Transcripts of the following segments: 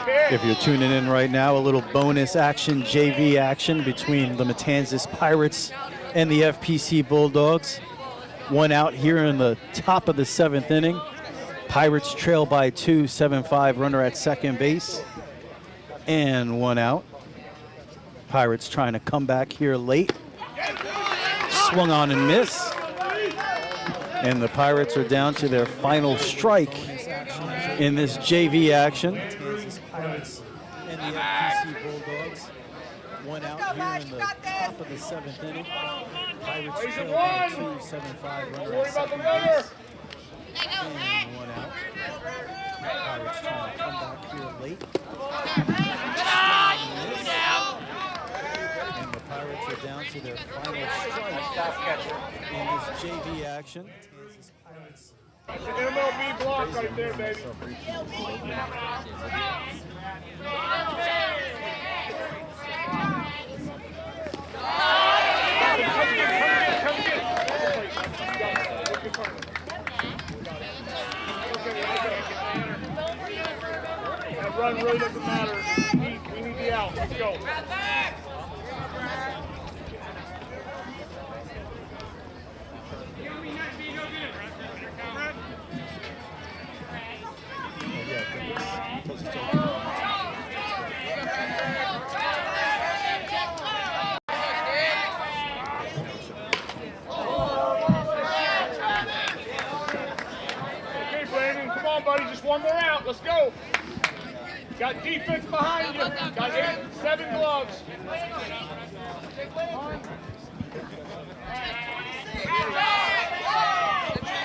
If you're tuning in right now, a little bonus action, JV action between the Matanzas Pirates and the FPC Bulldogs. One out here in the top of the 7th inning. Pirates trail by 2, 7-5, runner at second base. And one out. Pirates trying to come back here late. Swung on and miss. And the Pirates are down to their final strike in this JV action. Pirates and the FPC Bulldogs. One out here in the top of the 7th inning. Pirates trail by 2, 7-5, runner at second base. And one out. Pirates trying to come back here late. And the Pirates are down to their final strike in this JV action. That's an MLB block right there, baby. That run really doesn't matter. We need the out. Let's go. Buddy, just one more out. Let's go. Got defense behind you. Got 8, 7 gloves.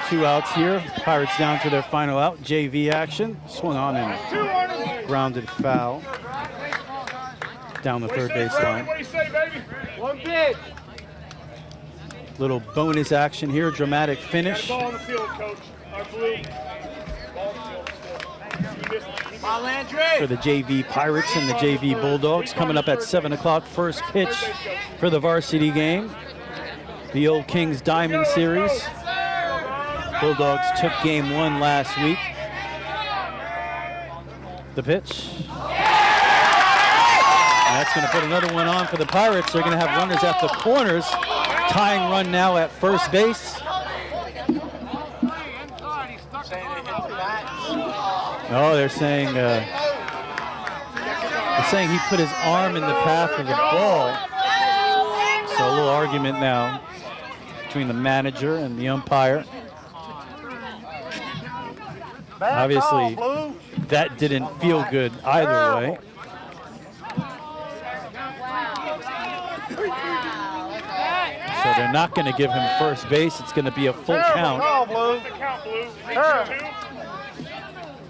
Two outs here. Pirates down to their final out. JV action. Swung on and grounded foul down the third baseline. What do you say, baby? One bit. Little bonus action here. Dramatic finish. Ball on the field, coach. Our blue. For the JV Pirates and the JV Bulldogs. Coming up at 7 o'clock, first pitch for the varsity game. The Old Kings Diamond Series. Bulldogs took game 1 last week. The pitch. And that's going to put another one on for the Pirates. They're going to have runners at the corners. Tying run now at first base. Oh, they're saying he put his arm in the path of the ball. So a little argument now between the manager and the umpire. Obviously, that didn't feel good either way. So they're not going to give him first base. It's going to be a full count.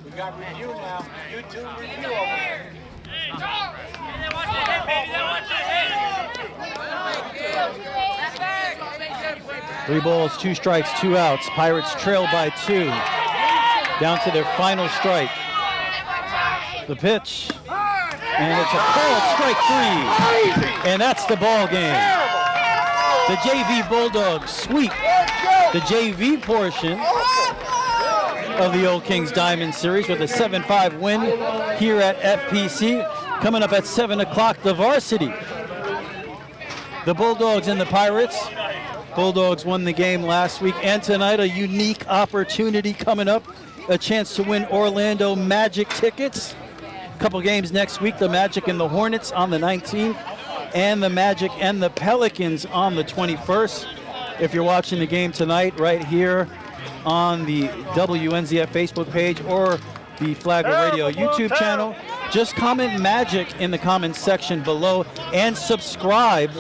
We got review now. YouTube review over here. 3 balls, 2 strikes, 2 outs. Pirates trail by 2. Down to their final strike. The pitch. And it's a called strike 3. And that's the ball game. The JV Bulldogs sweep the JV portion of the Old Kings Diamond Series with a 7-5 win here at FPC. Coming up at 7 o'clock, the varsity. The Bulldogs and the Pirates. Bulldogs won the game last week, and tonight a unique opportunity coming up. A chance to win Orlando Magic tickets. A couple games next week, the Magic and the Hornets on the 19th, and the Magic and the Pelicans on the 21st. If you're watching the game tonight, right here on the WNZF Facebook page or the Flagler Radio YouTube channel, just comment Magic in the comments section below and subscribe.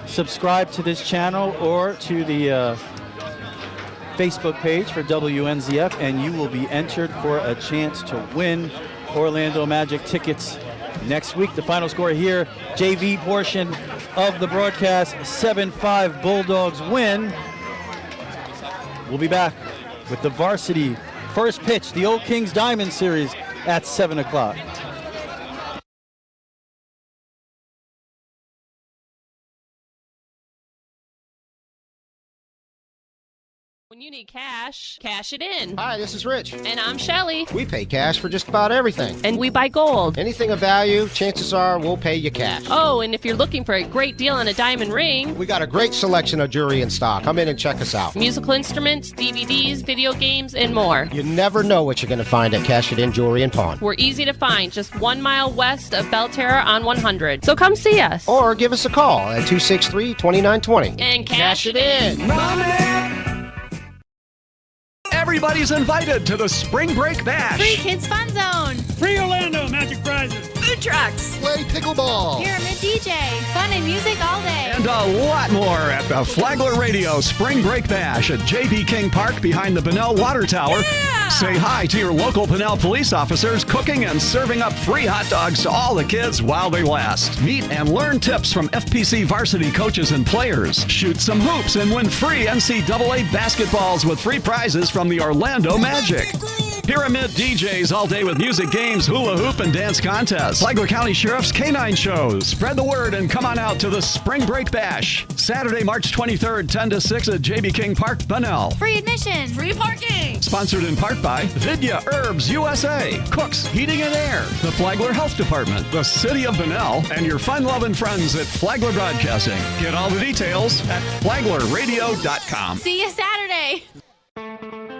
Subscribe to this channel or to the Facebook page for WNZF, and you will be entered for a chance to win Orlando Magic tickets next week. The final score here, JV portion of the broadcast, 7-5 Bulldogs win. We'll be back with the varsity first pitch, the Old Kings Diamond Series at 7 o'clock. When you need cash, cash it in. Hi, this is Rich. And I'm Shelly. We pay cash for just about everything. And we buy gold. Anything of value, chances are we'll pay you cash. Oh, and if you're looking for a great deal on a diamond ring, We got a great selection of jewelry in stock. Come in and check us out. musical instruments, DVDs, video games, and more. You never know what you're going to find at Cash It In Jewelry and Pawn. We're easy to find, just 1 mile west of Belterra on 100. So come see us. Or give us a call at 263-2920. And cash it in. Everybody's invited to the Spring Break Bash. Free Kids Fun Zone. Free Orlando Magic prizes. Food trucks. Play pickleball. Pyramid DJ. Fun and music all day. And a lot more at the Flagler Radio Spring Break Bash at J.B. King Park behind the Bunnell Water Tower. Yeah! Say hi to your local Bunnell police officers cooking and serving up free hot dogs to all the kids while they last. Meet and learn tips from FPC varsity coaches and players. Shoot some hoops and win free NCAA basketballs with free prizes from the Orlando Magic. Pyramid DJs all day with music, games, hula hoop, and dance contests. Flagler County Sheriff's Canine Shows. Spread the word and come on out to the Spring Break Bash. Saturday, March 23rd, 10 to 6 at J.B. King Park, Bunnell. Free admission. Free parking. Sponsored in part by Vidya Herbs USA, Cooks Heating and Air, the Flagler Health Department, the City of Bunnell, and your fun-loving friends at Flagler Broadcasting. Get all the details at flaglerradio.com. See you Saturday.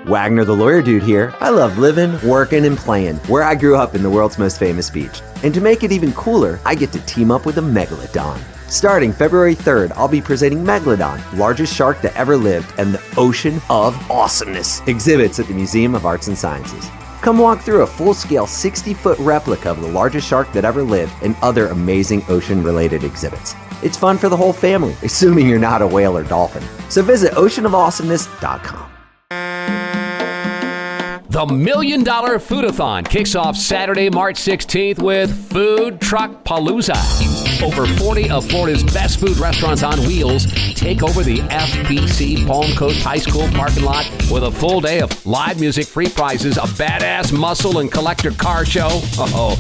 Wagner the Lawyer Dude here. I love living, working, and playing where I grew up in the world's most famous beach. And to make it even cooler, I get to team up with a megalodon. Starting February 3rd, I'll be presenting Megalodon, largest shark that ever lived, and the Ocean of Awesomeness exhibits at the Museum of Arts and Sciences. Come walk through a full-scale 60-foot replica of the largest shark that ever lived and other amazing ocean-related exhibits. It's fun for the whole family, assuming you're not a whale or dolphin. So visit oceanofawesomeness.com. The $1 Million Foodathon kicks off Saturday, March 16th with Food Truck Palooza. Over 40 of Florida's best food restaurants on wheels take over the FPC Palm Coast High School parking lot with a full day of live music, free prizes, a badass muscle and collector car show,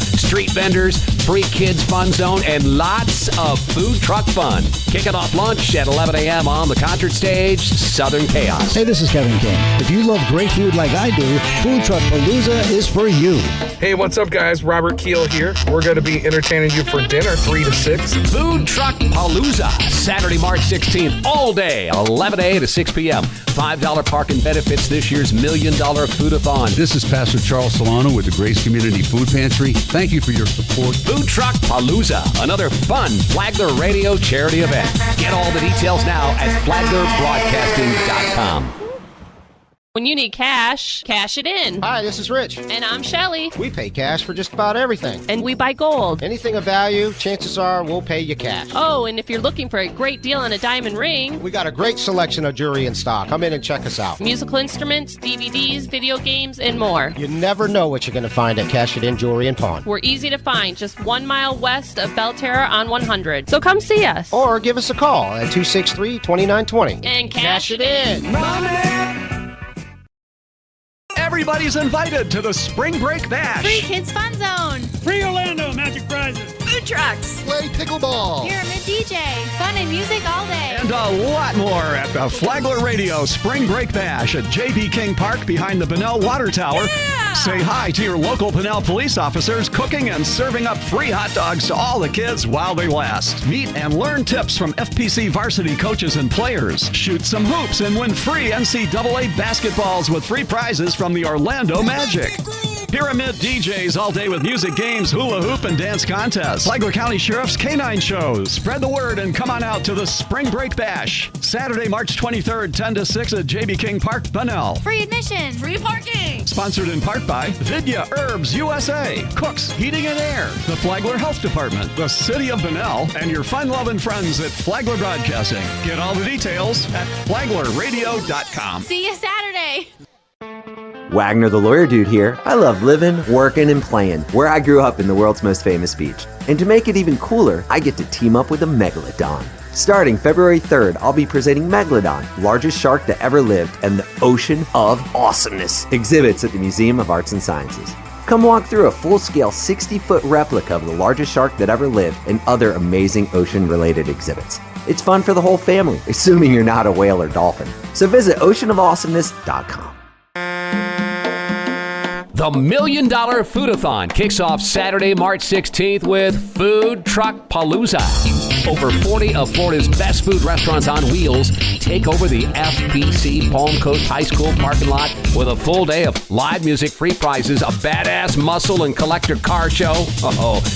street vendors, free kids fun zone, and lots of food truck fun. Kicking off lunch at 11 a.m. on the concert stage, Southern Chaos. Hey, this is Kevin King. If you love great food like I do, Food Truck Palooza is for you. Hey, what's up, guys? Robert Keel here. We're going to be entertaining you for dinner 3 to 6. Food Truck Palooza, Saturday, March 16th, all day, 11 a.m. to 6 p.m. $5 parking benefits this year's $1 Million Foodathon. This is Pastor Charles Solano with the Grace Community Food Pantry. Thank you for your support. Food Truck Palooza, another fun Flagler Radio charity event. Get all the details now at flaglerbroadcasting.com. When you need cash, cash it in. Hi, this is Rich. And I'm Shelly. We pay cash for just about everything. And we buy gold. Anything of value, chances are we'll pay you cash. Oh, and if you're looking for a great deal on a diamond ring, We got a great selection of jewelry in stock. Come in and check us out. musical instruments, DVDs, video games, and more. You never know what you're going to find at Cash It In Jewelry and Pawn. We're easy to find, just 1 mile west of Belterra on 100. So come see us. Or give us a call at 263-2920. And cash it in. Everybody's invited to the Spring Break Bash. Free Kids Fun Zone. Free Orlando Magic prizes. Food trucks. Play pickleball. Pyramid DJ. Fun and music all day. And a lot more at the Flagler Radio Spring Break Bash at J.B. King Park behind the Bunnell Water Tower. Yeah! Say hi to your local Bunnell police officers cooking and serving up free hot dogs to all the kids while they last. Meet and learn tips from FPC varsity coaches and players. Shoot some hoops and win free NCAA basketballs with free prizes from the Orlando Magic. Pyramid DJs all day with music, games, hula hoop, and dance contests. Flagler County Sheriff's Canine Shows. Spread the word and come on out to the Spring Break Bash. Saturday, March 23rd, 10 to 6 at J.B. King Park, Bunnell. Free admission. Free parking. Sponsored in part by Vidya Herbs USA, Cooks Heating and Air, the Flagler Health Department, the City of Bunnell, and your fun-loving friends at Flagler Broadcasting. Get all the details at flaglerradio.com. See you Saturday. Wagner the Lawyer Dude here. I love living, working, and playing where I grew up in the world's most famous beach. And to make it even cooler, I get to team up with a megalodon. Starting February 3rd, I'll be presenting Megalodon, largest shark that ever lived, and the Ocean of Awesomeness exhibits at the Museum of Arts and Sciences. Come walk through a full-scale 60-foot replica of the largest shark that ever lived and other amazing ocean-related exhibits. It's fun for the whole family, assuming you're not a whale or dolphin. So visit oceanofawesomeness.com. The $1 Million Foodathon kicks off Saturday, March 16th with Food Truck Palooza. Over 40 of Florida's best food restaurants on wheels take over the FPC Palm Coast High School parking lot with a full day of live music, free prizes, a badass muscle and collector car show,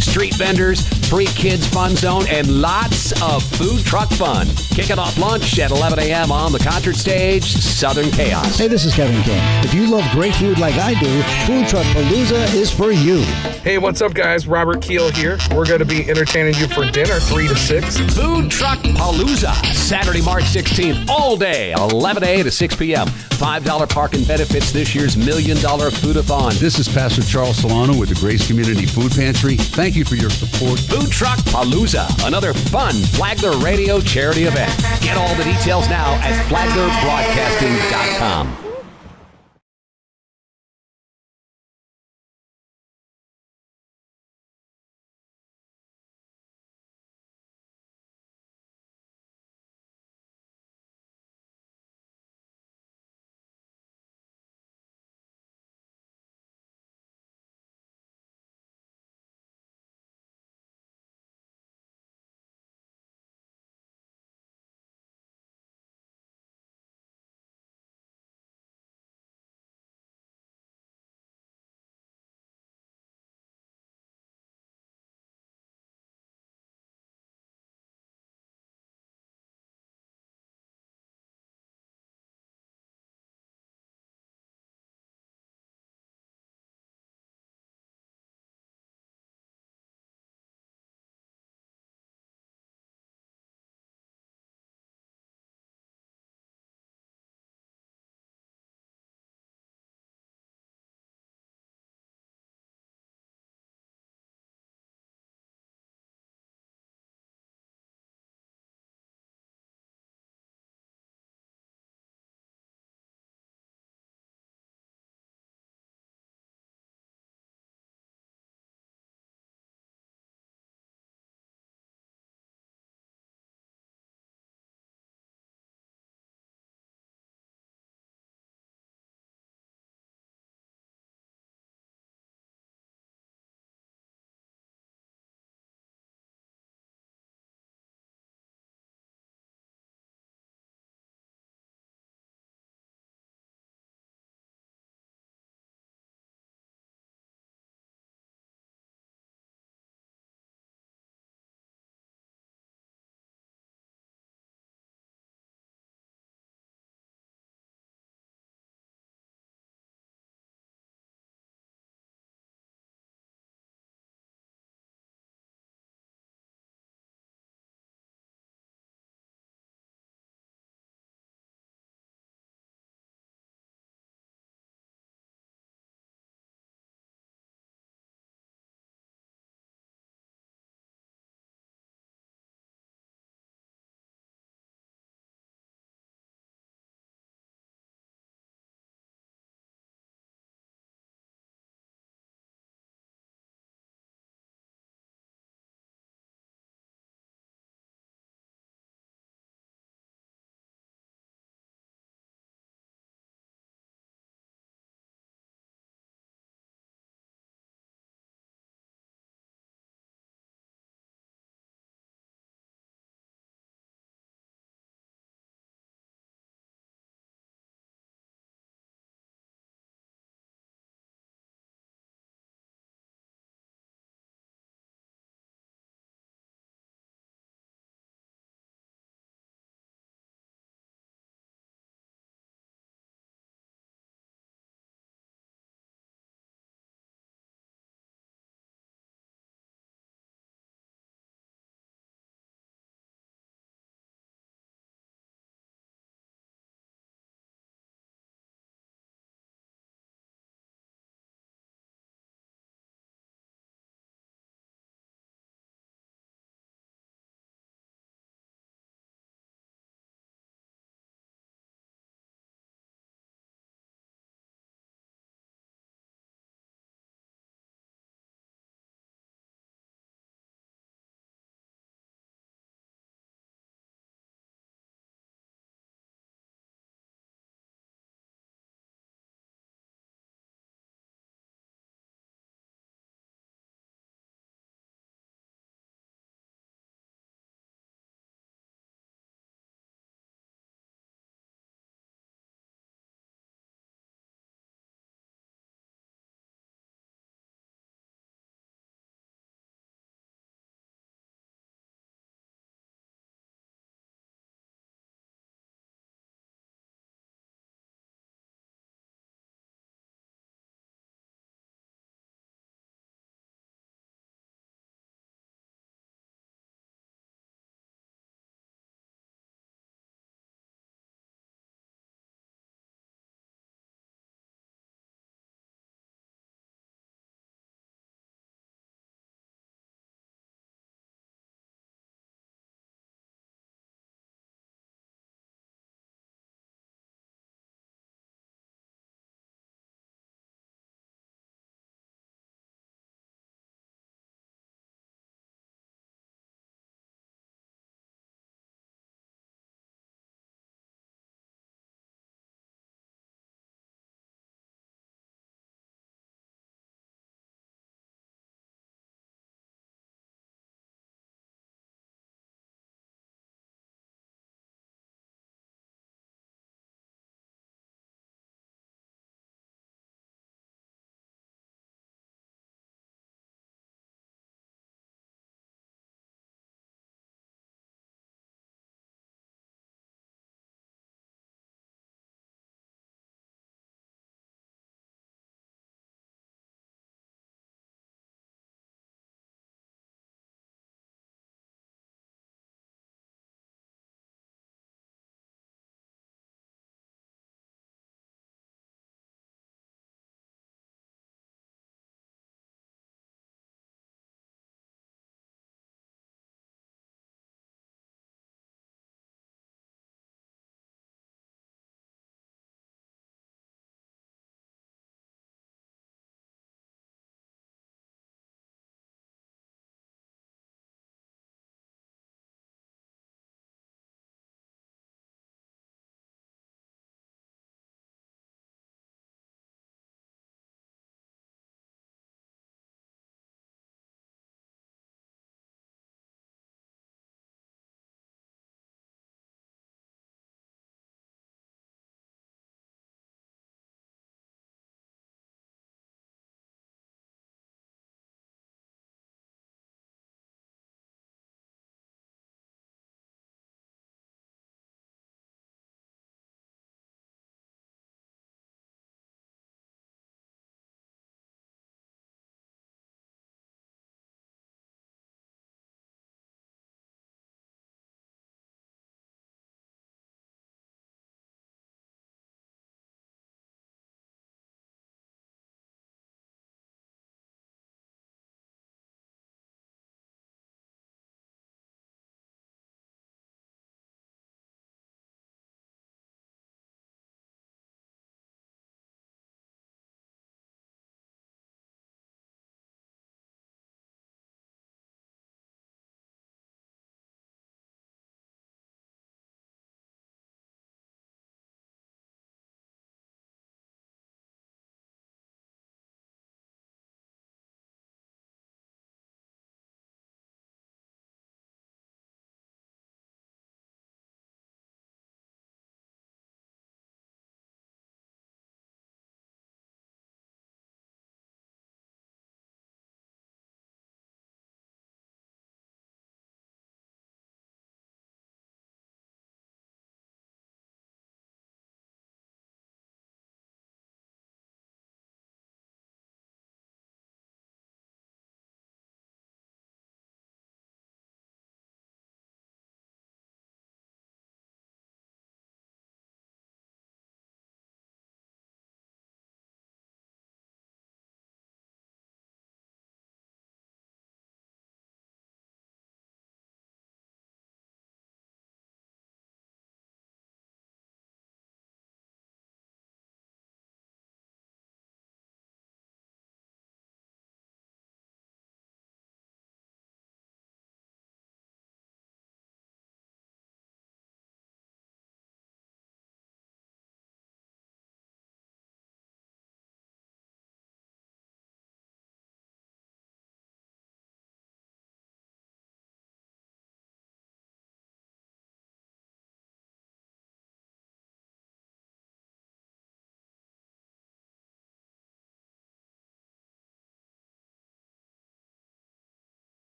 street vendors, free kids fun zone, and lots of food truck fun. Kicking off lunch at 11 a.m. on the concert stage, Southern Chaos. Hey, this is Kevin King. If you love great food like I do, Food Truck Palooza is for you. Hey, what's up, guys? Robert Keel here. We're going to be entertaining you for dinner 3 to 6. Food Truck Palooza, Saturday, March 16th, all day, 11 a.m. to 6 p.m. $5 parking benefits this year's $1 Million Foodathon. This is Pastor Charles Solano with the Grace Community Food Pantry. Thank you for your support. Food Truck Palooza, another fun Flagler Radio charity event. Get all the details now at flaglerbroadcasting.com.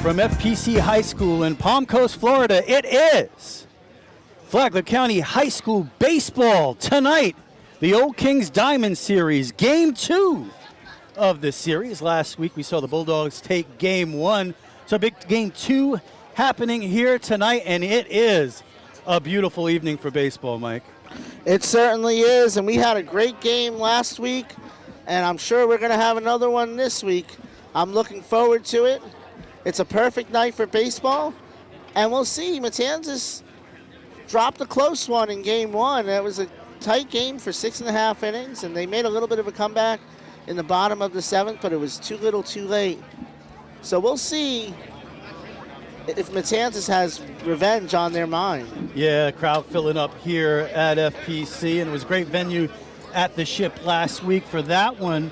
From FPC High School in Palm Coast, Florida, it is Flagler County High School baseball tonight. The Old Kings Diamond Series, Game 2 of the series. Last week we saw the Bulldogs take Game 1. So big Game 2 happening here tonight, and it is a beautiful evening for baseball, Mike. It certainly is, and we had a great game last week, and I'm sure we're going to have another one this week. I'm looking forward to it. It's a perfect night for baseball, and we'll see. Matanzas dropped a close one in Game 1. It was a tight game for 6.5 innings, and they made a little bit of a comeback in the bottom of the 7th, but it was too little too late. So we'll see if Matanzas has revenge on their mind. Yeah, crowd filling up here at FPC, and it was a great venue at the Ship last week for that one.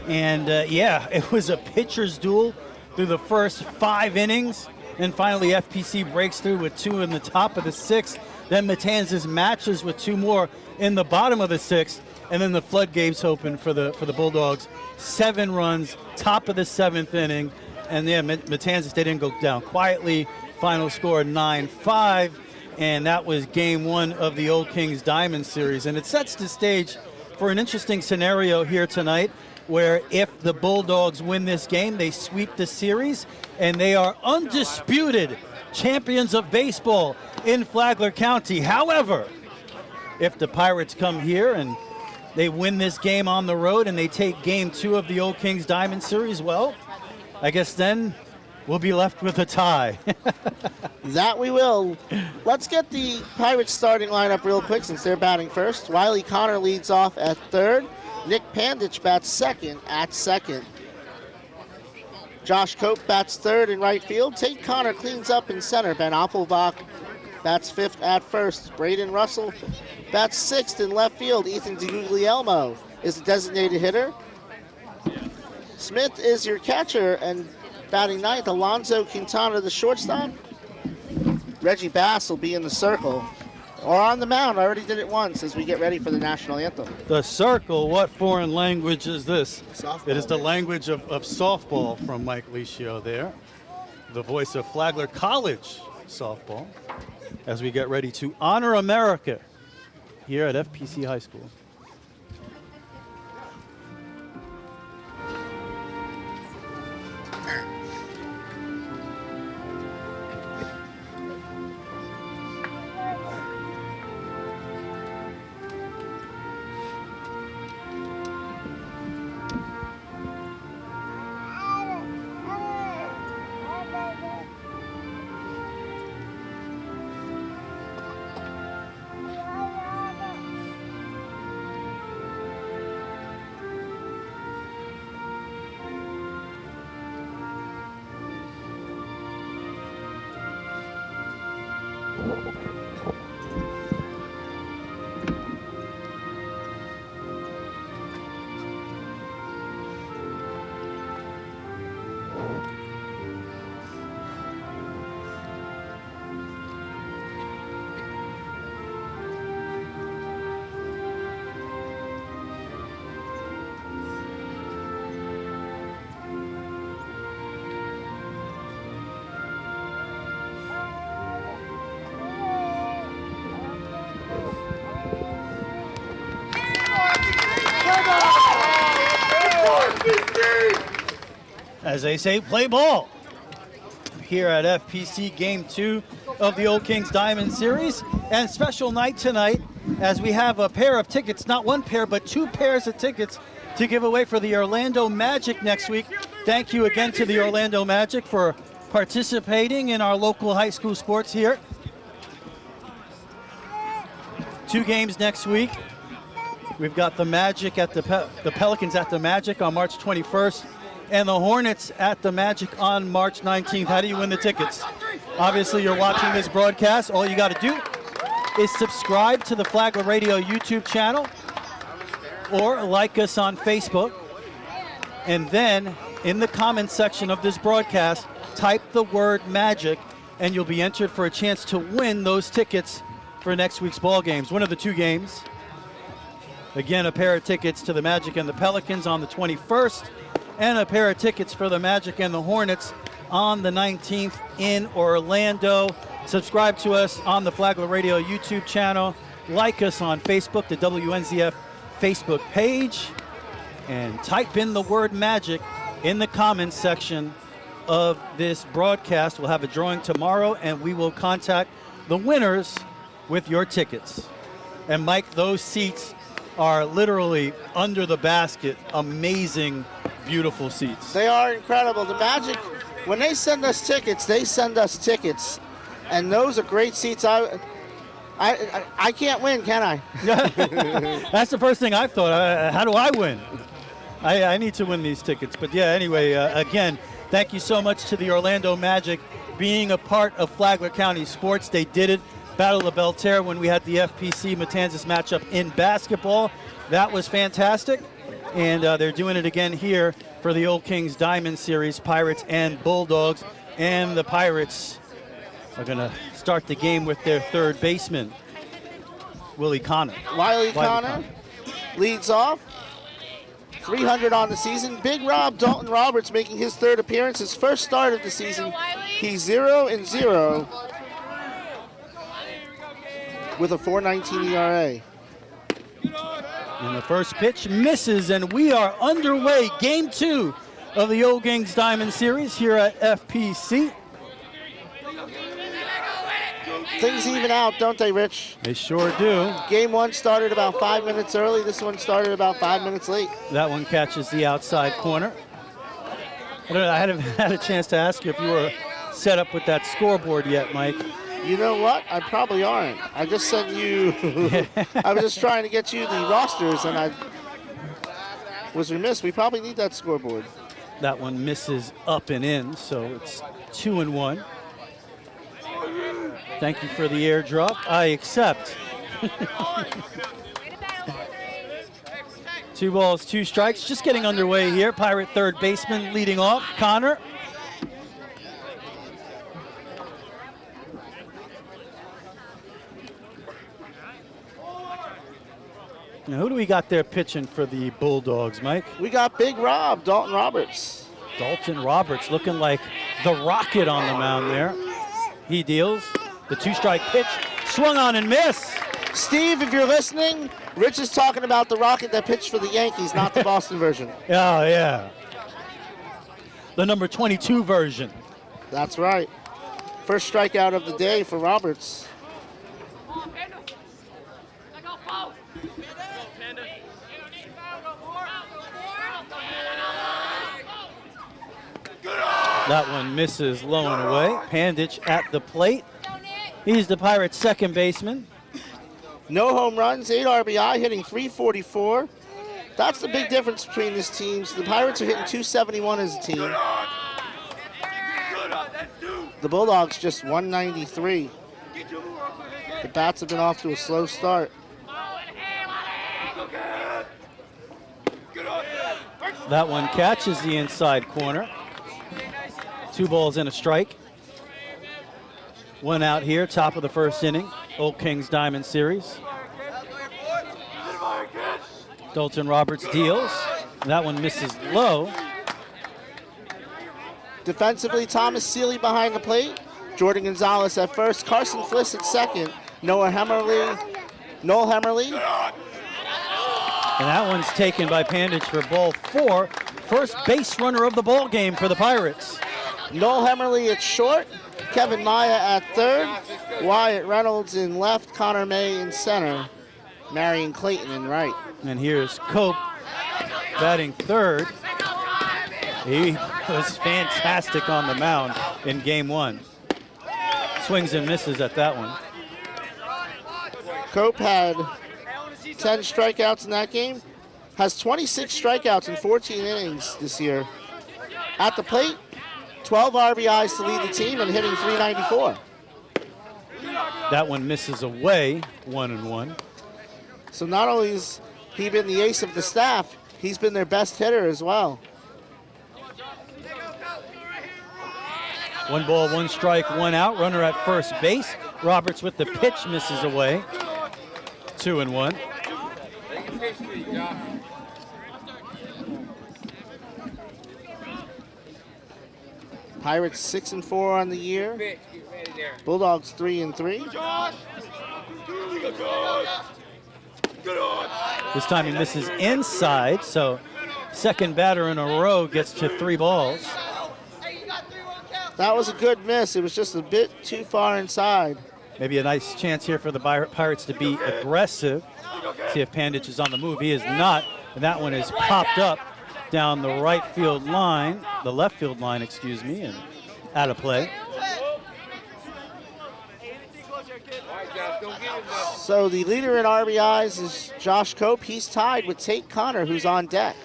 And yeah, it was a pitcher's duel through the first 5 innings, and finally FPC breaks through with 2 in the top of the 6th. Then Matanzas matches with 2 more in the bottom of the 6th, and then the floodgates open for the Bulldogs. 7 runs, top of the 7th inning, and yeah, Matanzas, they didn't go down quietly. Final score 9-5, and that was Game 1 of the Old Kings Diamond Series, and it sets the stage for an interesting scenario here tonight, where if the Bulldogs win this game, they sweep the series, and they are undisputed champions of baseball in Flagler County. However, if the Pirates come here and they win this game on the road and they take Game 2 of the Old Kings Diamond Series, well, I guess then we'll be left with a tie. That we will. Let's get the Pirates starting lineup real quick since they're batting first. Wiley Connor leads off at third. Nick Pandich bats second at second. Josh Cope bats third in right field. Tate Connor cleans up in center. Ben Appelbach bats fifth at first. Braden Russell bats sixth in left field. Ethan DiGuglielmo is the designated hitter. Smith is your catcher, and batting ninth, Alonzo Quintana, the shortstop. Reggie Bass will be in the circle. Or on the mound. I already did it once as we get ready for the national anthem. The circle, what foreign language is this? Softball. It is the language of softball from Mike Licio there. The voice of Flagler College softball as we get ready to honor America here at FPC High School. As they say, play ball here at FPC Game 2 of the Old Kings Diamond Series. And special night tonight as we have a pair of tickets, not one pair, but 2 pairs of tickets to give away for the Orlando Magic next week. Thank you again to the Orlando Magic for participating in our local high school sports here. 2 games next week. We've got the Magic at the Pelicans at the Magic on March 21st. And the Hornets at the Magic on March 19th. How do you win the tickets? Obviously, you're watching this broadcast. All you got to do is subscribe to the Flagler Radio YouTube channel or like us on Facebook. And then in the comments section of this broadcast, type the word Magic, and you'll be entered for a chance to win those tickets for next week's ball games. One of the 2 games. Again, a pair of tickets to the Magic and the Pelicans on the 21st. And a pair of tickets for the Magic and the Hornets on the 19th in Orlando. Subscribe to us on the Flagler Radio YouTube channel. Like us on Facebook, the WNZF Facebook page. And type in the word magic in the comments section of this broadcast. We'll have a drawing tomorrow, and we will contact the winners with your tickets. And Mike, those seats are literally under the basket. Amazing, beautiful seats. They are incredible. The Magic, when they send us tickets, they send us tickets. And those are great seats. I can't win, can I? That's the first thing I've thought. How do I win? I need to win these tickets. But yeah, anyway, again, thank you so much to the Orlando Magic being a part of Flagler County sports. They did it. Battle of Belterra when we had the FPC Matanzas matchup in basketball. That was fantastic. And they're doing it again here for the Old Kings Diamond Series, Pirates and Bulldogs. And the Pirates are going to start the game with their third baseman, Willie Connor. Wiley Connor leads off. 300 on the season. Big Rob Dalton Roberts making his third appearance, his first start of the season. He's 0-0 with a 4.19 ERA. And the first pitch misses, and we are underway. Game 2 of the Old Kings Diamond Series here at FPC. Things even out, don't they, Rich? They sure do. Game 1 started about 5 minutes early. This one started about 5 minutes late. That one catches the outside corner. I haven't had a chance to ask you if you were set up with that scoreboard yet, Mike. You know what? I probably aren't. I just sent you. I was just trying to get you the rosters, and I was remiss. We probably need that scoreboard. That one misses up and in, so it's 2-1. Thank you for the airdrop. I accept. 2 balls, 2 strikes. Just getting underway here. Pirate third baseman leading off, Connor. Now, who do we got there pitching for the Bulldogs, Mike? We got Big Rob, Dalton Roberts. Dalton Roberts looking like the Rocket on the mound there. He deals. The 2-strike pitch, swung on and missed. Steve, if you're listening, Rich is talking about the Rocket that pitched for the Yankees, not the Boston version. Oh, yeah. The number 22 version. That's right. First strikeout of the day for Roberts. That one misses low and away. Pandich at the plate. He's the Pirates' second baseman. No home runs, 8 RBI, hitting .344. That's the big difference between these teams. The Pirates are hitting .271 as a team. The Bulldogs just .193. The bats have been off to a slow start. That one catches the inside corner. 2 balls and a strike. 1 out here, top of the first inning. Old Kings Diamond Series. Dalton Roberts deals. That one misses low. Defensively, Thomas Seeley behind the plate. Jordan Gonzalez at first. Carson Fliss at second. Noel Hemmerly. And that one's taken by Pandich for ball 4. First base runner of the ball game for the Pirates. Noel Hemmerly at short. Kevin Maya at third. Wyatt Reynolds in left. Connor May in center. Marion Clayton in right. And here's Cope batting third. He was fantastic on the mound in game 1. Swings and misses at that one. Cope had 10 strikeouts in that game. Has 26 strikeouts in 14 innings this year. At the plate, 12 RBIs to lead the team and hitting .394. That one misses away, 1-1. So not only has he been the ace of the staff, he's been their best hitter as well. 1 ball, 1 strike, 1 out. Runner at first base. Roberts with the pitch misses away. 2-1. Pirates 6-4 on the year. Bulldogs 3-3. This time he misses inside, so second batter in a row gets to 3 balls. That was a good miss. It was just a bit too far inside. Maybe a nice chance here for the Pirates to be aggressive. See if Pandich is on the move. He is not, and that one is popped up down the right field line, the left field line, excuse me, and out of play. So the leader in RBIs is Josh Cope. He's tied with Tate Connor, who's on deck.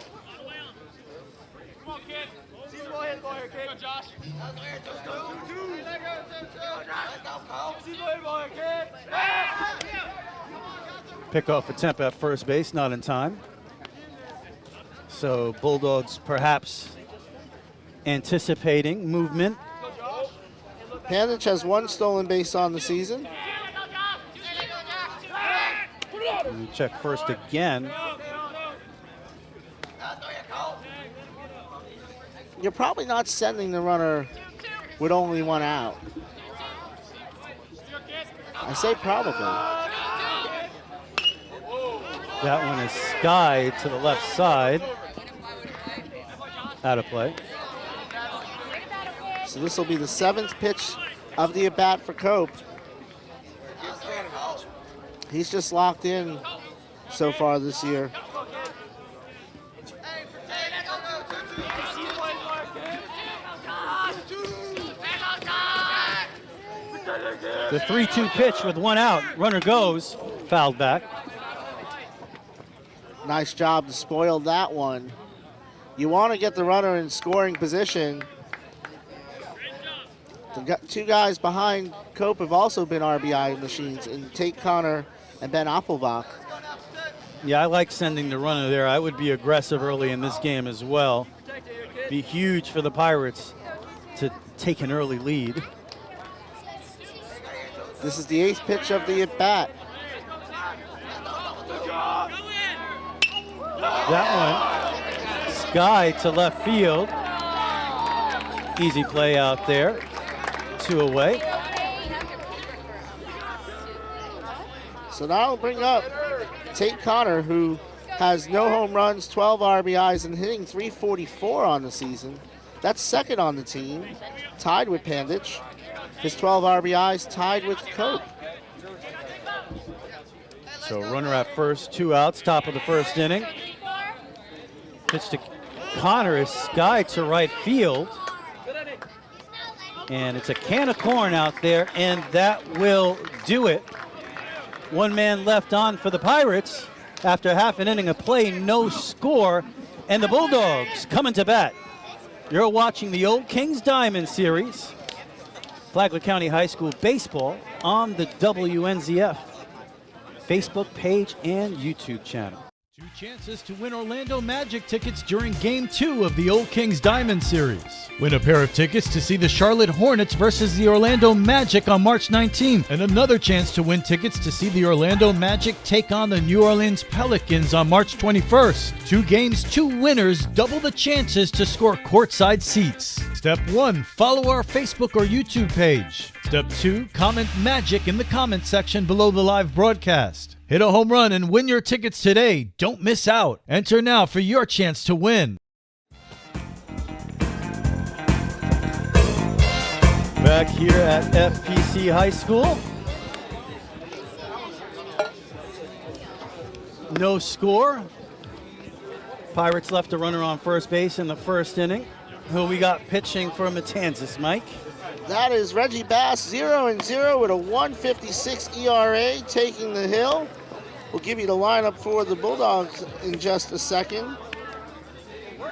Pickoff attempt at first base, not in time. So Bulldogs perhaps anticipating movement. Pandich has 1 stolen base on the season. Let me check first again. You're probably not sending the runner with only 1 out. I say probably. That one is Sky to the left side. Out of play. So this will be the 7th pitch of the at-bat for Cope. He's just locked in so far this year. The 3-2 pitch with 1 out. Runner goes, fouled back. Nice job to spoil that one. You want to get the runner in scoring position. The 2 guys behind Cope have also been RBI machines, in Tate Connor and Ben Appelbach. Yeah, I like sending the runner there. I would be aggressive early in this game as well. Be huge for the Pirates to take an early lead. This is the 8th pitch of the at-bat. That one, Sky to left field. Easy play out there. 2 away. So now I'll bring up Tate Connor, who has no home runs, 12 RBIs, and hitting .344 on the season. That's 2nd on the team, tied with Pandich. His 12 RBIs tied with Cope. So runner at first, 2 outs, top of the first inning. Pitch to Connor is Sky to right field. And it's a can of corn out there, and that will do it. 1 man left on for the Pirates after half an inning of play, no score, and the Bulldogs coming to bat. You're watching the Old Kings Diamond Series, Flagler County High School baseball on the WNZF Facebook page and YouTube channel. 2 chances to win Orlando Magic tickets during Game 2 of the Old Kings Diamond Series. Win a pair of tickets to see the Charlotte Hornets versus the Orlando Magic on March 19th, and another chance to win tickets to see the Orlando Magic take on the New Orleans Pelicans on March 21st. 2 games, 2 winners, double the chances to score courtside seats. Step 1, follow our Facebook or YouTube page. Step 2, comment Magic in the comment section below the live broadcast. Hit a home run and win your tickets today. Don't miss out. Enter now for your chance to win. Back here at FPC High School. No score. Pirates left a runner on first base in the first inning. Who we got pitching for Matanzas, Mike? That is Reggie Bass, 0-0 with a 1.56 ERA, taking the hill. We'll give you the lineup for the Bulldogs in just a second.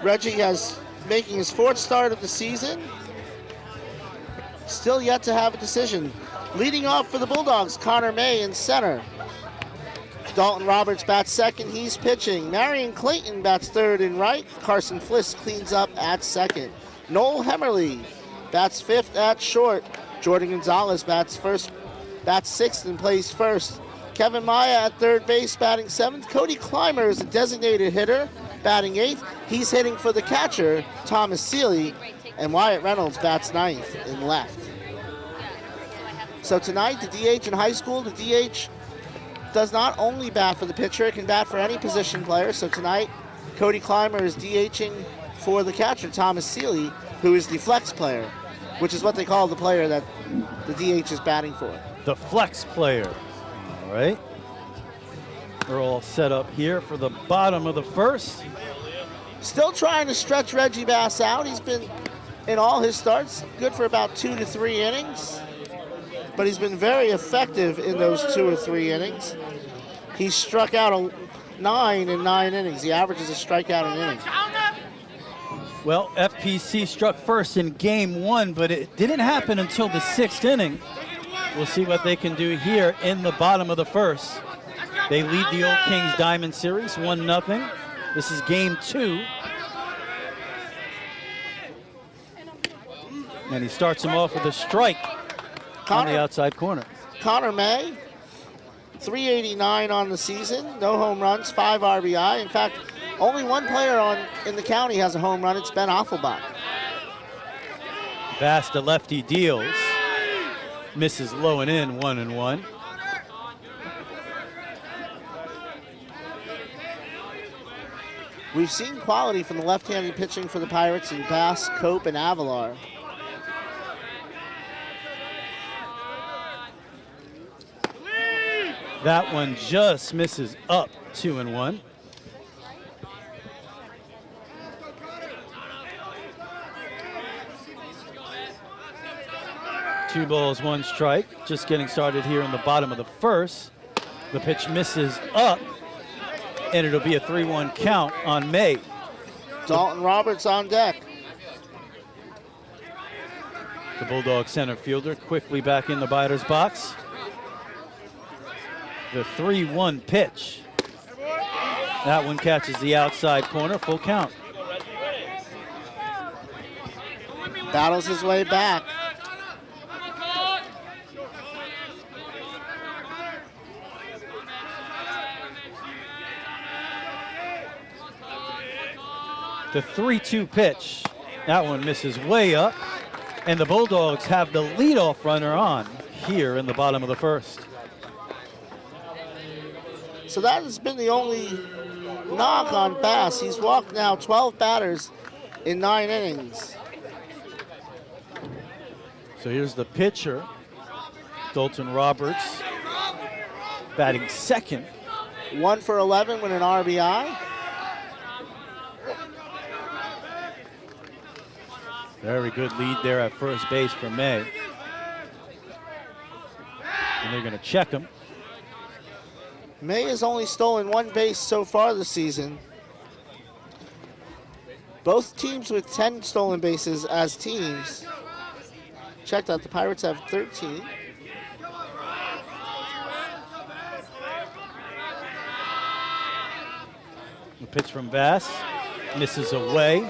Reggie has making his 4th start of the season. Still yet to have a decision. Leading off for the Bulldogs, Connor May in center. Dalton Roberts bats 2nd, he's pitching. Marion Clayton bats 3rd and right. Carson Fliss cleans up at 2nd. Noel Hemmerly bats 5th at short. Jordan Gonzalez bats 6th and plays 1st. Kevin Maya at 3rd base, batting 7th. Cody Clymer is a designated hitter, batting 8th. He's hitting for the catcher, Thomas Seeley. and Wyatt Reynolds bats ninth in left. So tonight, the DH in high school, the DH does not only bat for the pitcher, it can bat for any position player. So tonight, Cody Clymer is DHing for the catcher, Thomas Seeley, who is the flex player, which is what they call the player that the DH is batting for. The flex player. All right. We're all set up here for the bottom of the first. Still trying to stretch Reggie Bass out. He's been, in all his starts, good for about 2 to 3 innings. But he's been very effective in those 2 or 3 innings. He struck out 9 in 9 innings. He averages a strikeout an inning. Well, FPC struck first in game 1, but it didn't happen until the 6th inning. We'll see what they can do here in the bottom of the first. They lead the Old Kings Diamond Series 1-0. This is game 2. And he starts him off with a strike on the outside corner. Connor May, 389 on the season, no home runs, 5 RBI. In fact, only one player in the county has a home run. It's Ben Offelbach. Bass to lefty deals. Misses low and in, 1-1. We've seen quality from the left-handed pitching for the Pirates in Bass, Cope, and Avalar. That one just misses up, 2-1. Two balls, 1 strike. Just getting started here in the bottom of the first. The pitch misses up, and it'll be a 3-1 count on May. Dalton Roberts on deck. The Bulldog center fielder quickly back in the batter's box. The 3-1 pitch. That one catches the outside corner, full count. Battles his way back. The 3-2 pitch. That one misses way up. And the Bulldogs have the leadoff runner on here in the bottom of the first. So that has been the only knock on Bass. He's walked now 12 batters in 9 innings. So here's the pitcher, Dalton Roberts, batting second. 1 for 11 with an RBI. Very good lead there at first base for May. And they're going to check him. May has only stolen 1 base so far this season. Both teams with 10 stolen bases as teams. Checked out, the Pirates have 13. The pitch from Bass misses away.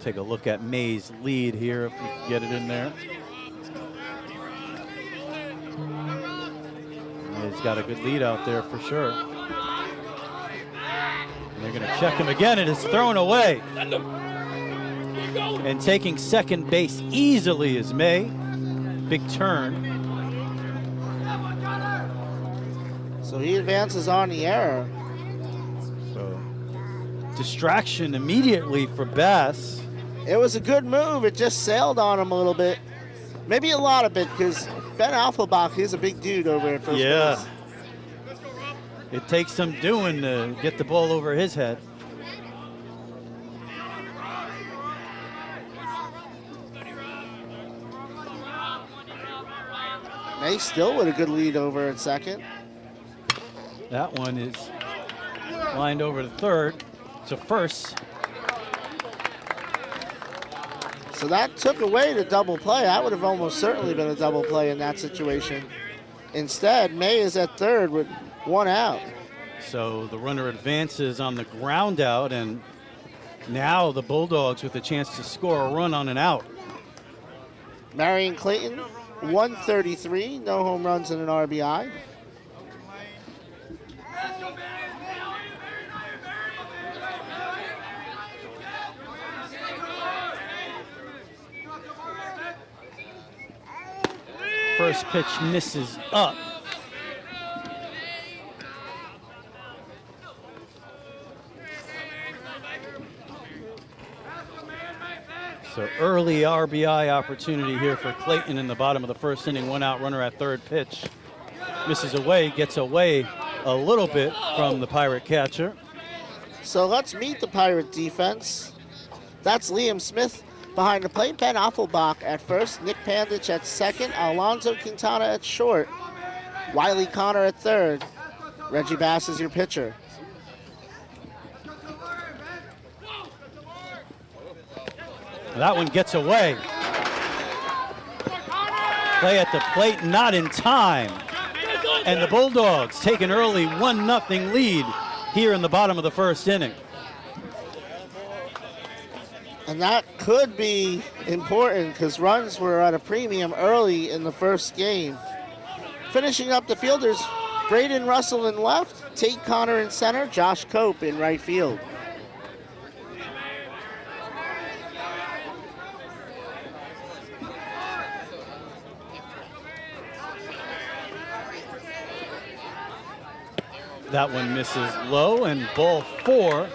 Take a look at May's lead here if we can get it in there. May's got a good lead out there for sure. And they're going to check him again, and it's thrown away. And taking second base easily is May. Big turn. So he advances on the error. So distraction immediately for Bass. It was a good move. It just sailed on him a little bit. Maybe a lot of it, because Ben Offelbach is a big dude over at first base. It takes some doing to get the ball over his head. May still with a good lead over at second. That one is lined over to third. To first. So that took away the double play. That would have almost certainly been a double play in that situation. Instead, May is at third with 1 out. So the runner advances on the ground out, and now the Bulldogs with a chance to score a run on an out. Marion Clayton, 133, no home runs and an RBI. First pitch misses up. So early RBI opportunity here for Clayton in the bottom of the first inning. 1 out runner at third pitch. Misses away, gets away a little bit from the Pirate catcher. So let's meet the Pirate defense. That's Liam Smith behind the plate. Ben Offenbach at first. Nick Pandich at second. Alonzo Quintana at short. Wiley Connor at third. Reggie Bass is your pitcher. That one gets away. Play at the plate, not in time. And the Bulldogs take an early 1-0 lead here in the bottom of the first inning. And that could be important because runs were at a premium early in the first game. Finishing up the fielders, Braden Russell in left, Tate Connor in center, Josh Cope in right field. That one misses low, and ball 4.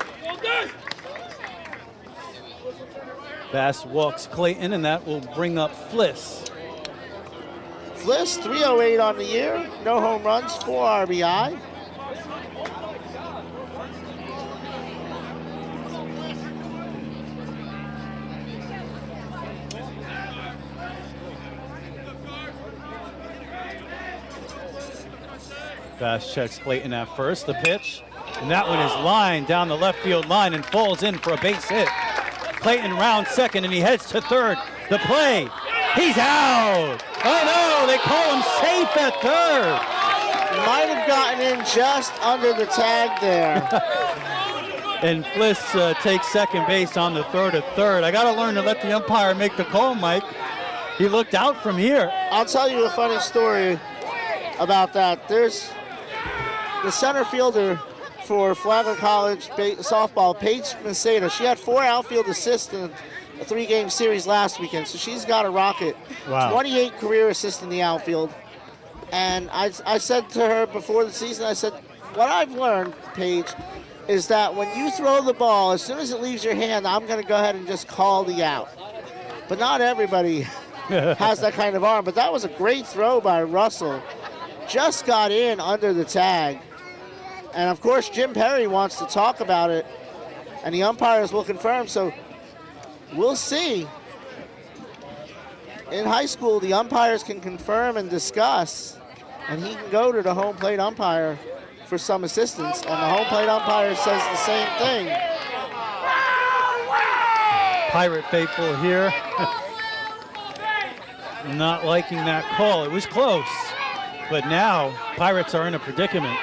Bass walks Clayton, and that will bring up Fliss. Fliss, 308 on the year, no home runs, 4 RBI. Bass checks Clayton at first, the pitch. And that one is lined down the left field line and falls in for a base hit. Clayton rounds second and he heads to third. The play, he's out. Oh no, they call him safe at third. Might have gotten in just under the tag there. And Fliss takes second base on the third at third. I gotta learn to let the umpire make the call, Mike. He looked out from here. I'll tell you a funny story about that. There's the center fielder for Flagler College softball, Paige Maceda. She had 4 outfield assists in a 3-game series last weekend, so she's got a rocket. Wow. 28 career assists in the outfield. And I said to her before the season, I said, what I've learned, Paige, is that when you throw the ball, as soon as it leaves your hand, I'm going to go ahead and just call the out. But not everybody has that kind of arm. But that was a great throw by Russell. Just got in under the tag. And of course, Jim Perry wants to talk about it, and the umpires will confirm. So we'll see. In high school, the umpires can confirm and discuss, and he can go to the home plate umpire for some assistance, and the home plate umpire says the same thing. Pirate faithful here. Not liking that call. It was close. But now, Pirates are in a predicament.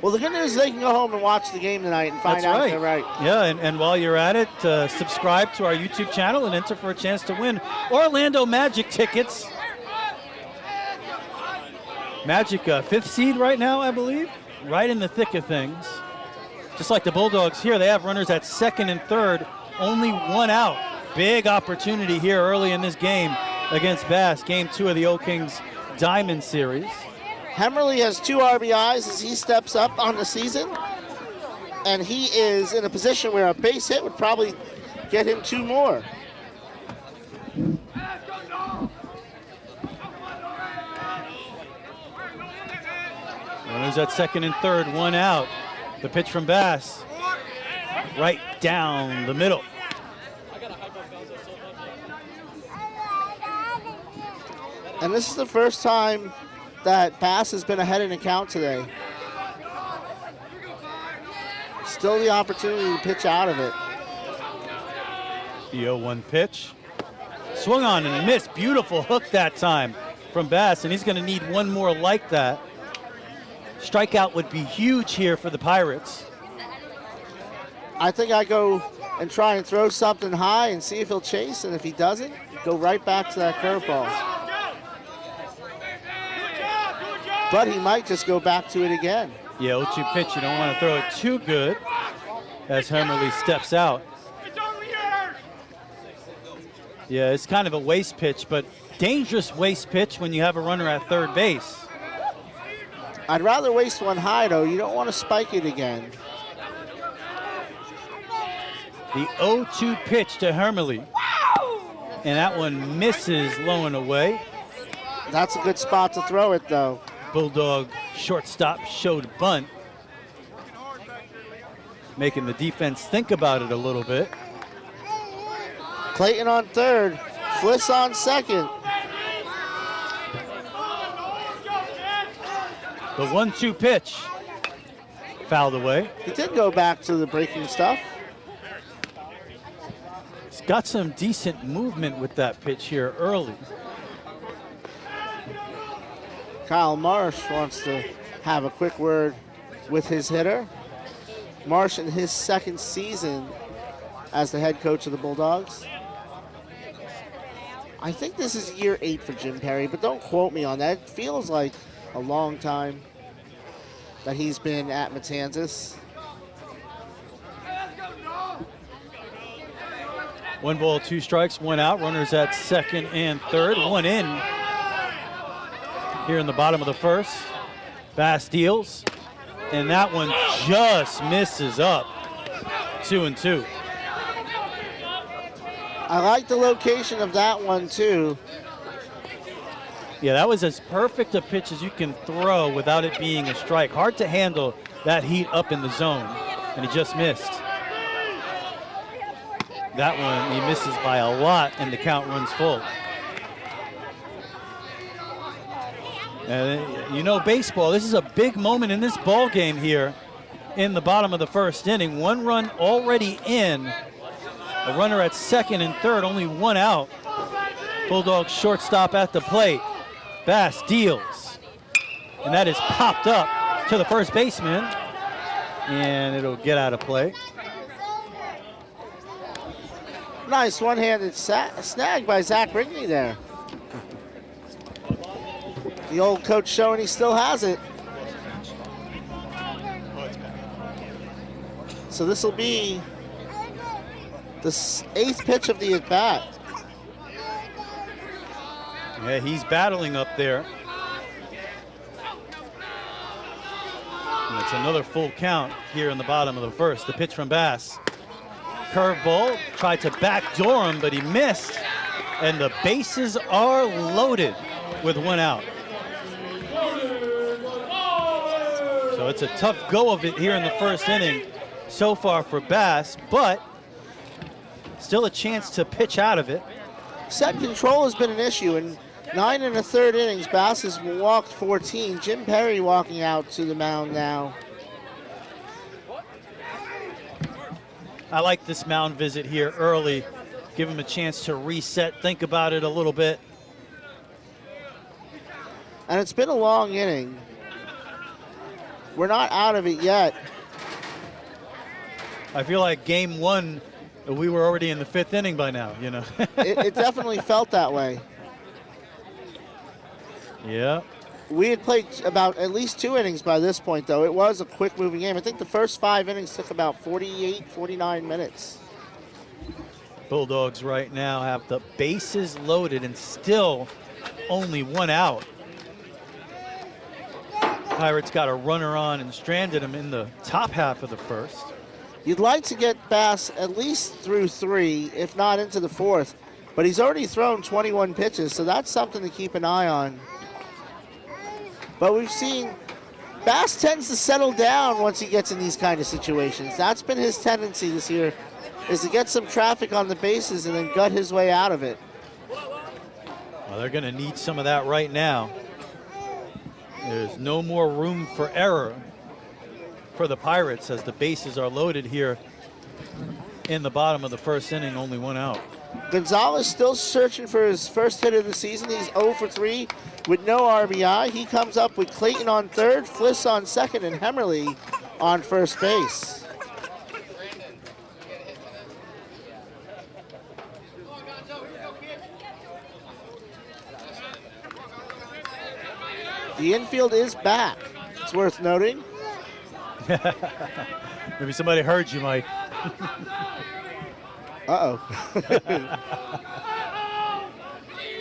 Well, the good news is they can go home and watch the game tonight and find out if they're right. Yeah, and while you're at it, subscribe to our YouTube channel and enter for a chance to win Orlando Magic tickets. Magic, 5th seed right now, I believe. Right in the thick of things. Just like the Bulldogs here, they have runners at second and third. Only 1 out. Big opportunity here early in this game against Bass. Game 2 of the O Kings Diamond Series. Hemmerly has 2 RBIs as he steps up on the season, and he is in a position where a base hit would probably get him 2 more. Runners at second and third, 1 out. The pitch from Bass, right down the middle. And this is the first time that Bass has been ahead in the count today. Still the opportunity to pitch out of it. The 0-1 pitch. Swung on and missed. Beautiful hook that time from Bass, and he's going to need 1 more like that. Strikeout would be huge here for the Pirates. I think I go and try and throw something high and see if he'll chase, and if he doesn't, go right back to that curveball. But he might just go back to it again. Yeah, 0-2 pitch. You don't want to throw it too good as Hemmerly steps out. Yeah, it's kind of a waste pitch, but dangerous waste pitch when you have a runner at third base. I'd rather waste one high, though. You don't want to spike it again. The 0-2 pitch to Hermele. And that one misses low and away. That's a good spot to throw it, though. Bulldog shortstop showed bunt, making the defense think about it a little bit. Clayton on third, Fliss on second. The 1-2 pitch fouled away. He did go back to the breaking stuff. He's got some decent movement with that pitch here early. Kyle Marsh wants to have a quick word with his hitter. Marsh in his second season as the head coach of the Bulldogs. I think this is year 8 for Jim Perry, but don't quote me on that. It feels like a long time that he's been at Matanzas. 1 ball, 2 strikes, 1 out. Runners at second and third. 1 in here in the bottom of the first. Bass deals, and that one just misses up. 2-2. I like the location of that one, too. Yeah, that was as perfect a pitch as you can throw without it being a strike. Hard to handle that heat up in the zone, and he just missed. That one, he misses by a lot, and the count runs full. And you know baseball, this is a big moment in this ball game here in the bottom of the first inning. 1 run already in. A runner at second and third, only 1 out. Bulldogs shortstop at the plate. Bass deals. And that is popped up to the first baseman. And it'll get out of play. Nice one-handed snag by Zach Rigney there. The old coach showing he still has it. So this will be the 8th pitch of the at-bat. Yeah, he's battling up there. And it's another full count here in the bottom of the first. The pitch from Bass. Curveball, tried to backdoor him, but he missed. And the bases are loaded with 1 out. So it's a tough go of it here in the first inning so far for Bass, but still a chance to pitch out of it. Set control has been an issue. In 9 1/3 innings, Bass has walked 14. Jim Perry walking out to the mound now. I like this mound visit here early. Give him a chance to reset, think about it a little bit. And it's been a long inning. We're not out of it yet. I feel like game 1, we were already in the 5th inning by now, you know. It definitely felt that way. Yeah. We had played about at least 2 innings by this point, though. It was a quick-moving game. I think the first 5 innings took about 48, 49 minutes. Bulldogs right now have the bases loaded and still only 1 out. Pirates got a runner on and stranded him in the top half of the first. You'd like to get Bass at least through 3, if not into the 4th. But he's already thrown 21 pitches, so that's something to keep an eye on. But we've seen Bass tends to settle down once he gets in these kind of situations. That's been his tendency this year, is to get some traffic on the bases and then gut his way out of it. Well, they're going to need some of that right now. There's no more room for error for the Pirates as the bases are loaded here in the bottom of the first inning, only 1 out. Gonzalez still searching for his first hit of the season. He's 0 for 3 with no RBI. He comes up with Clayton on third, Fliss on second, and Hermele on first base. The infield is back. It's worth noting. Maybe somebody heard you, Mike. Uh-oh.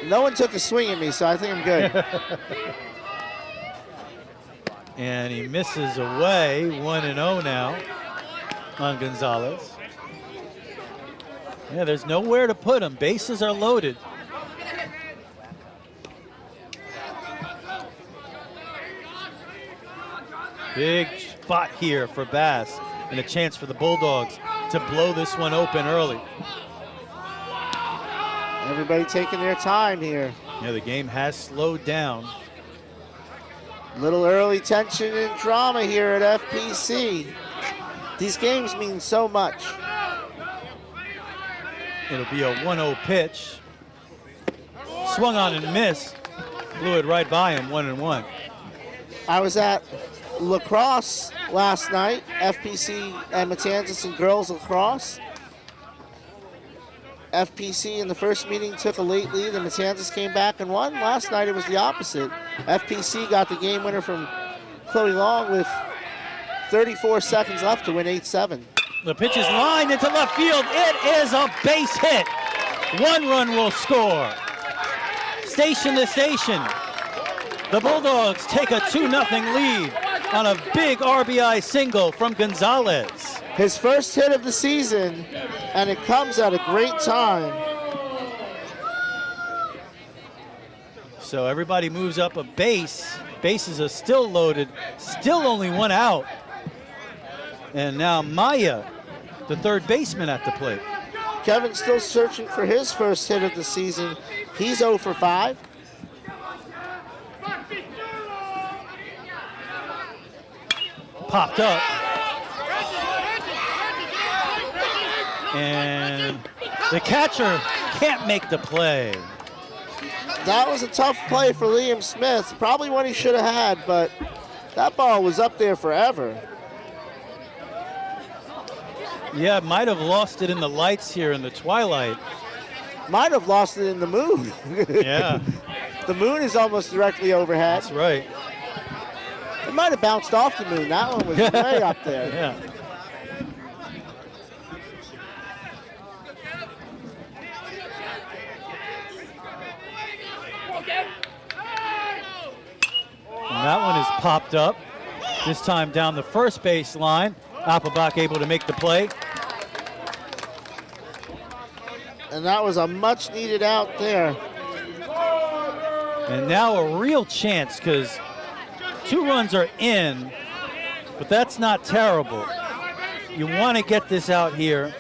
No one took a swing at me, so I think I'm good. And he misses away, 1-0 now on Gonzalez. Yeah, there's nowhere to put him. Bases are loaded. Big spot here for Bass, and a chance for the Bulldogs to blow this one open early. Everybody taking their time here. Yeah, the game has slowed down. Little early tension and drama here at FPC. These games mean so much. It'll be a 1-0 pitch. Swung on and missed. Blew it right by him, 1-1. I was at lacrosse last night, FPC and Matanzas and girls lacrosse. FPC in the first meeting took a late lead and Matanzas came back and won. Last night it was the opposite. FPC got the game winner from Chloe Long with 34 seconds left to win 8-7. The pitch is lined into left field. It is a base hit. 1 run will score. Station to station. The Bulldogs take a 2-0 lead on a big RBI single from Gonzalez. His first hit of the season, and it comes at a great time. So everybody moves up a base. Bases are still loaded, still only 1 out. And now Maya, the third baseman at the plate. Kevin's still searching for his first hit of the season. He's 0 for 5. Popped up. And the catcher can't make the play. That was a tough play for Liam Smith. Probably one he should have had, but that ball was up there forever. Yeah, might have lost it in the lights here in the twilight. Might have lost it in the moon. Yeah. The moon is almost directly overhead. That's right. It might have bounced off the moon. That one was way up there. Yeah. And that one is popped up. This time down the first base line. Appelbach able to make the play. And that was a much needed out there. And now a real chance because 2 runs are in, but that's not terrible. You want to get this out here,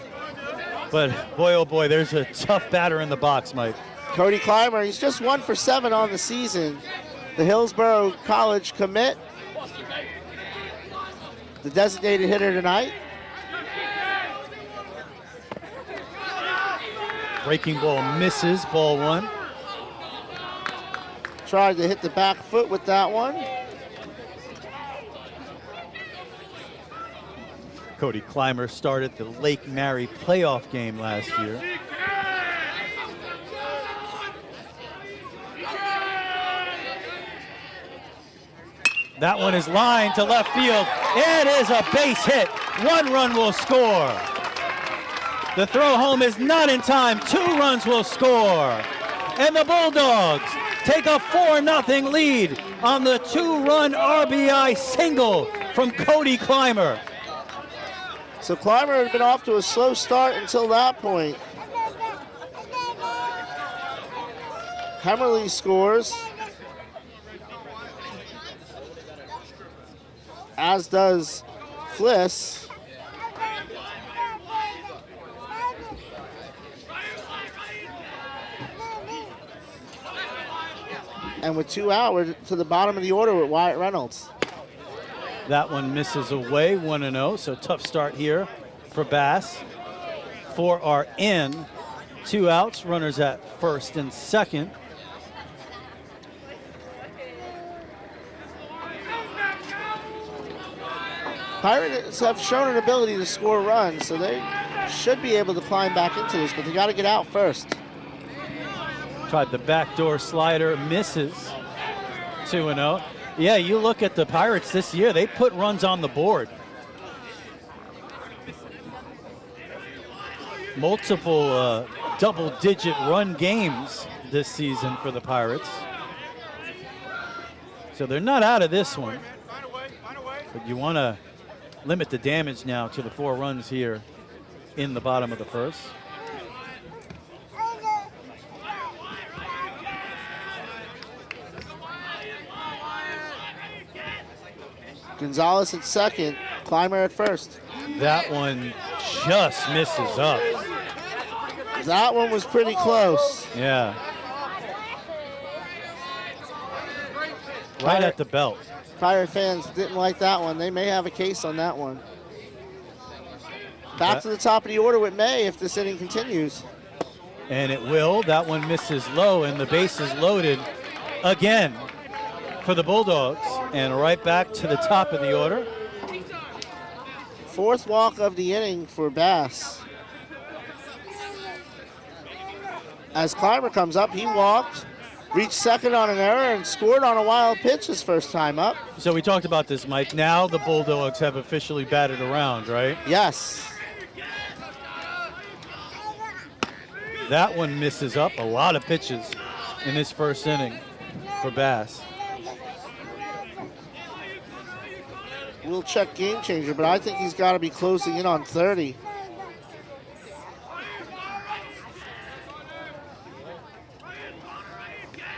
but boy, oh boy, there's a tough batter in the box, Mike. Cody Clymer, he's just 1 for 7 on the season. The Hillsborough College commit, the designated hitter tonight. Breaking ball misses, ball 1. Tried to hit the back foot with that one. Cody Clymer started the Lake Mary playoff game last year. That one is lined to left field. It is a base hit. 1 run will score. The throw home is not in time. 2 runs will score. And the Bulldogs take a 4-0 lead on the 2-run RBI single from Cody Clymer. So Clymer had been off to a slow start until that point. Hemmerly scores, as does Fliss. And with 2 out, we're to the bottom of the order with Wyatt Reynolds. That one misses away, 1-0, so tough start here for Bass. 4 are in, 2 outs, runners at first and second. Pirates have shown an ability to score runs, so they should be able to climb back into this, but they got to get out first. Tried the backdoor slider, misses. 2-0. Yeah, you look at the Pirates this year, they put runs on the board. Multiple double-digit run games this season for the Pirates. So they're not out of this one. But you want to limit the damage now to the 4 runs here in the bottom of the first. Gonzalez at second, Clymer at first. That one just misses up. That one was pretty close. Yeah. Right at the belt. Pirate fans didn't like that one. They may have a case on that one. Back to the top of the order with May if this inning continues. And it will. That one misses low, and the base is loaded again for the Bulldogs. And right back to the top of the order. 4th walk of the inning for Bass. As Clymer comes up, he walked, reached second on an error, and scored on a wild pitch his first time up. So we talked about this, Mike. Now the Bulldogs have officially batted around, right? Yes. That one misses up. A lot of pitches in this first inning for Bass. We'll check game changer, but I think he's got to be closing in on 30.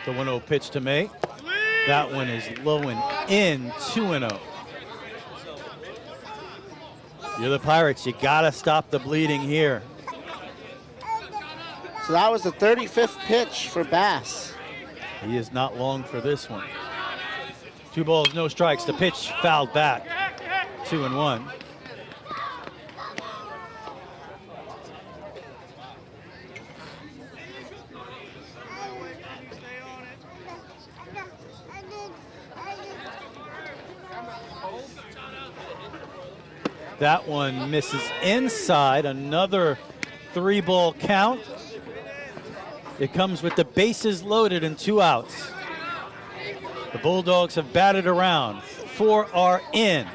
The 1-0 pitch to May. That one is low and in, 2-0. You're the Pirates. You got to stop the bleeding here. So that was the 35th pitch for Bass. He is not long for this one. 2 balls, no strikes. The pitch fouled back. 2-1. That one misses inside. Another 3-ball count. It comes with the bases loaded and 2 outs. The Bulldogs have batted around. 4 are in.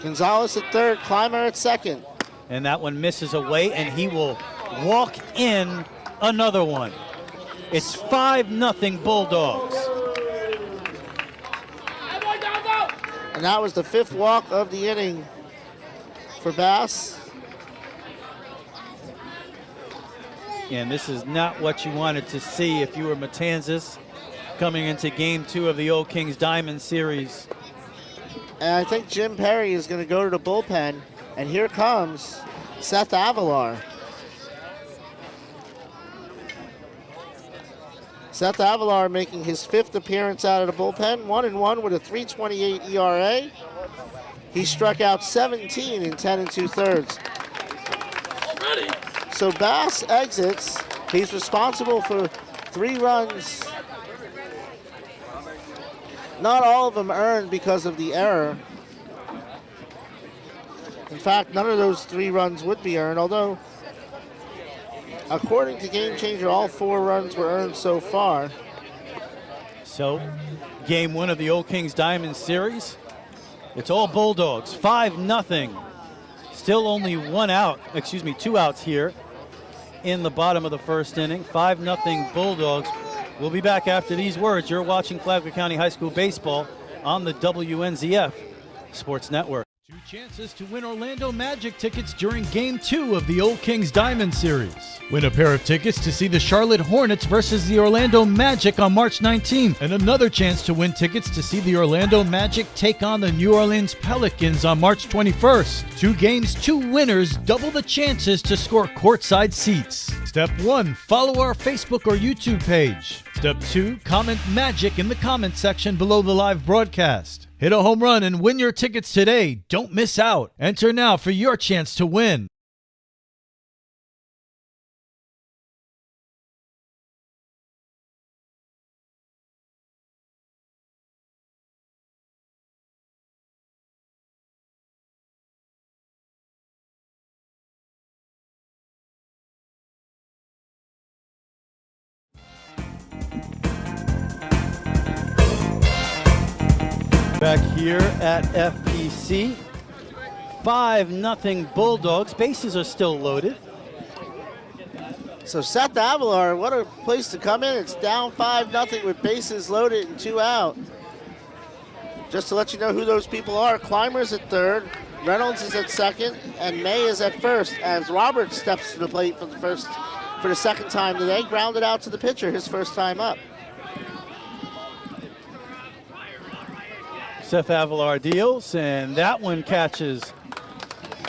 Gonzalez at third, Clymer at second. And that one misses away, and he will walk in another one. It's 5-0 Bulldogs. And that was the 5th walk of the inning for Bass. And this is not what you wanted to see if you were Matanzas coming into game 2 of the Old Kings Diamond Series. And I think Jim Perry is going to go to the bullpen. And here comes Seth Avalar. Seth Avalar making his 5th appearance out of the bullpen. 1-1 with a 3.28 ERA. He struck out 17 in 10 2/3. So Bass exits. He's responsible for 3 runs. Not all of them earned because of the error. In fact, none of those 3 runs would be earned, although according to Game Changer, all 4 runs were earned so far. So, game 1 of the Old Kings Diamond Series. It's all Bulldogs, 5-0. Still only 2 outs here in the bottom of the first inning. 5-0 Bulldogs. We'll be back after these words. You're watching Flagler County High School Baseball on the WNZF Sports Network. 2 chances to win Orlando Magic tickets during Game 2 of the Old Kings Diamond Series. Win a pair of tickets to see the Charlotte Hornets versus the Orlando Magic on March 19th, and another chance to win tickets to see the Orlando Magic take on the New Orleans Pelicans on March 21st. 2 games, 2 winners, double the chances to score courtside seats. Step 1, follow our Facebook or YouTube page. Step 2, comment Magic in the comment section below the live broadcast. Hit a home run and win your tickets today. Don't miss out. Enter now for your chance to win. Back here at FPC, 5-0 Bulldogs. Bases are still loaded. So Seth Avalar, what a place to come in. It's down 5-0 with bases loaded and 2 out. Just to let you know who those people are, Clymer's at third, Reynolds is at second, and May is at first as Roberts steps to the plate for the second time today. Grounded out to the pitcher, his first time up. Seth Avalar deals, and that one catches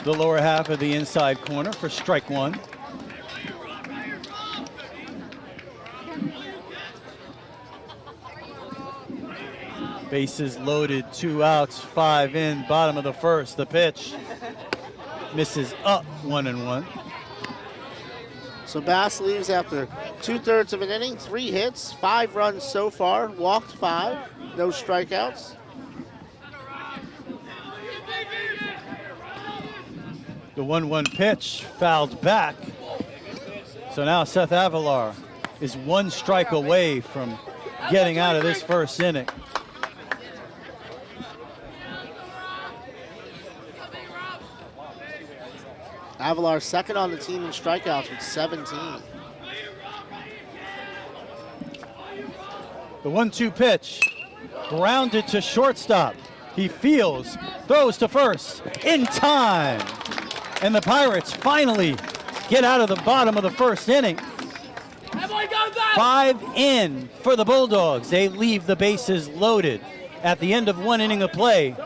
the lower half of the inside corner for strike one. Bases loaded, 2 outs, 5 in, bottom of the first. The pitch misses up, 1-1. So Bass leaves after 2/3 of an inning, 3 hits, 5 runs so far, walked 5, no strikeouts. The 1-1 pitch fouled back. So now Seth Avalar is 1 strike away from getting out of this first inning. Avalar second on the team in strikeouts with 17. The 1-2 pitch, grounded to shortstop. He fields, throws to first, in time. And the Pirates finally get out of the bottom of the first inning. 5 in for the Bulldogs. They leave the bases loaded at the end of 1 inning of play.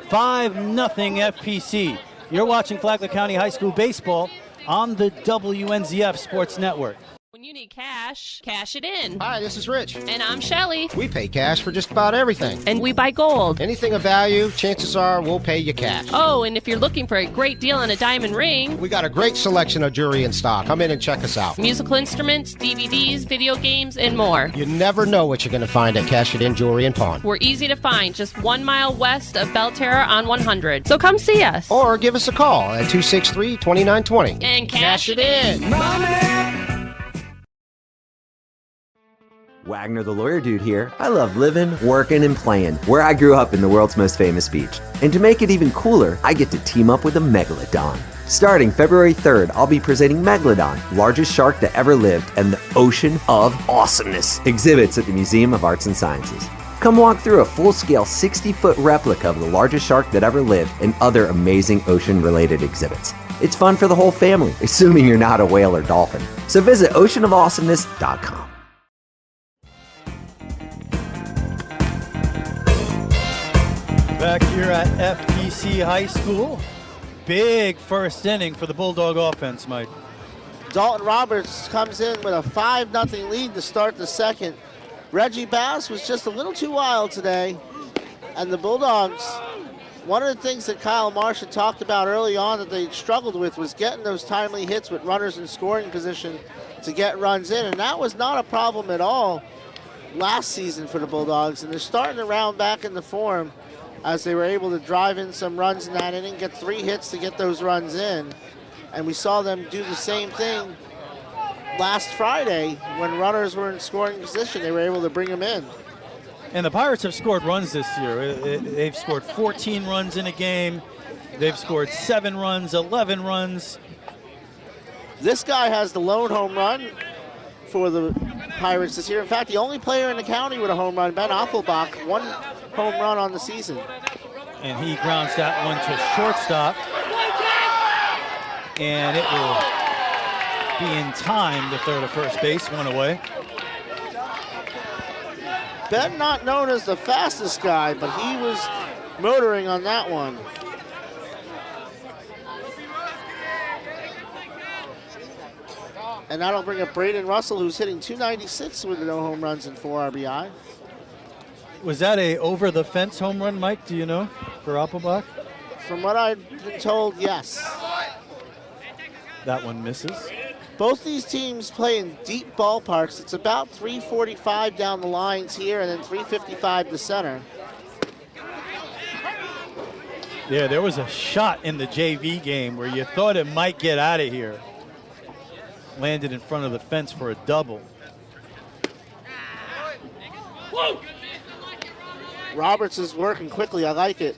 5-0 FPC. You're watching Flagler County High School Baseball on the WNZF Sports Network. When you need cash, cash it in. Hi, this is Rich. And I'm Shelly. We pay cash for just about everything. And we buy gold. Anything of value, chances are we'll pay you cash. Oh, and if you're looking for a great deal on a diamond ring, we got a great selection of jewelry in stock. Come in and check us out. Musical instruments, DVDs, video games, and more. You never know what you're going to find at Cash It In Jewelry and Pawn. We're easy to find, just 1 mile west of Belterra on 100. So come see us. Or give us a call at 263-2920. And cash it in. Wagner the Lawyer Dude here. I love living, working, and playing where I grew up in the world's most famous beach. And to make it even cooler, I get to team up with a Megalodon. Starting February 3rd, I'll be presenting Megalodon, largest shark that ever lived, and the Ocean of Awesomeness exhibits at the Museum of Arts and Sciences. Come walk through a full-scale 60-foot replica of the largest shark that ever lived and other amazing ocean-related exhibits. It's fun for the whole family, assuming you're not a whale or dolphin. So visit oceanofawesomeness.com. Back here at FPC High School. Big first inning for the Bulldog offense, Mike. Dalton Roberts comes in with a 5-0 lead to start the second. Reggie Bass was just a little too wild today. And the Bulldogs, one of the things that Kyle Marsh had talked about early on that they struggled with was getting those timely hits with runners in scoring position to get runs in. And that was not a problem at all last season for the Bulldogs. And they're starting to round back into form as they were able to drive in some runs in that inning, get 3 hits to get those runs in. And we saw them do the same thing last Friday when runners were in scoring position. They were able to bring them in. And the Pirates have scored runs this year. They've scored 14 runs in a game. They've scored 7 runs, 11 runs. This guy has the lone home run for the Pirates this year. In fact, the only player in the county with a home run, Ben Offenbach, 1 home run on the season. And he grounds that one to shortstop. And it will be in time to throw to first base, 1 away. Ben not known as the fastest guy, but he was motoring on that one. And that'll bring up Braden Russell, who's hitting .296 with no home runs and 4 RBI. Was that a over-the-fence home run, Mike, do you know, for Offenbach? From what I've been told, yes. That one misses. Both these teams play in deep ballparks. It's about 345 down the lines here and then 355 to center. Yeah, there was a shot in the JV game where you thought it might get out of here. Landed in front of the fence for a double. Roberts is working quickly. I like it.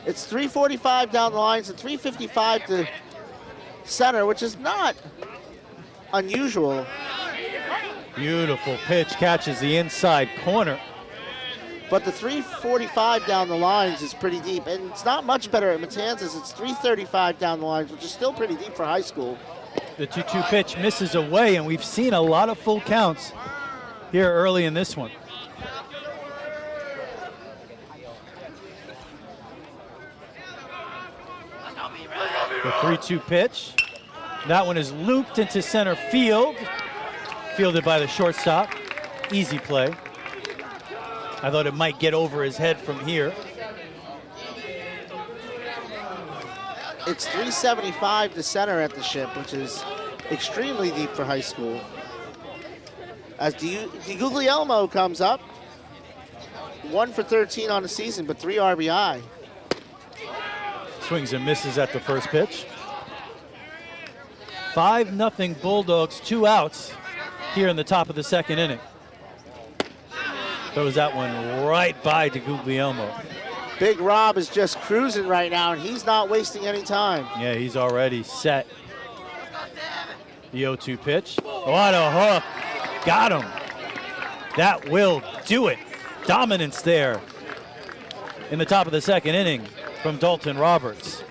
It's 345 down the lines and 355 to center, which is not unusual. Beautiful pitch, catches the inside corner. But the 345 down the lines is pretty deep, and it's not much better at Matanzas. It's 335 down the lines, which is still pretty deep for high school. The 2-2 pitch misses away, and we've seen a lot of full counts here early in this one. The 3-2 pitch. That one is looped into center field. Fielded by the shortstop. Easy play. I thought it might get over his head from here. It's 375 to center at the Ship, which is extremely deep for high school. As DiGuglielmo comes up, 1 for 13 on the season, but 3 RBI. Swings and misses at the first pitch. 5-0 Bulldogs, 2 outs here in the top of the second inning. Throws that one right by DiGuglielmo. Big Rob is just cruising right now, and he's not wasting any time. Yeah, he's already set. The 0-2 pitch. What a hook. Got him. That will do it. Dominance there in the top of the second inning from Dalton Roberts.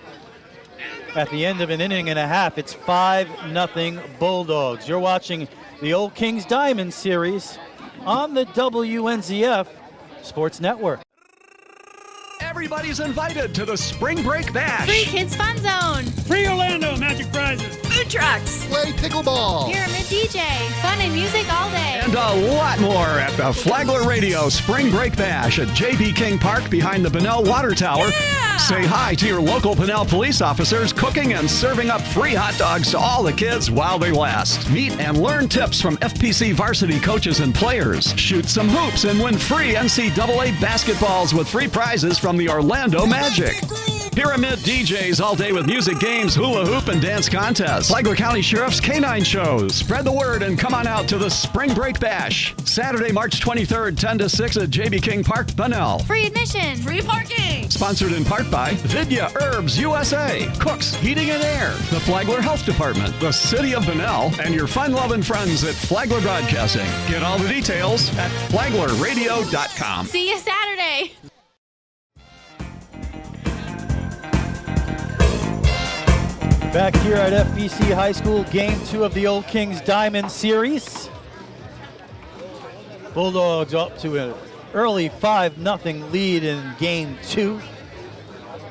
At the end of an inning and a half, it's 5-0 Bulldogs. You're watching the Old Kings Diamond Series on the WNZF Sports Network. Everybody's invited to the Spring Break Bash. Free Kids Fun Zone. Free Orlando Magic prizes. Food trucks. Play pickleball. Pyramid DJ. Fun and music all day. And a lot more at the Flagler Radio Spring Break Bash at J.B. King Park behind the Bunnell Water Tower. Yeah! Say hi to your local Bunnell police officers cooking and serving up free hot dogs to all the kids while they last. Meet and learn tips from FPC varsity coaches and players. Shoot some hoops and win free NCAA basketballs with free prizes from the Orlando Magic. Pyramid DJs all day with music, games, hula hoop, and dance contests. Flagler County Sheriff's Canine Shows. Spread the word and come on out to the Spring Break Bash. Saturday, March 23rd, 10 to 6 at J.B. King Park, Bunnell. Free admission. Free parking. Sponsored in part by Vidya Herbs USA, Cooks, Heating and Air, the Flagler Health Department, the City of Bunnell, and your fun-loving friends at Flagler Broadcasting. Get all the details at flaglerradio.com. See you Saturday. Back here at FPC High School, Game 2 of the Old Kings Diamond Series. Bulldogs up to an early 5-0 lead in Game 2.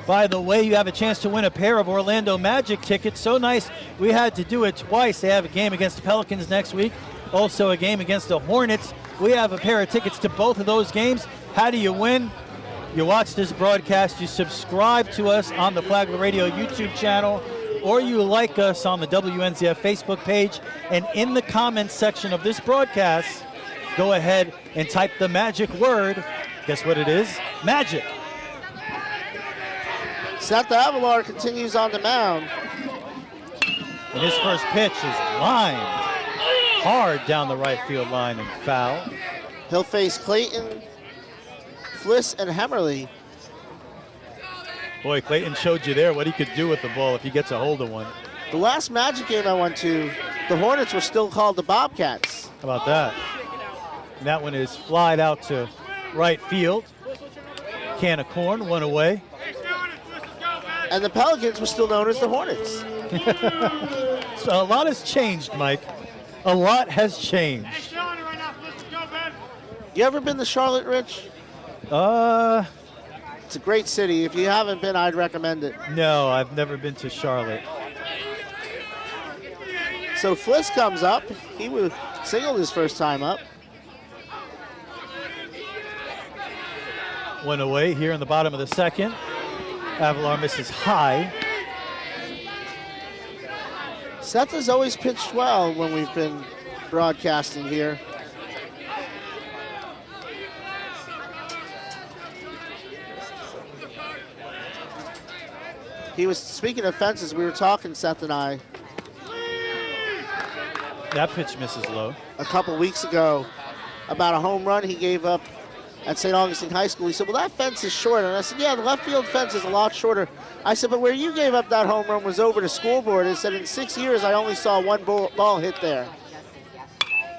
By the way, you have a chance to win a pair of Orlando Magic tickets. So nice, we had to do it twice. They have a game against the Pelicans next week, also a game against the Hornets. We have a pair of tickets to both of those games. How do you win? You watch this broadcast, you subscribe to us on the Flagler Radio YouTube channel, or you like us on the WNZF Facebook page, and in the comments section of this broadcast, go ahead and type the magic word. Guess what it is? Magic. Seth Avalar continues on the mound. And his first pitch is lined hard down the right field line and foul. He'll face Clayton, Fliss, and Hemmerly. Boy, Clayton showed you there what he could do with the ball if he gets a hold of one. The last Magic game I went to, the Hornets were still called the Bobcats. How about that? And that one is flied out to right field. Can of corn, one away. And the Pelicans were still known as the Hornets. So a lot has changed, Mike. A lot has changed. You ever been to Charlotte, Rich? It's a great city. If you haven't been, I'd recommend it. No, I've never been to Charlotte. So Fliss comes up. He was singled his first time up. One away here in the bottom of the second. Avalar misses high. Seth has always pitched well when we've been broadcasting here. He was, speaking of fences, we were talking, Seth and I, that pitch misses low. a couple weeks ago about a home run he gave up at St. Augustine High School. He said, well, that fence is short. And I said, yeah, the left field fence is a lot shorter. I said, but where you gave up that home run was over the scoreboard. He said, in 6 years, I only saw one ball hit there.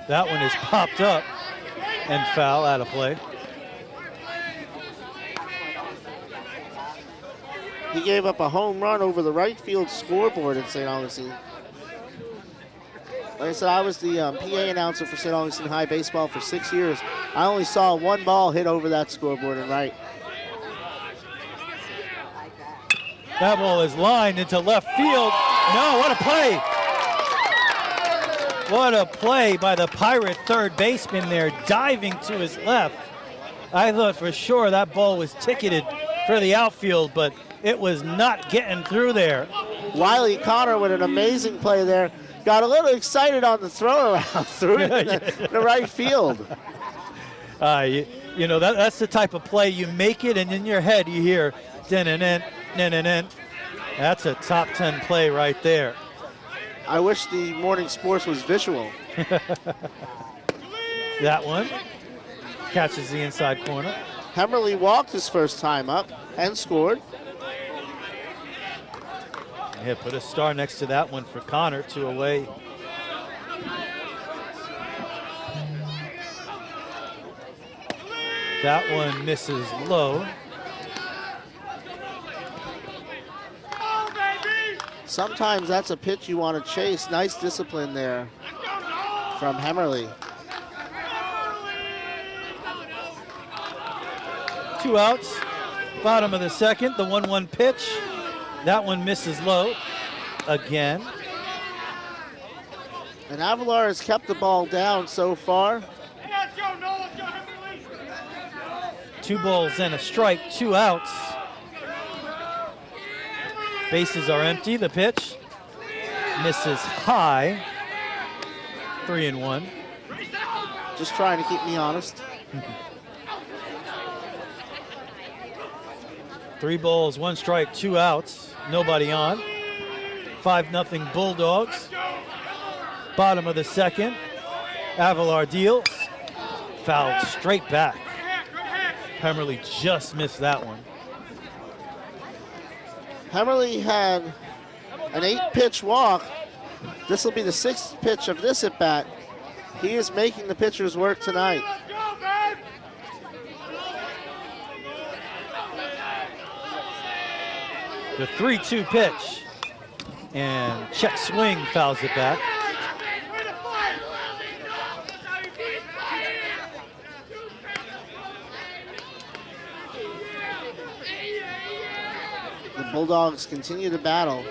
That one is popped up and foul out of play. He gave up a home run over the right field scoreboard at St. Augustine. Like I said, I was the PA announcer for St. Augustine High baseball for 6 years. I only saw one ball hit over that scoreboard and right. That ball is lined into left field. No, what a play. What a play by the Pirate third baseman there, diving to his left. I thought for sure that ball was ticketed for the outfield, but it was not getting through there. Wiley Connor with an amazing play there. Got a little excited on the throw around, threw it in the right field. You know, that's the type of play you make it, and in your head you hear, din-din-din, din-din-din. That's a top 10 play right there. I wish the morning sports was visual. That one catches the inside corner. Hemmerly walked his first time up and scored. Yeah, put a star next to that one for Connor, 2 away. That one misses low. Sometimes that's a pitch you want to chase. Nice discipline there from Hemmerly. 2 outs, bottom of the second, the 1-1 pitch. That one misses low again. And Avalar has kept the ball down so far. 2 balls and a strike, 2 outs. Bases are empty, the pitch misses high. 3-1. Just trying to keep me honest. 3 balls, 1 strike, 2 outs. Nobody on. 5-0 Bulldogs. Bottom of the second. Avalar deals. Fouled straight back. Hemmerly just missed that one. Hemmerly had an 8-pitch walk. This will be the 6th pitch of this at-bat. He is making the pitchers work tonight. The 3-2 pitch. And check swing fouls it back. The Bulldogs continue to battle.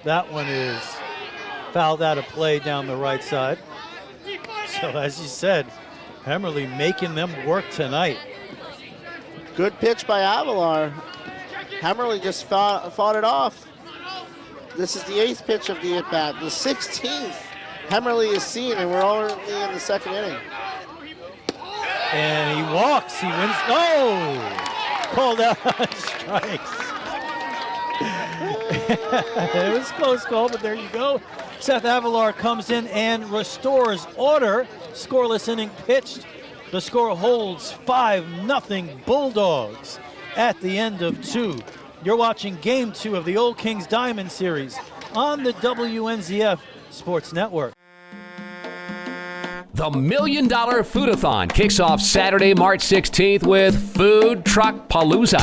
That one is fouled out of play down the right side. So as you said, Hemmerly making them work tonight. Good pitch by Avalar. Hemmerly just fought it off. This is the 8th pitch of the at-bat. The 16th Hemmerly is seen, and we're only in the 2nd inning. And he walks, he wins. Oh! Called out on strikes. It was a close call, but there you go. Seth Avalar comes in and restores order. Scoreless inning pitched. The score holds 5-0 Bulldogs at the end of 2. You're watching Game 2 of the Old Kings Diamond Series on the WNZF Sports Network. The $1 Million Foodathon kicks off Saturday, March 16th with Food Truck Palooza.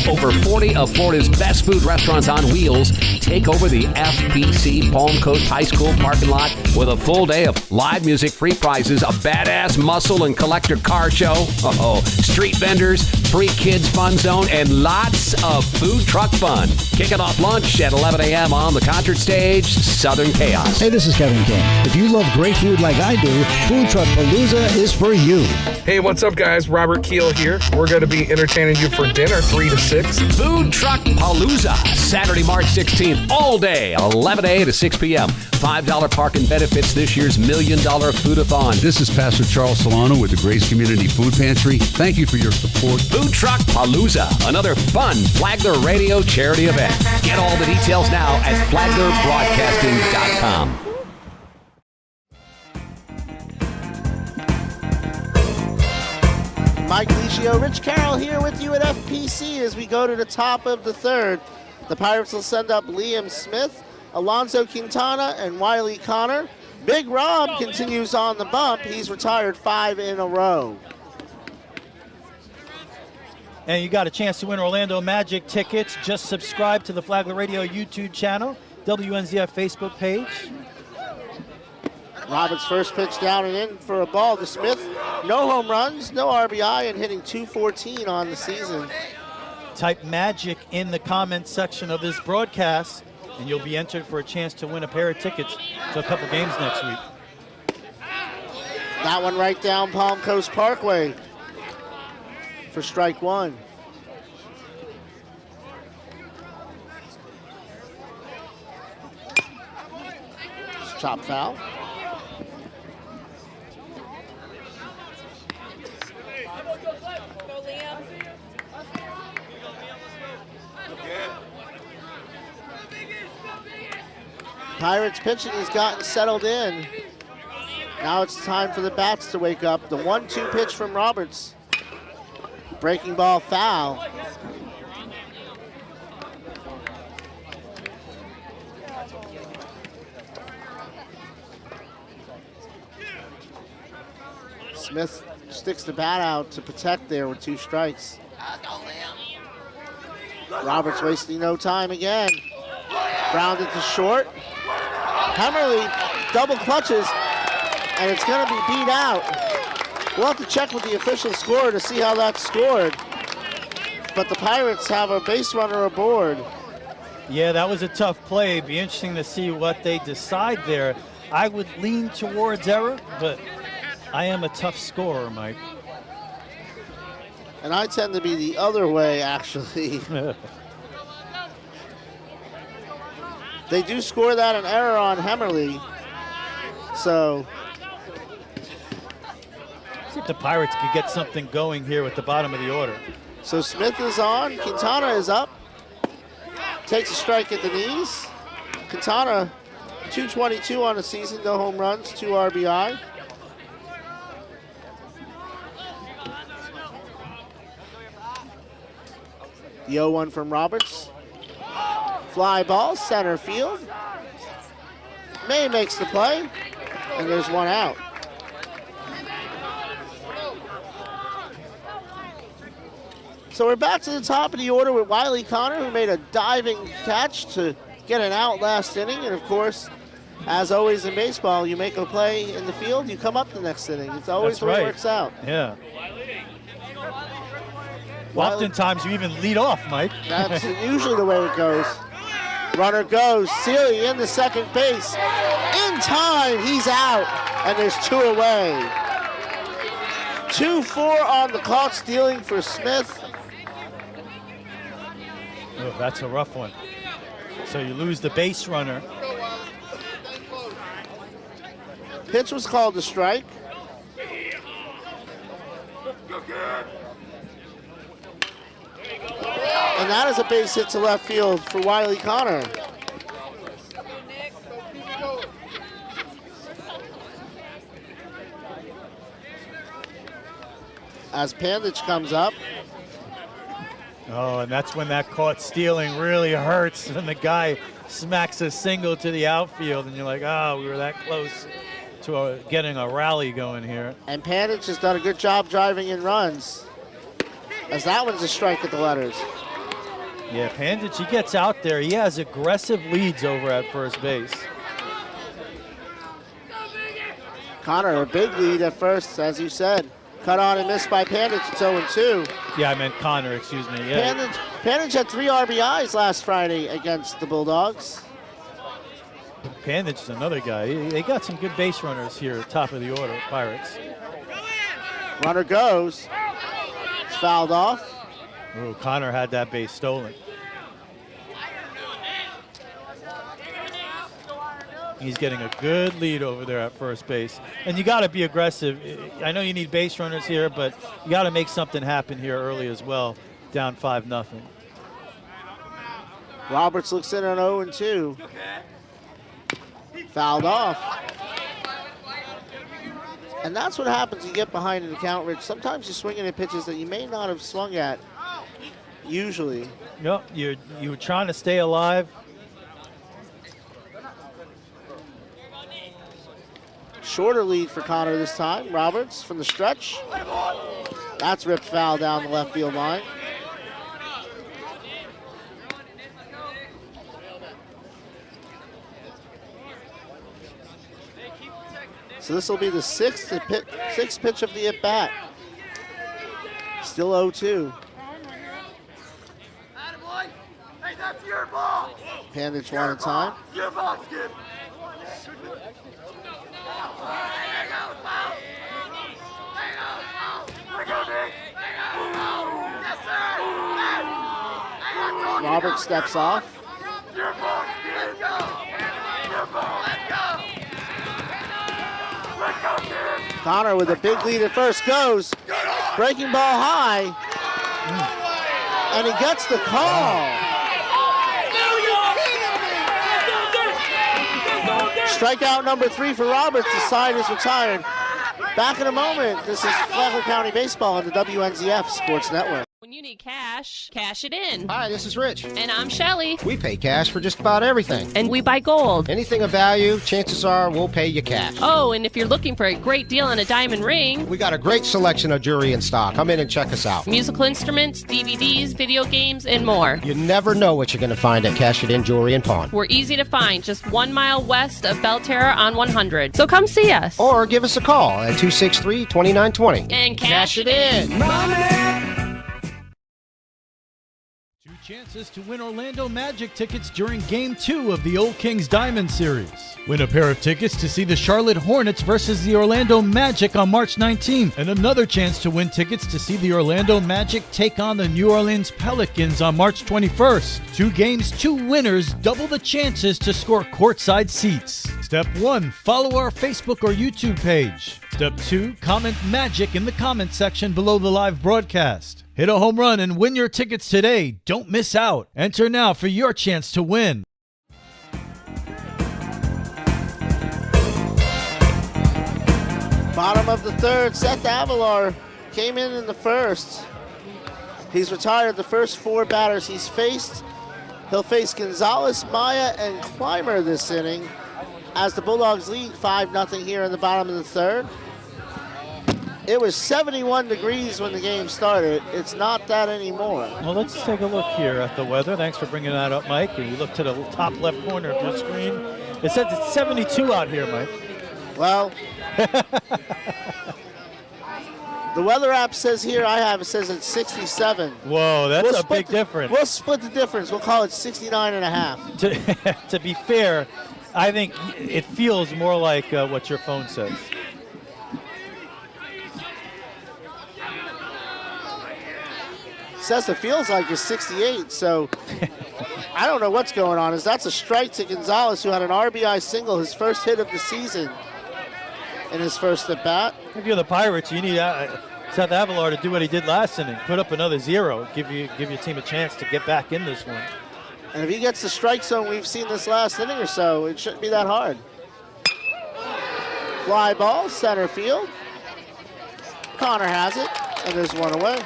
Over 40 of Florida's best food restaurants on wheels take over the FPC Palm Coast High School parking lot with a full day of live music, free prizes, a badass muscle and collector car show, street vendors, free kids fun zone, and lots of food truck fun. Kicking off lunch at 11 a.m. on the concert stage, Southern Chaos. Hey, this is Kevin King. If you love great food like I do, Food Truck Palooza is for you. Hey, what's up, guys? Robert Keel here. We're going to be entertaining you for dinner 3 to 6. Food Truck Palooza, Saturday, March 16th, all day, 11 a.m. to 6 p.m. $5 parking benefits this year's $1 Million Food-a-thon. This is Pastor Charles Solano with the Grace Community Food Pantry. Thank you for your support. Food Truck Palooza, another fun Flagler Radio charity event. Get all the details now at FlaglerBroadcasting.com. Mike Licio, Rich Carroll here with you at FPC as we go to the top of the third. The Pirates will send up Liam Smith, Alonzo Quintana, and Wiley Connor. Big Rob continues on the bump. He's retired 5 in a row. And you got a chance to win Orlando Magic tickets. Just subscribe to the Flagler Radio YouTube channel, WNZF Facebook page. Roberts' first pitch down and in for a ball to Smith. No home runs, no RBI, and hitting .214 on the season. Type Magic in the comment section of this broadcast, and you'll be entered for a chance to win a pair of tickets to a couple games next week. That one right down Palm Coast Parkway for strike one. Chop foul. Pirates pitching has gotten settled in. Now it's time for the bats to wake up. The 1-2 pitch from Roberts. Breaking ball foul. Smith sticks the bat out to protect there with 2 strikes. Roberts wasting no time again. Grounded to short. Hemmerly double clutches, and it's going to be beat out. We'll have to check with the official score to see how that's scored. But the Pirates have a base runner aboard. Yeah, that was a tough play. Be interesting to see what they decide there. I would lean towards error, but I am a tough scorer, Mike. And I tend to be the other way, actually. They do score that an error on Hemmerly. So see if the Pirates can get something going here with the bottom of the order. So Smith is on, Quintana is up. Takes a strike at the knees. Quintana, .222 on the season, no home runs, 2 RBI. The 0-1 from Roberts. Fly ball, center field. May makes the play, and there's 1 out. So we're back to the top of the order with Wiley Connor, who made a diving catch to get an out last inning. And of course, as always in baseball, you make a play in the field, you come up the next inning. It's always the way it works out. Yeah. Oftentimes you even lead off, Mike. That's usually the way it goes. Runner goes, Sealy in the second base. In time, he's out, and there's 2 away. 2-4 on the clock, stealing for Smith. Oh, that's a rough one. So you lose the base runner. Pitch was called a strike. And that is a base hit to left field for Wiley Connor. As Pandich comes up. Oh, and that's when that caught stealing really hurts when the guy smacks a single to the outfield and you're like, oh, we were that close to getting a rally going here. And Pandich has done a good job driving in runs, as that one's a strike at the letters. Yeah, Pandich, he gets out there. He has aggressive leads over at first base. Connor, a big lead at first, as you said. Cut on and missed by Pandich. It's 0-2. Yeah, I meant Connor, excuse me. Yeah. Pandich had 3 RBIs last Friday against the Bulldogs. Pandich is another guy. They got some good base runners here at top of the order, Pirates. Runner goes. It's fouled off. Ooh, Connor had that base stolen. He's getting a good lead over there at first base. And you got to be aggressive. I know you need base runners here, but you got to make something happen here early as well, down 5-0. Roberts looks in on 0-2. Fouled off. And that's what happens. You get behind in the count, Rich. Sometimes you're swinging at pitches that you may not have swung at usually. Yep, you were trying to stay alive. Shorter lead for Connor this time. Roberts from the stretch. That's ripped foul down the left field line. So this will be the sixth pitch of the at-bat. Still 0-2. Hey, that's your ball. Pandage one at a time. Your ball, Skip. Robert steps off. Your ball, Skip. Let's go. Your ball. Let's go. Let's go, Skip. Connor with a big lead at first goes. Breaking ball high. And he gets the call. Strikeout number 3 for Roberts. The side is retired. Back in a moment. This is Flagler County Baseball on the WNZF Sports Network. When you need cash, cash it in. Hi, this is Rich. And I'm Shelly. We pay cash for just about everything. And we buy gold. Anything of value, chances are we'll pay you cash. Oh, and if you're looking for a great deal on a diamond ring, We got a great selection of jewelry in stock. Come in and check us out. musical instruments, DVDs, video games, and more. You never know what you're going to find at Cash It In Jewelry and Pawn. We're easy to find, just 1 mile west of Belterra on 100. So come see us. Or give us a call at 263-2920. And cash it in. Chances to win Orlando Magic tickets during Game 2 of the Old Kings Diamond Series. Win a pair of tickets to see the Charlotte Hornets versus the Orlando Magic on March 19th, and another chance to win tickets to see the Orlando Magic take on the New Orleans Pelicans on March 21st. 2 games, 2 winners, double the chances to score courtside seats. Step 1, follow our Facebook or YouTube page. Step 2, comment Magic in the comment section below the live broadcast. Hit a home run and win your tickets today. Don't miss out. Enter now for your chance to win. Bottom of the third, Seth Avalar came in the first. He's retired the first 4 batters he's faced. He'll face Gonzalez, Maya, and Clymer this inning as the Bulldogs lead 5-0 here in the bottom of the third. It was 71 degrees when the game started. It's not that anymore. Well, let's take a look here at the weather. Thanks for bringing that up, Mike. And you look to the top left corner of your screen. It says it's 72 out here, Mike. Well, the weather app says here, it says it's 67. Whoa, that's a big difference. We'll split the difference. We'll call it 69.5. To be fair, I think it feels more like what your phone says. Says it feels like it's 68, so I don't know what's going on. That's a strike to Gonzalez, who had an RBI single, his first hit of the season in his first at bat. If you're the Pirates, you need Seth Avalar to do what he did last inning, put up another 0, give your team a chance to get back in this one. And if he gets the strike zone we've seen this last inning or so, it shouldn't be that hard. Fly ball, center field. Connor has it, and there's one away.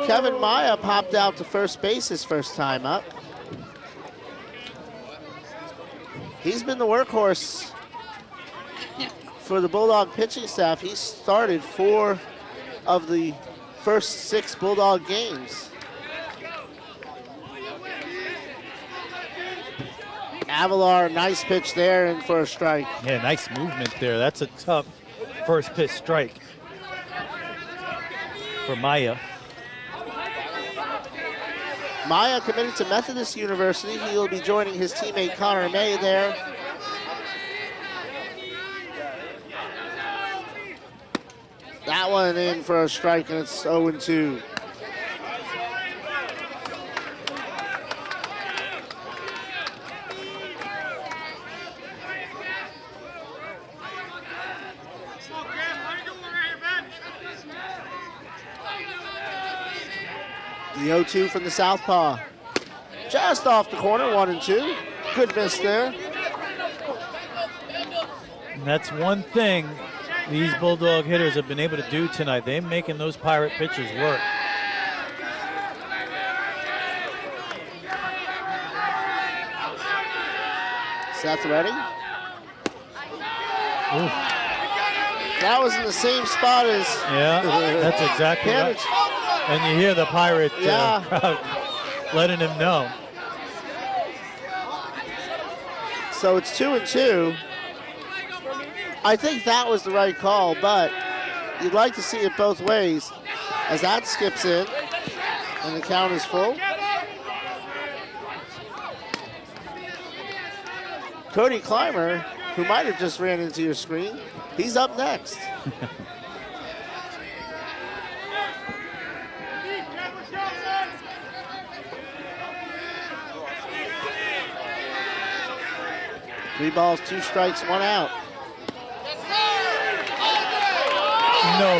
Kevin Maya popped out to first base his first time up. He's been the workhorse for the Bulldog pitching staff. He started 4 of the first 6 Bulldog games. Avalar, nice pitch there and for a strike. Yeah, nice movement there. That's a tough first pitch strike for Maya. Maya committed to Methodist University. He'll be joining his teammate Connor May there. That one in for a strike, and it's 0-2. The 0-2 from the southpaw. Just off the corner, 1-2. Good miss there. And that's one thing these Bulldog hitters have been able to do tonight. They're making those Pirate pitchers work. Seth ready? Ooh. That was in the same spot as... Yeah, that's exactly right. And you hear the Pirate crowd letting him know. So it's 2-2. I think that was the right call, but you'd like to see it both ways as that skips in and the count is full. Cody Clymer, who might have just ran into your screen, he's up next. Three balls, two strikes, one out. No.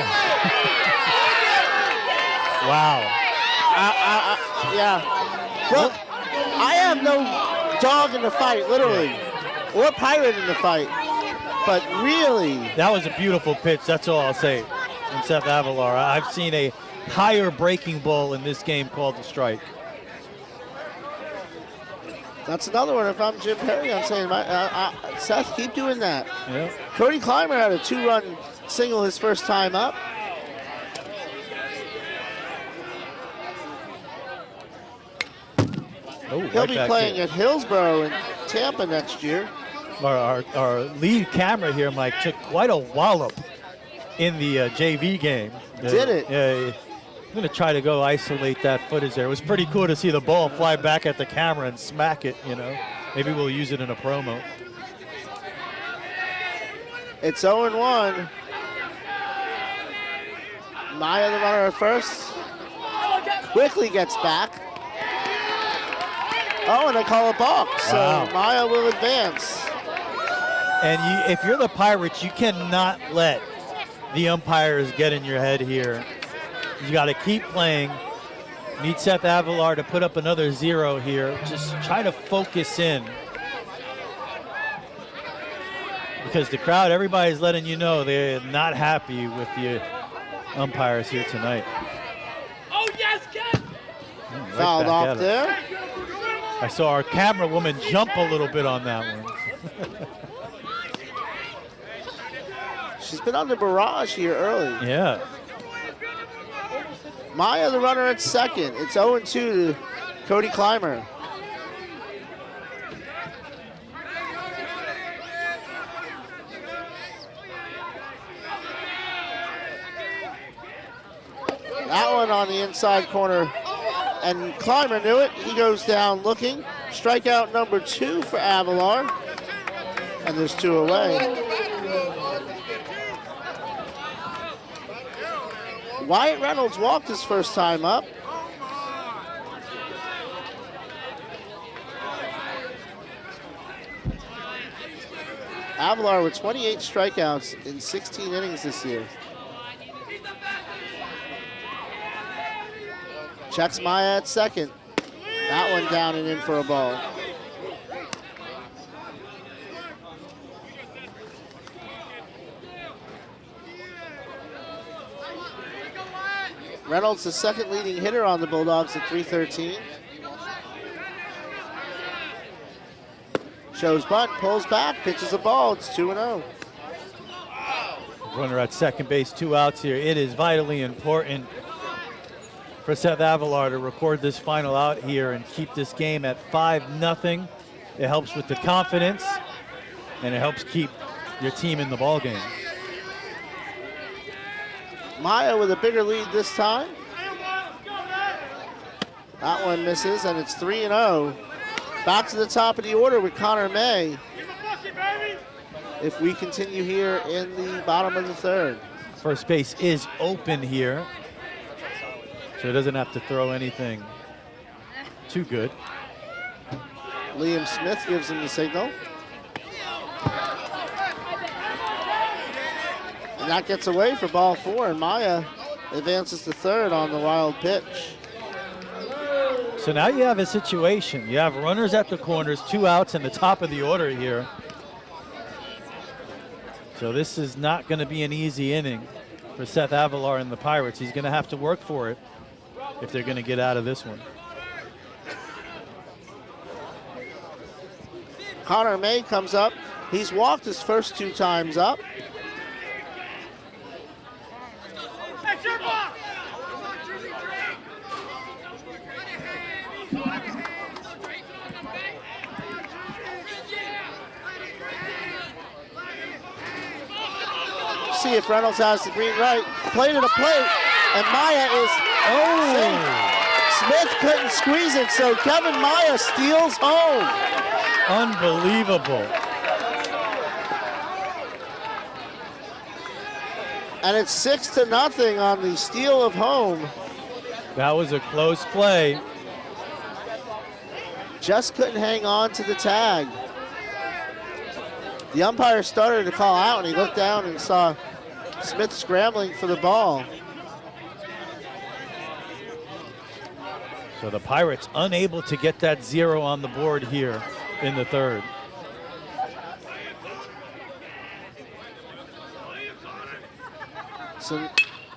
Wow. Yeah. Look, I have no dog in the fight, literally, or Pirate in the fight. But really, that was a beautiful pitch. That's all I'll say. And Seth Avalar, I've seen a higher breaking ball in this game called a strike. That's another one. If I'm Jim Perry, I'm saying, Seth, keep doing that. Yeah. Cody Clymer had a 2-run single his first time up. Oh, He'll be playing at Hillsborough in Tampa next year. Our lead camera here, Mike, took quite a wallop in the JV game. Did it? Yeah. I'm going to try to go isolate that footage there. It was pretty cool to see the ball fly back at the camera and smack it, you know. Maybe we'll use it in a promo. It's 0-1. Maya, the runner at first, quickly gets back. Oh, and they call a balk, so wow. Maya will advance. And if you're the Pirates, you cannot let the umpires get in your head here. You got to keep playing. Need Seth Avalar to put up another 0 here. Just try to focus in. Because the crowd, everybody's letting you know they're not happy with the umpires here tonight. Oh, yes, Ken! Right Fouled off there. I saw our camera woman jump a little bit on that one. She's been under barrage here early. Yeah. Maya, the runner at second. It's 0-2 to Cody Clymer. That one on the inside corner, and Clymer knew it. He goes down looking. Strikeout number 2 for Avalar, and there's 2 away. Wyatt Reynolds walked his first time up. Avalar with 28 strikeouts in 16 innings this year. Checks Maya at second. That one down and in for a ball. Reynolds, the second leading hitter on the Bulldogs at .313. Shows bunt, pulls back, pitches a ball. It's 2-0. Runner at second base, 2 outs here. It is vitally important for Seth Avalar to record this final out here and keep this game at 5-0. It helps with the confidence, and it helps keep your team in the ball game. Maya with a bigger lead this time. That one misses, and it's 3-0. Back to the top of the order with Connor May. If we continue here in the bottom of the third. First base is open here, so he doesn't have to throw anything too good. Liam Smith gives him the signal. And that gets away for ball 4, and Maya advances to third on the wild pitch. So now you have a situation. You have runners at the corners, 2 outs in the top of the order here. So this is not going to be an easy inning for Seth Avalar and the Pirates. He's going to have to work for it if they're going to get out of this one. Connor May comes up. He's walked his first 2 times up. See if Reynolds has the green light. Play to the plate, and Maya is safe. Smith couldn't squeeze it, so Kevin Maya steals home. Unbelievable. And it's 6-0 on the steal of home. That was a close play. Just couldn't hang on to the tag. The umpire started to call out, and he looked down and saw Smith scrambling for the ball. So the Pirates unable to get that 0 on the board here in the third. So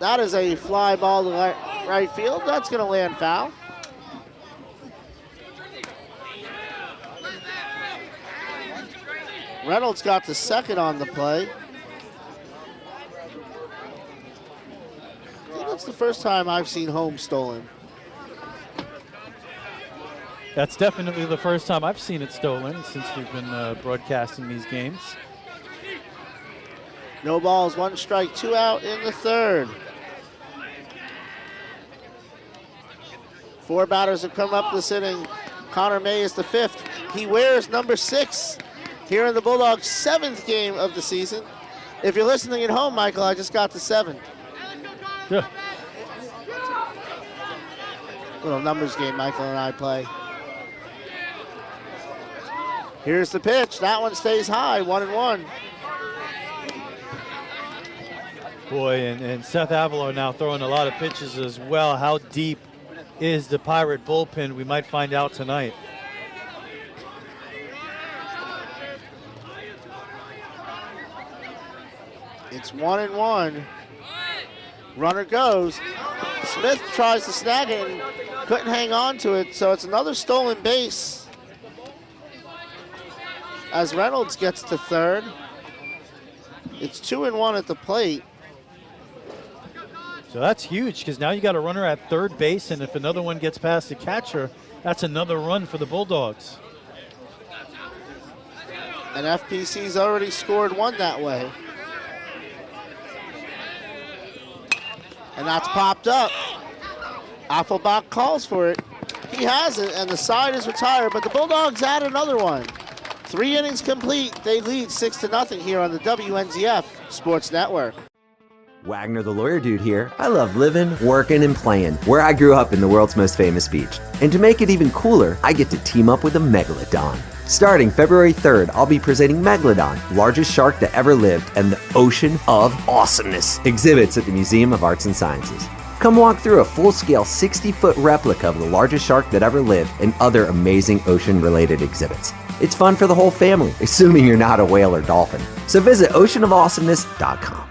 that is a fly ball to right field. That's going to land foul. Reynolds got the second on the play. I think that's the first time I've seen home stolen. That's definitely the first time I've seen it stolen since we've been broadcasting these games. No balls, 1 strike, 2 out in the third. 4 batters have come up this inning. Connor May is the 5th. He wears number 6 here in the Bulldogs' 7th game of the season. If you're listening at home, Michael, I just got to 7. Yeah. Little numbers game Michael and I play. Here's the pitch. That one stays high, 1-1. Boy, and Seth Avalar now throwing a lot of pitches as well. How deep is the Pirate bullpen? We might find out tonight. It's 1-1. Runner goes. Smith tries to snag it and couldn't hang on to it, so it's another stolen base as Reynolds gets to third. It's 2-1 at the plate. So that's huge because now you got a runner at third base, and if another one gets past the catcher, that's another run for the Bulldogs. And FPC's already scored 1 that way. And that's popped up. Affelbach calls for it. He has it, and the side is retired, but the Bulldogs add another one. 3 innings complete. They lead 6-0 here on the WNZF Sports Network. Wagner the Lawyer Dude here. I love living, working, and playing where I grew up in the world's most famous beach. And to make it even cooler, I get to team up with a megalodon. Starting February 3rd, I'll be presenting Megalodon, largest shark that ever lived, and the Ocean of Awesomeness exhibits at the Museum of Arts and Sciences. Come walk through a full-scale 60-foot replica of the largest shark that ever lived and other amazing ocean-related exhibits. It's fun for the whole family, assuming you're not a whale or dolphin. So visit oceanofawesomeness.com.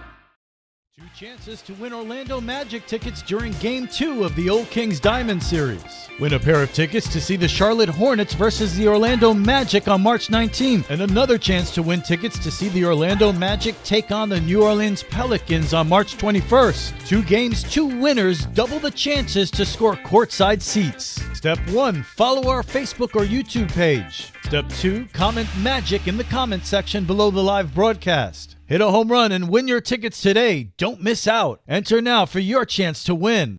Chances to win Orlando Magic tickets during Game 2 of the Old Kings Diamond Series. Win a pair of tickets to see the Charlotte Hornets versus the Orlando Magic on March 19th, and another chance to win tickets to see the Orlando Magic take on the New Orleans Pelicans on March 21st. 2 games, 2 winners, double the chances to score courtside seats. Step 1, follow our Facebook or YouTube page. Step 2, comment Magic in the comment section below the live broadcast. Hit a home run and win your tickets today. Don't miss out. Enter now for your chance to win.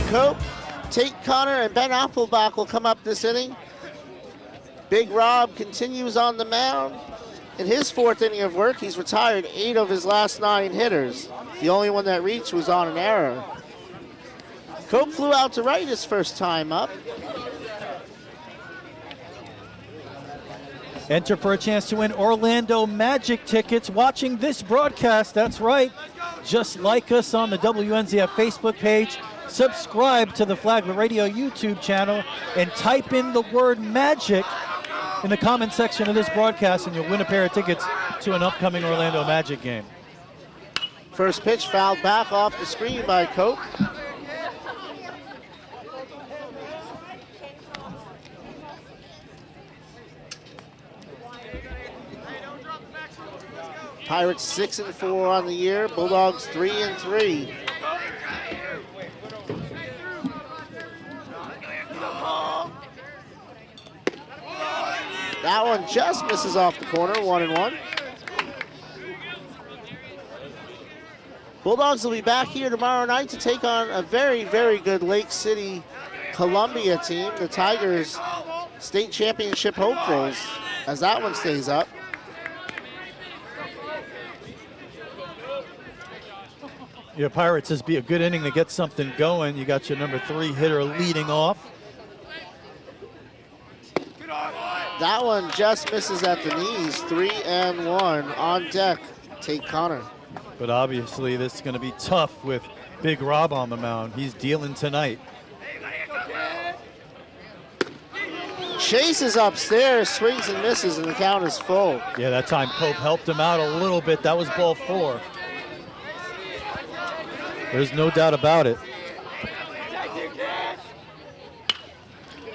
Cope, Tate Connor, and Ben Affelbach will come up this inning. Big Rob continues on the mound. In his 4th inning of work, he's retired 8 of his last 9 hitters. The only one that reached was on an error. Cope flew out to right his first time up. Enter for a chance to win Orlando Magic tickets watching this broadcast. That's right. Just like us on the WNZF Facebook page, subscribe to the Flagler Radio YouTube channel and type in the word Magic in the comment section of this broadcast and you'll win a pair of tickets to an upcoming Orlando Magic game. First pitch fouled back off the screen by Cope. Pirates 6-4 on the year. Bulldogs 3-3. That one just misses off the corner, 1-1. Bulldogs will be back here tomorrow night to take on a very, very good Lake City Columbia team, the Tigers state championship hopefuls, as that one stays up. Your Pirates, this be a good inning to get something going. You got your number 3 hitter leading off. That one just misses at the knees. 3-1 on deck. Tate Connor. But obviously this is going to be tough with Big Rob on the mound. He's dealing tonight. Chase is upstairs, swings and misses, and the count is full. Yeah, that time Pope helped him out a little bit. That was ball 4. There's no doubt about it.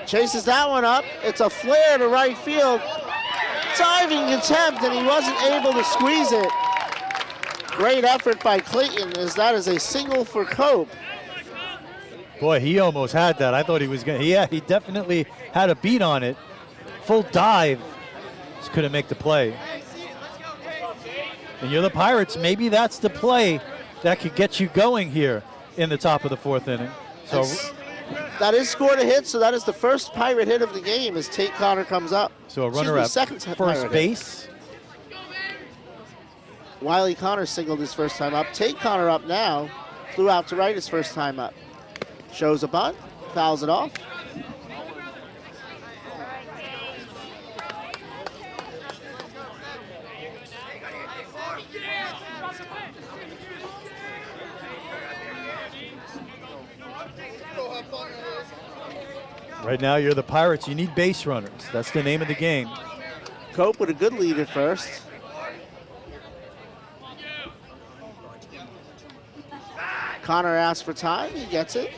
Chases that one up. It's a flare to right field. Diving attempt, and he wasn't able to squeeze it. Great effort by Clayton, as that is a single for Cope. Boy, he almost had that. I thought he was going to. Yeah, he definitely had a beat on it. Full dive. Just couldn't make the play. And you're the Pirates. Maybe that's the play that could get you going here in the top of the 4th inning. So that is scored a hit, so that is the first Pirate hit of the game as Tate Connor comes up. So a runner at first base. Wiley Connor singled his first time up. Tate Connor up now. Flew out to right his first time up. Shows a bunt, fouls it off. Right now, you're the Pirates. You need base runners. That's the name of the game. Cope with a good lead at first. Connor asks for time. He gets it.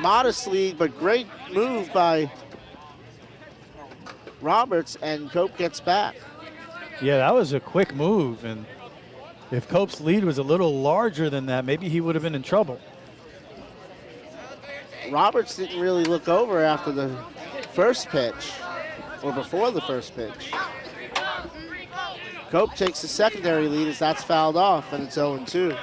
Modest lead, but great move by Roberts, and Cope gets back. Yeah, that was a quick move, and if Cope's lead was a little larger than that, maybe he would have been in trouble. Roberts didn't really look over after the first pitch, or before the first pitch. Cope takes the secondary lead as that's fouled off, and it's 0-2.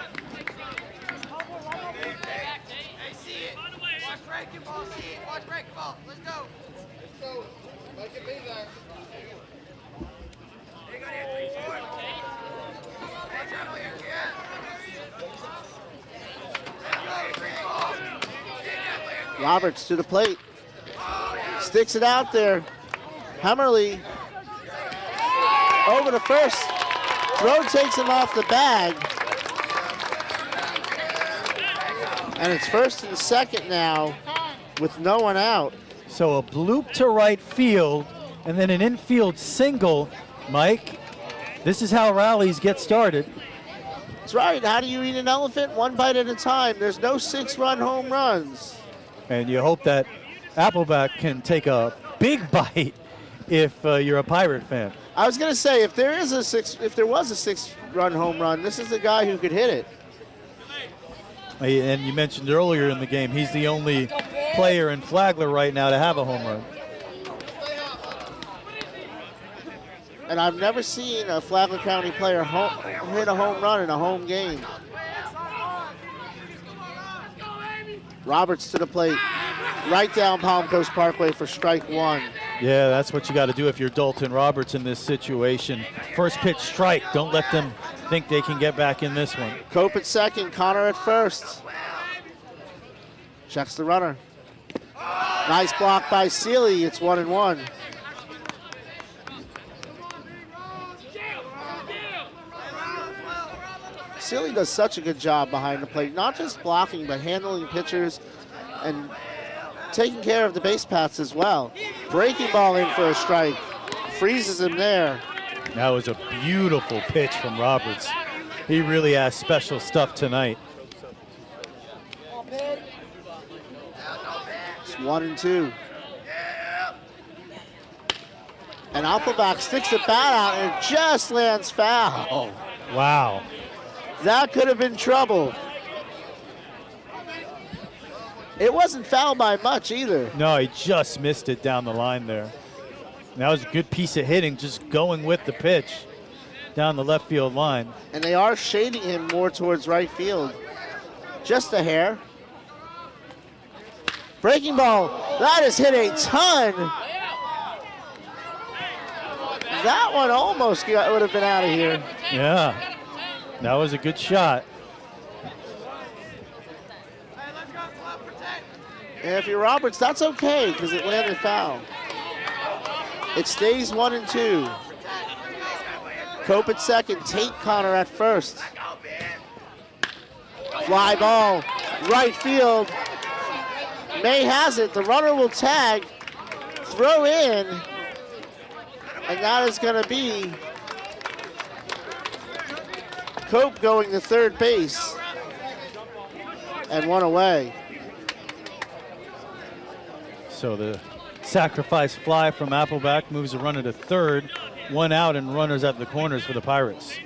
Roberts to the plate. Sticks it out there. Hemmerly over to first. Throw takes him off the bag. And it's first and second now with no one out. So a bloop to right field and then an infield single. Mike, this is how rallies get started. That's right. How do you eat an elephant? One bite at a time. There's no 6-run home runs. And you hope that Appleback can take a big bite if you're a Pirate fan. I was going to say, if there was a 6-run home run, this is the guy who could hit it. And you mentioned earlier in the game, he's the only player in Flagler right now to have a home run. And I've never seen a Flagler County player hit a home run in a home game. Roberts to the plate. Right down Palm Coast Parkway for strike one. Yeah, that's what you got to do if you're Dalton Roberts in this situation. First pitch strike. Don't let them think they can get back in this one. Cope at second, Connor at first. Checks the runner. Nice block by Seeley. It's 1-1. Seeley does such a good job behind the plate, not just blocking, but handling pitchers and taking care of the base paths as well. Breaking ball in for a strike. Freezes him there. That was a beautiful pitch from Roberts. He really has special stuff tonight. It's 1-2. And Appleback sticks the bat out and it just lands foul. Wow. That could have been trouble. It wasn't fouled by much either. No, he just missed it down the line there. That was a good piece of hitting, just going with the pitch down the left field line. And they are shading him more towards right field. Just a hair. Breaking ball. That is hit a ton. That one almost would have been out of here. Yeah, that was a good shot. And if you're Roberts, that's okay because it landed foul. It stays 1-2. Cope at second, Tate Connor at first. Fly ball, right field. May has it, the runner will tag, throw in, and that is gonna be Cope going to third base and one away. So the sacrifice fly from Appleback moves the runner to third. One out and runners at the corners for the Pirates.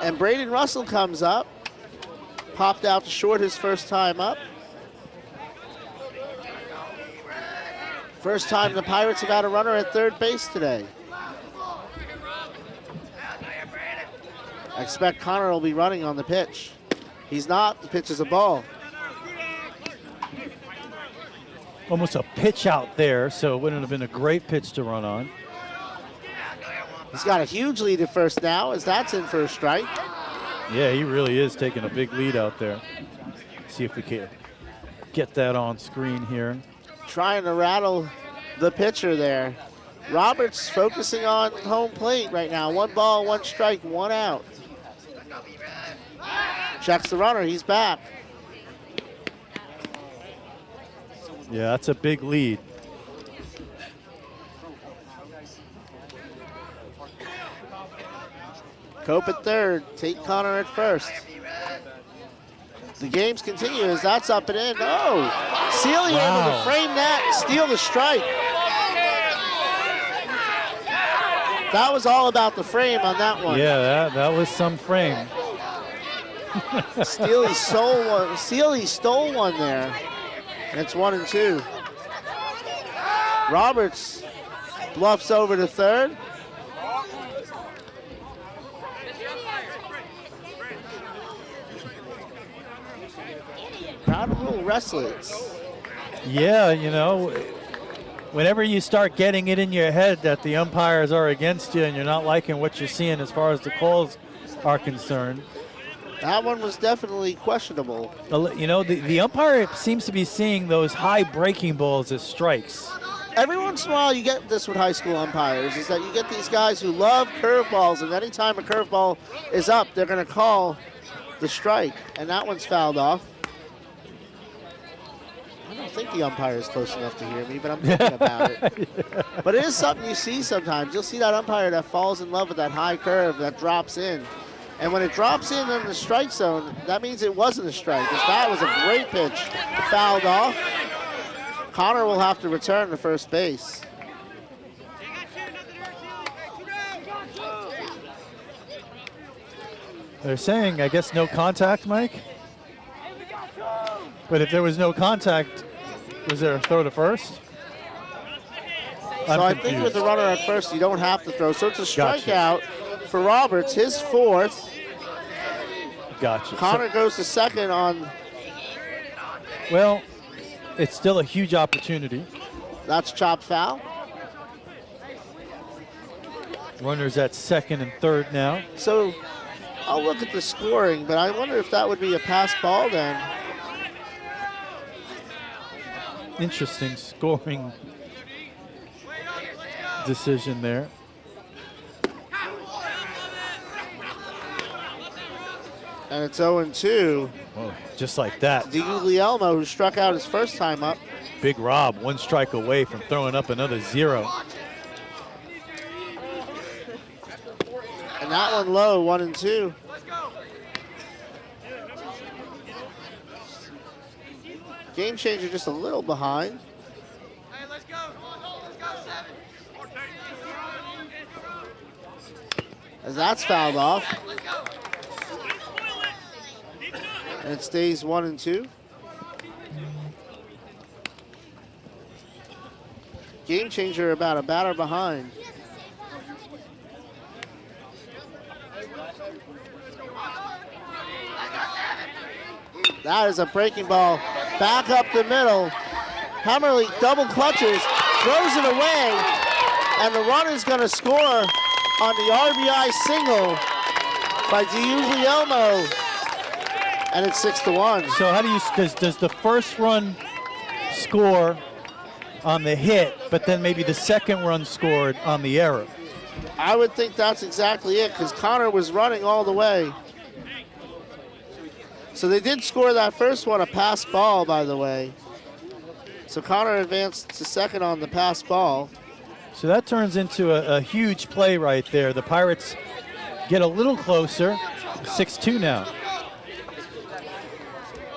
And Braden Russell comes up. Popped out to short his first time up. First time the Pirates have had a runner at third base today. I expect Connor will be running on the pitch. He's not. The pitch is a ball. Almost a pitch out there, so it wouldn't have been a great pitch to run on. He's got a huge lead at first now as that's in for a strike. Yeah, he really is taking a big lead out there. See if we can get that on screen here. Trying to rattle the pitcher there. Roberts focusing on home plate right now. 1 ball, 1 strike, 1 out. Checks the runner, he's back. Yeah, that's a big lead. Cope at third, Tate Connor at first. The games continue as that's up and in. Oh, Seeley able to frame that and steal the strike. That was all about the frame on that one. Yeah, that was some frame. Seeley stole one there. And it's 1-2. Roberts bluffs over to third. Crowd a little restless. Yeah, you know, whenever you start getting it in your head that the umpires are against you and you're not liking what you're seeing as far as the calls are concerned. That one was definitely questionable. You know, the umpire seems to be seeing those high breaking balls as strikes. Every once in a while you get this with high school umpires, is that you get these guys who love curveballs, and anytime a curveball is up, they're going to call the strike, and that one's fouled off. I don't think the umpire is close enough to hear me, but I'm thinking about it. Yeah. But it is something you see sometimes. You'll see that umpire that falls in love with that high curve that drops in. And when it drops in the strike zone, that means it wasn't a strike. That was a great pitch. Fouled off. Connor will have to return to first base. They're saying, I guess, no contact, Mike? But if there was no contact, was there a throw to first? So I think with the runner at first, you don't have to throw. So it's a strikeout for Roberts, his fourth. Gotcha. Connor goes to second on. Well, it's still a huge opportunity. That's chopped foul. Runners at second and third now. So I'll look at the scoring, but I wonder if that would be a pass ball then. Interesting scoring decision there. And it's 0-2. Whoa, just like that. DiGuglielmo, who struck out his first time up. Big Rob, one strike away from throwing up another 0. And that one low, 1-2. Game changer just a little behind. As that's fouled off. And it stays 1-2. Game changer about a batter behind. That is a breaking ball. Back up the middle. Hammerly double clutches, throws it away, and the runner's going to score on the RBI single by DiGuglielmo. And it's 6-1. So how do you, does the first run score on the hit, but then maybe the second run scored on the error? I would think that's exactly it, because Connor was running all the way. So they did score that first one, a pass ball, by the way. So Connor advanced to second on the pass ball. So that turns into a huge play right there. The Pirates get a little closer, 6-2 now.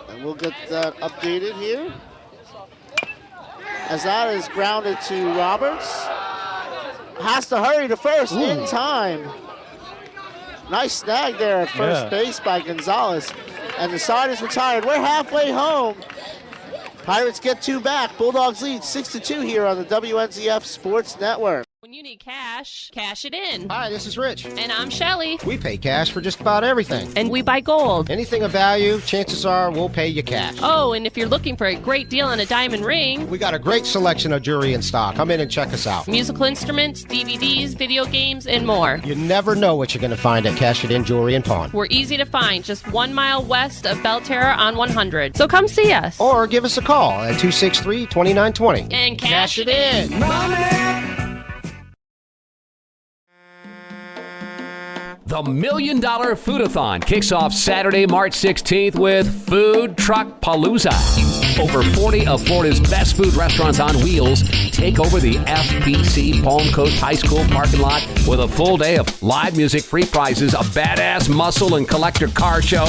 And we'll get that updated here. As that is grounded to Roberts. Has to hurry to first in time. Nice snag there at first base by Gonzalez. And the side is retired. We're halfway home. Pirates get 2 back. Bulldogs lead 6-2 here on the WNZF Sports Network. When you need cash, cash it in. Hi, this is Rich. And I'm Shelly. We pay cash for just about everything. And we buy gold. Anything of value, chances are we'll pay you cash. Oh, and if you're looking for a great deal on a diamond ring, we got a great selection of jewelry in stock. Come in and check us out. Musical instruments, DVDs, video games, and more. You never know what you're going to find at Cash It In Jewelry and Pawn. We're easy to find, just 1 mile west of Belterra on 100. So come see us. Or give us a call at 263-2920. And cash it in. The $1 Million Foodathon kicks off Saturday, March 16th with Food Truck Palooza. Over 40 of Florida's best food restaurants on wheels take over the FPC Palm Coast High School parking lot with a full day of live music, free prizes, a badass muscle and collector car show,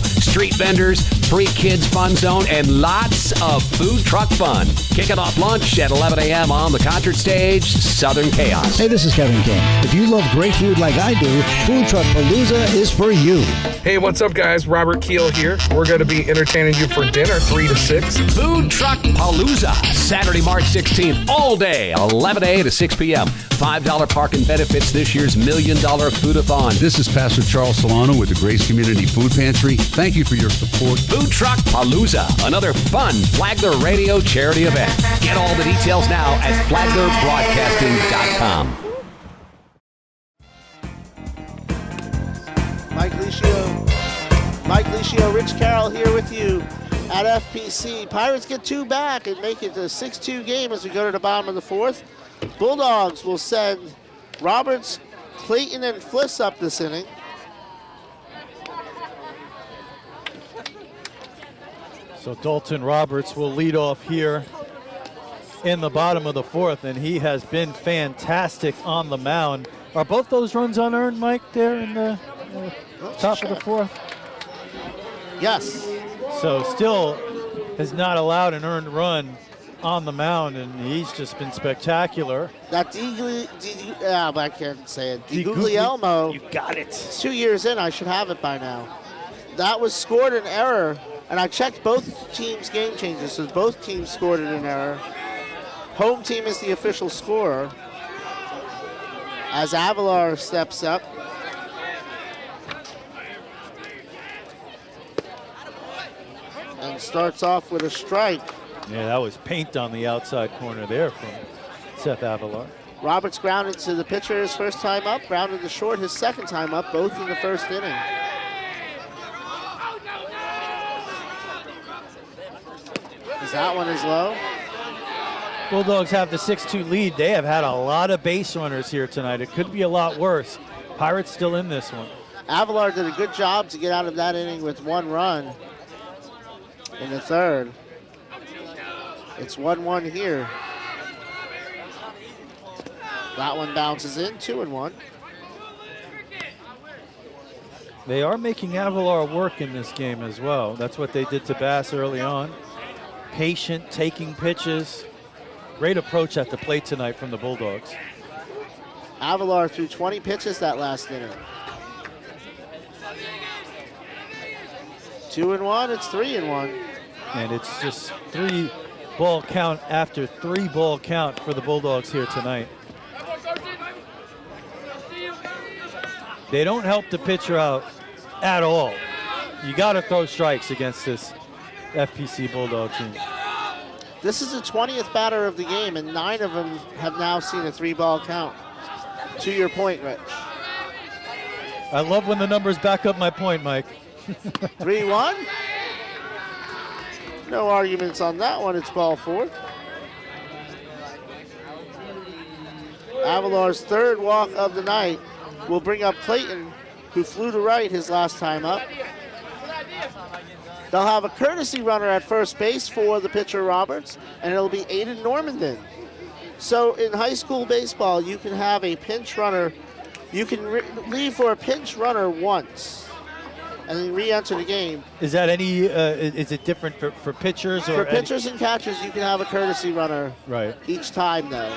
street vendors, free kids fun zone, and lots of food truck fun. Kicking off lunch at 11 a.m. on the concert stage, Southern Chaos. Hey, this is Kevin King. If you love great food like I do, Food Truck Palooza is for you. Hey, what's up, guys? Robert Keel here. We're going to be entertaining you for dinner 3 to 6. Food Truck Palooza, Saturday, March 16th, all day, 11 a.m. to 6 p.m. $5 parking benefits this year's $1 Million Foodathon. This is Pastor Charles Solano with the Grace Community Food Pantry. Thank you for your support. Food Truck Palooza, another fun Flagler Radio charity event. Get all the details now at FlaglerBroadcasting.com. Mike Licio, Rich Carroll here with you at FPC. Pirates get 2 back and make it a 6-2 game as we go to the bottom of the 4th. Bulldogs will send Roberts, Clayton, and Fliss up this inning. So Dalton Roberts will lead off here in the bottom of the 4th, and he has been fantastic on the mound. Are both those runs unearned, Mike, there in the top of the 4th? Yes. So still has not allowed an earned run on the mound, and he's just been spectacular. That I can't say it. DiGuglielmo. You got it. It's 2 years in. I should have it by now. That was scored in error, and I checked both teams' game changes, so both teams scored it in error. Home team is the official scorer as Avalar steps up. And starts off with a strike. Yeah, that was paint on the outside corner there from Seth Avalar. Roberts grounded to the pitcher his first time up, grounded to short his second time up, both in the first inning. As that one is low. Bulldogs have the 6-2 lead. They have had a lot of base runners here tonight. It could be a lot worse. Pirates still in this one. Avalar did a good job to get out of that inning with 1 run in the third. It's 1-1 here. That one bounces in, 2-1. They are making Avalar work in this game as well. That's what they did to Bass early on. Patient, taking pitches. Great approach at the plate tonight from the Bulldogs. Avalar threw 20 pitches that last inning. 2-1, it's 3-1. And it's just 3-ball count after 3-ball count for the Bulldogs here tonight. They don't help the pitcher out at all. You got to throw strikes against this FPC Bulldog team. This is the 20th batter of the game, and 9 of them have now seen a 3-ball count. To your point, Rich. I love when the numbers back up my point, Mike. 3-1. No arguments on that one. It's ball 4. Avalar's third walk of the night will bring up Clayton, who flew to right his last time up. They'll have a courtesy runner at first base for the pitcher Roberts, and it'll be Aiden Normandin. So in high school baseball, you can have a pinch runner. You can leave for a pinch runner once and then re-enter the game. Is that any, is it different for pitchers? For pitchers and catchers, you can have a courtesy runner each time, though.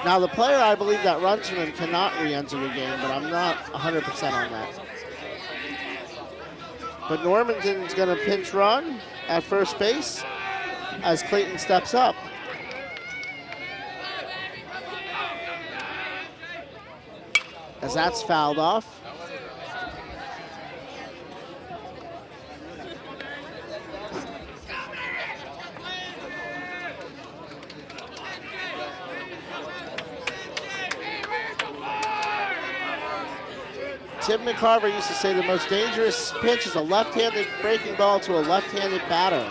Now, the player, I believe, that runs for him cannot re-enter the game, but I'm not 100% on that. But Normandin's going to pinch run at first base as Clayton steps up. As that's fouled off. Tim McCarver used to say the most dangerous pitch is a left-handed breaking ball to a left-handed batter.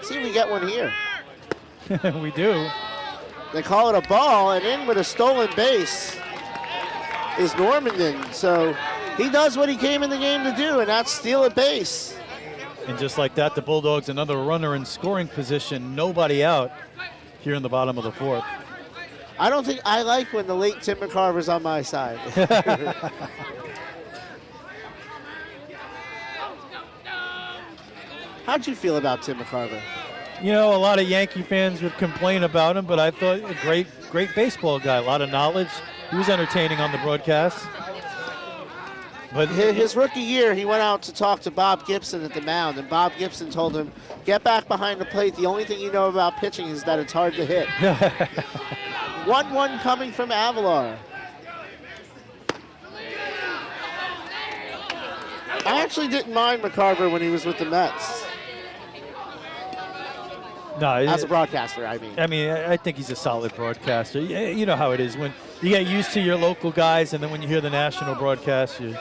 See if we get one here. We do. They call it a ball, and in with a stolen base is Normandin. So he does what he came in the game to do, and that's steal a base. And just like that, the Bulldogs, another runner in scoring position, nobody out here in the bottom of the 4th. I don't think I like when the late Tim McCarver's on my side. How'd you feel about Tim McCarver? You know, a lot of Yankee fans would complain about him, but I thought a great baseball guy, a lot of knowledge. He was entertaining on the broadcast. But his rookie year, he went out to talk to Bob Gibson at the mound, and Bob Gibson told him, get back behind the plate. The only thing you know about pitching is that it's hard to hit. 1-1 coming from Avalar. I actually didn't mind McCarver when he was with the Mets. No, as a broadcaster, I mean. I think he's a solid broadcaster. You know how it is when you get used to your local guys, and then when you hear the national broadcast, you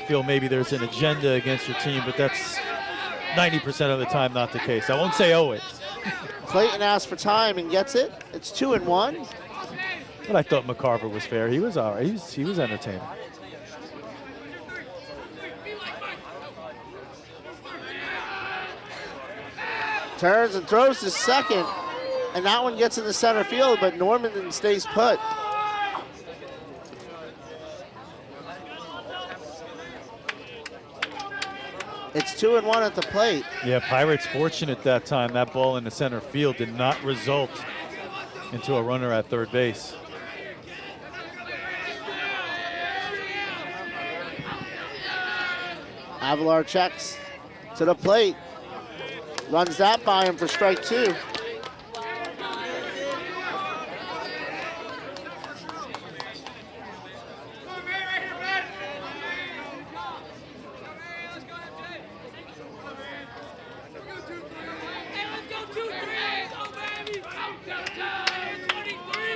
feel maybe there's an agenda against your team, but that's 90% of the time not the case. I won't say always. Clayton asks for time and gets it. It's 2-1. But I thought McCarver was fair. He was all right. He was entertaining. Turns and throws to second, and that one gets in the center field, but Normandin stays put. It's 2-1 at the plate. Yeah, Pirates fortunate that time. That ball in the center field did not result into a runner at third base. Avalar checks to the plate. Runs that by him for strike 2.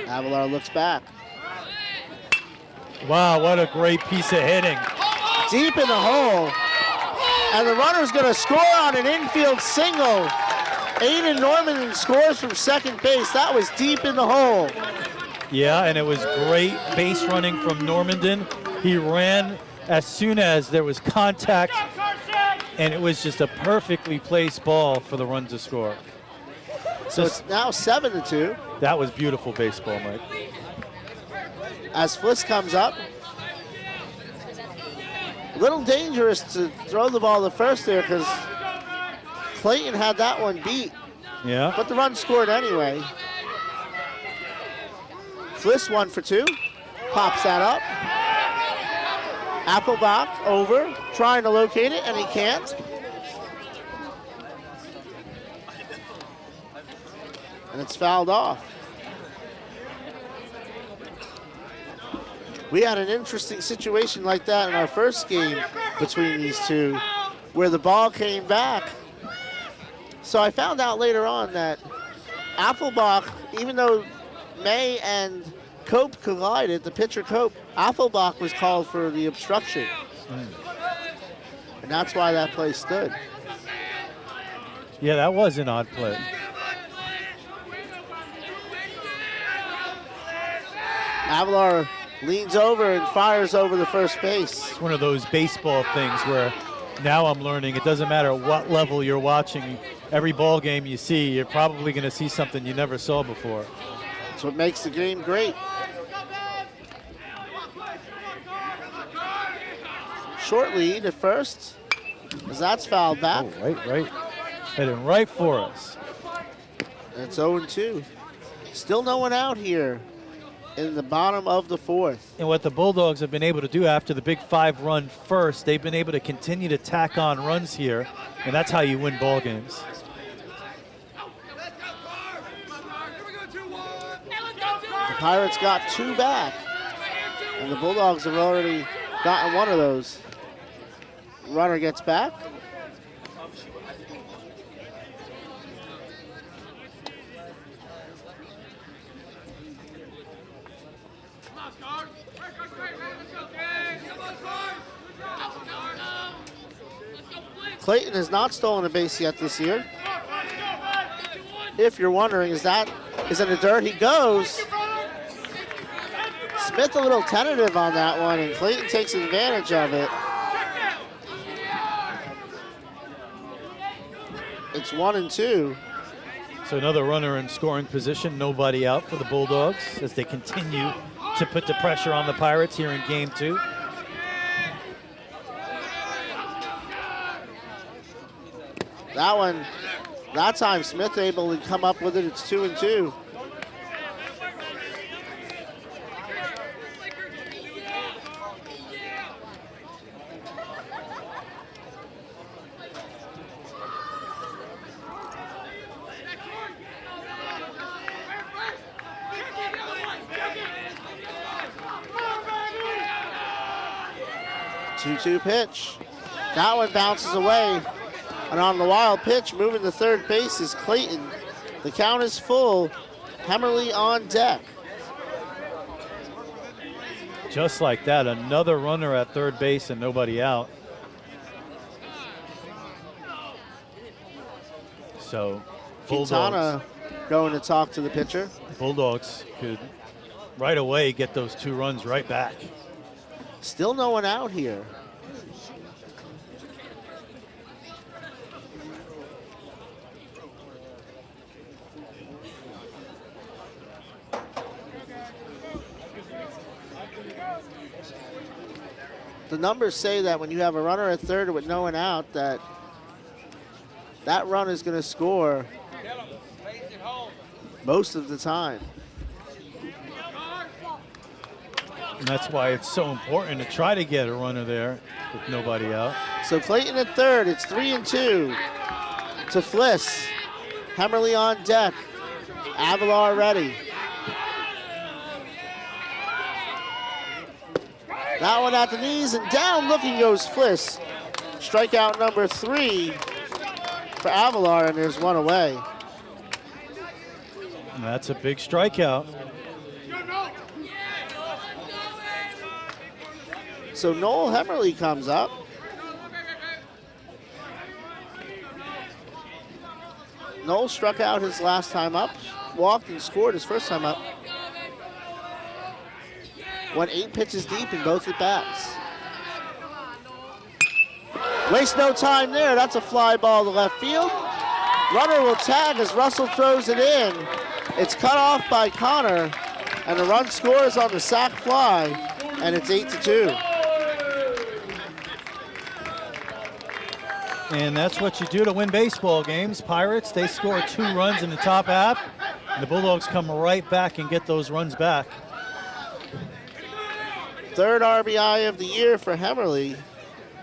Avalar looks back. Wow, what a great piece of hitting. Deep in the hole. And the runner's going to score on an infield single. Aiden Norman scores from second base. That was deep in the hole. Yeah, and it was great base running from Normandin. He ran as soon as there was contact, and it was just a perfectly placed ball for the run to score. So it's now 7-2. That was beautiful baseball, Mike. As Fliss comes up. A little dangerous to throw the ball to first there because Clayton had that one beat. Yeah. But the run scored anyway. Fliss 1 for 2. Pops that up. Applebach over, trying to locate it, and he can't. And it's fouled off. We had an interesting situation like that in our first game between these two, where the ball came back. So I found out later on that Applebach, even though May and Cope collided, the pitcher Cope, Applebach was called for the obstruction. And that's why that play stood. Yeah, that was an odd play. Avalar leans over and fires over the first base. It's one of those baseball things where now I'm learning it doesn't matter what level you're watching. Every ball game you see, you're probably going to see something you never saw before. That's what makes the game great. Short lead at first, as that's fouled back. Oh, right. Heading right for us. And it's 0-2. Still no one out here in the bottom of the fourth. And what the Bulldogs have been able to do after the big 5-run first, they've been able to continue to tack on runs here, and that's how you win ball games. The Pirates got 2 back, and the Bulldogs have already gotten one of those. Runner gets back. Clayton has not stolen a base yet this year. If you're wondering, is it in the dirt? He goes. Smith a little tentative on that one, and Clayton takes advantage of it. It's 1-2. So another runner in scoring position, nobody out for the Bulldogs as they continue to put the pressure on the Pirates here in game 2. That one, that time Smith able to come up with it. It's 2-2. Two-two pitch. That one bounces away. And on the wild pitch, moving to third base is Clayton. The count is full. Hemmerly on deck. Just like that, another runner at third base and nobody out. So, Quintana going to talk to the pitcher. Bulldogs could right away get those 2 runs right back. Still no one out here. The numbers say that when you have a runner at third with no one out, that run is going to score most of the time. And that's why it's so important to try to get a runner there with nobody out. So Clayton at third, it's 3-2. to Fliss. Hemmerly on deck. Avalar ready. That one at the knees, and down looking goes Fliss. Strikeout number 3 for Avalar, and there's one away. That's a big strikeout. So Noel Hemmerly comes up. Noel struck out his last time up, walked and scored his first time up. Went 8 pitches deep in both at bats. Waste no time there. That's a fly ball to left field. Runner will tag as Russell throws it in. It's cut off by Connor, and the run scores on the sac fly, and it's 8-2. And that's what you do to win baseball games. Pirates, they score 2 runs in the top half, and the Bulldogs come right back and get those runs back. Third RBI of the year for Hemmerly,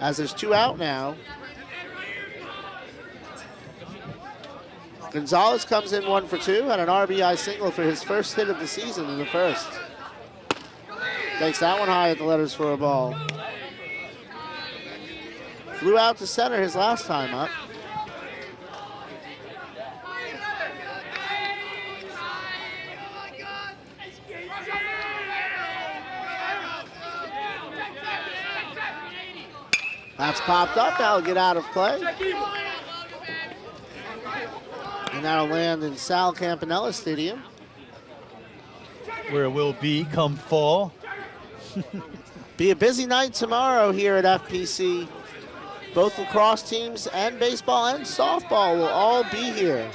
as there's 2 out now. Gonzalez comes in 1 for 2, and an RBI single for his first hit of the season in the first. Takes that one high at the letters for a ball. Flew out to center his last time up. That's popped up, that'll get out of play. And that'll land in Sal Campanella Stadium, where it will be come fall. Be a busy night tomorrow here at FPC. Both lacrosse teams and baseball and softball will all be here.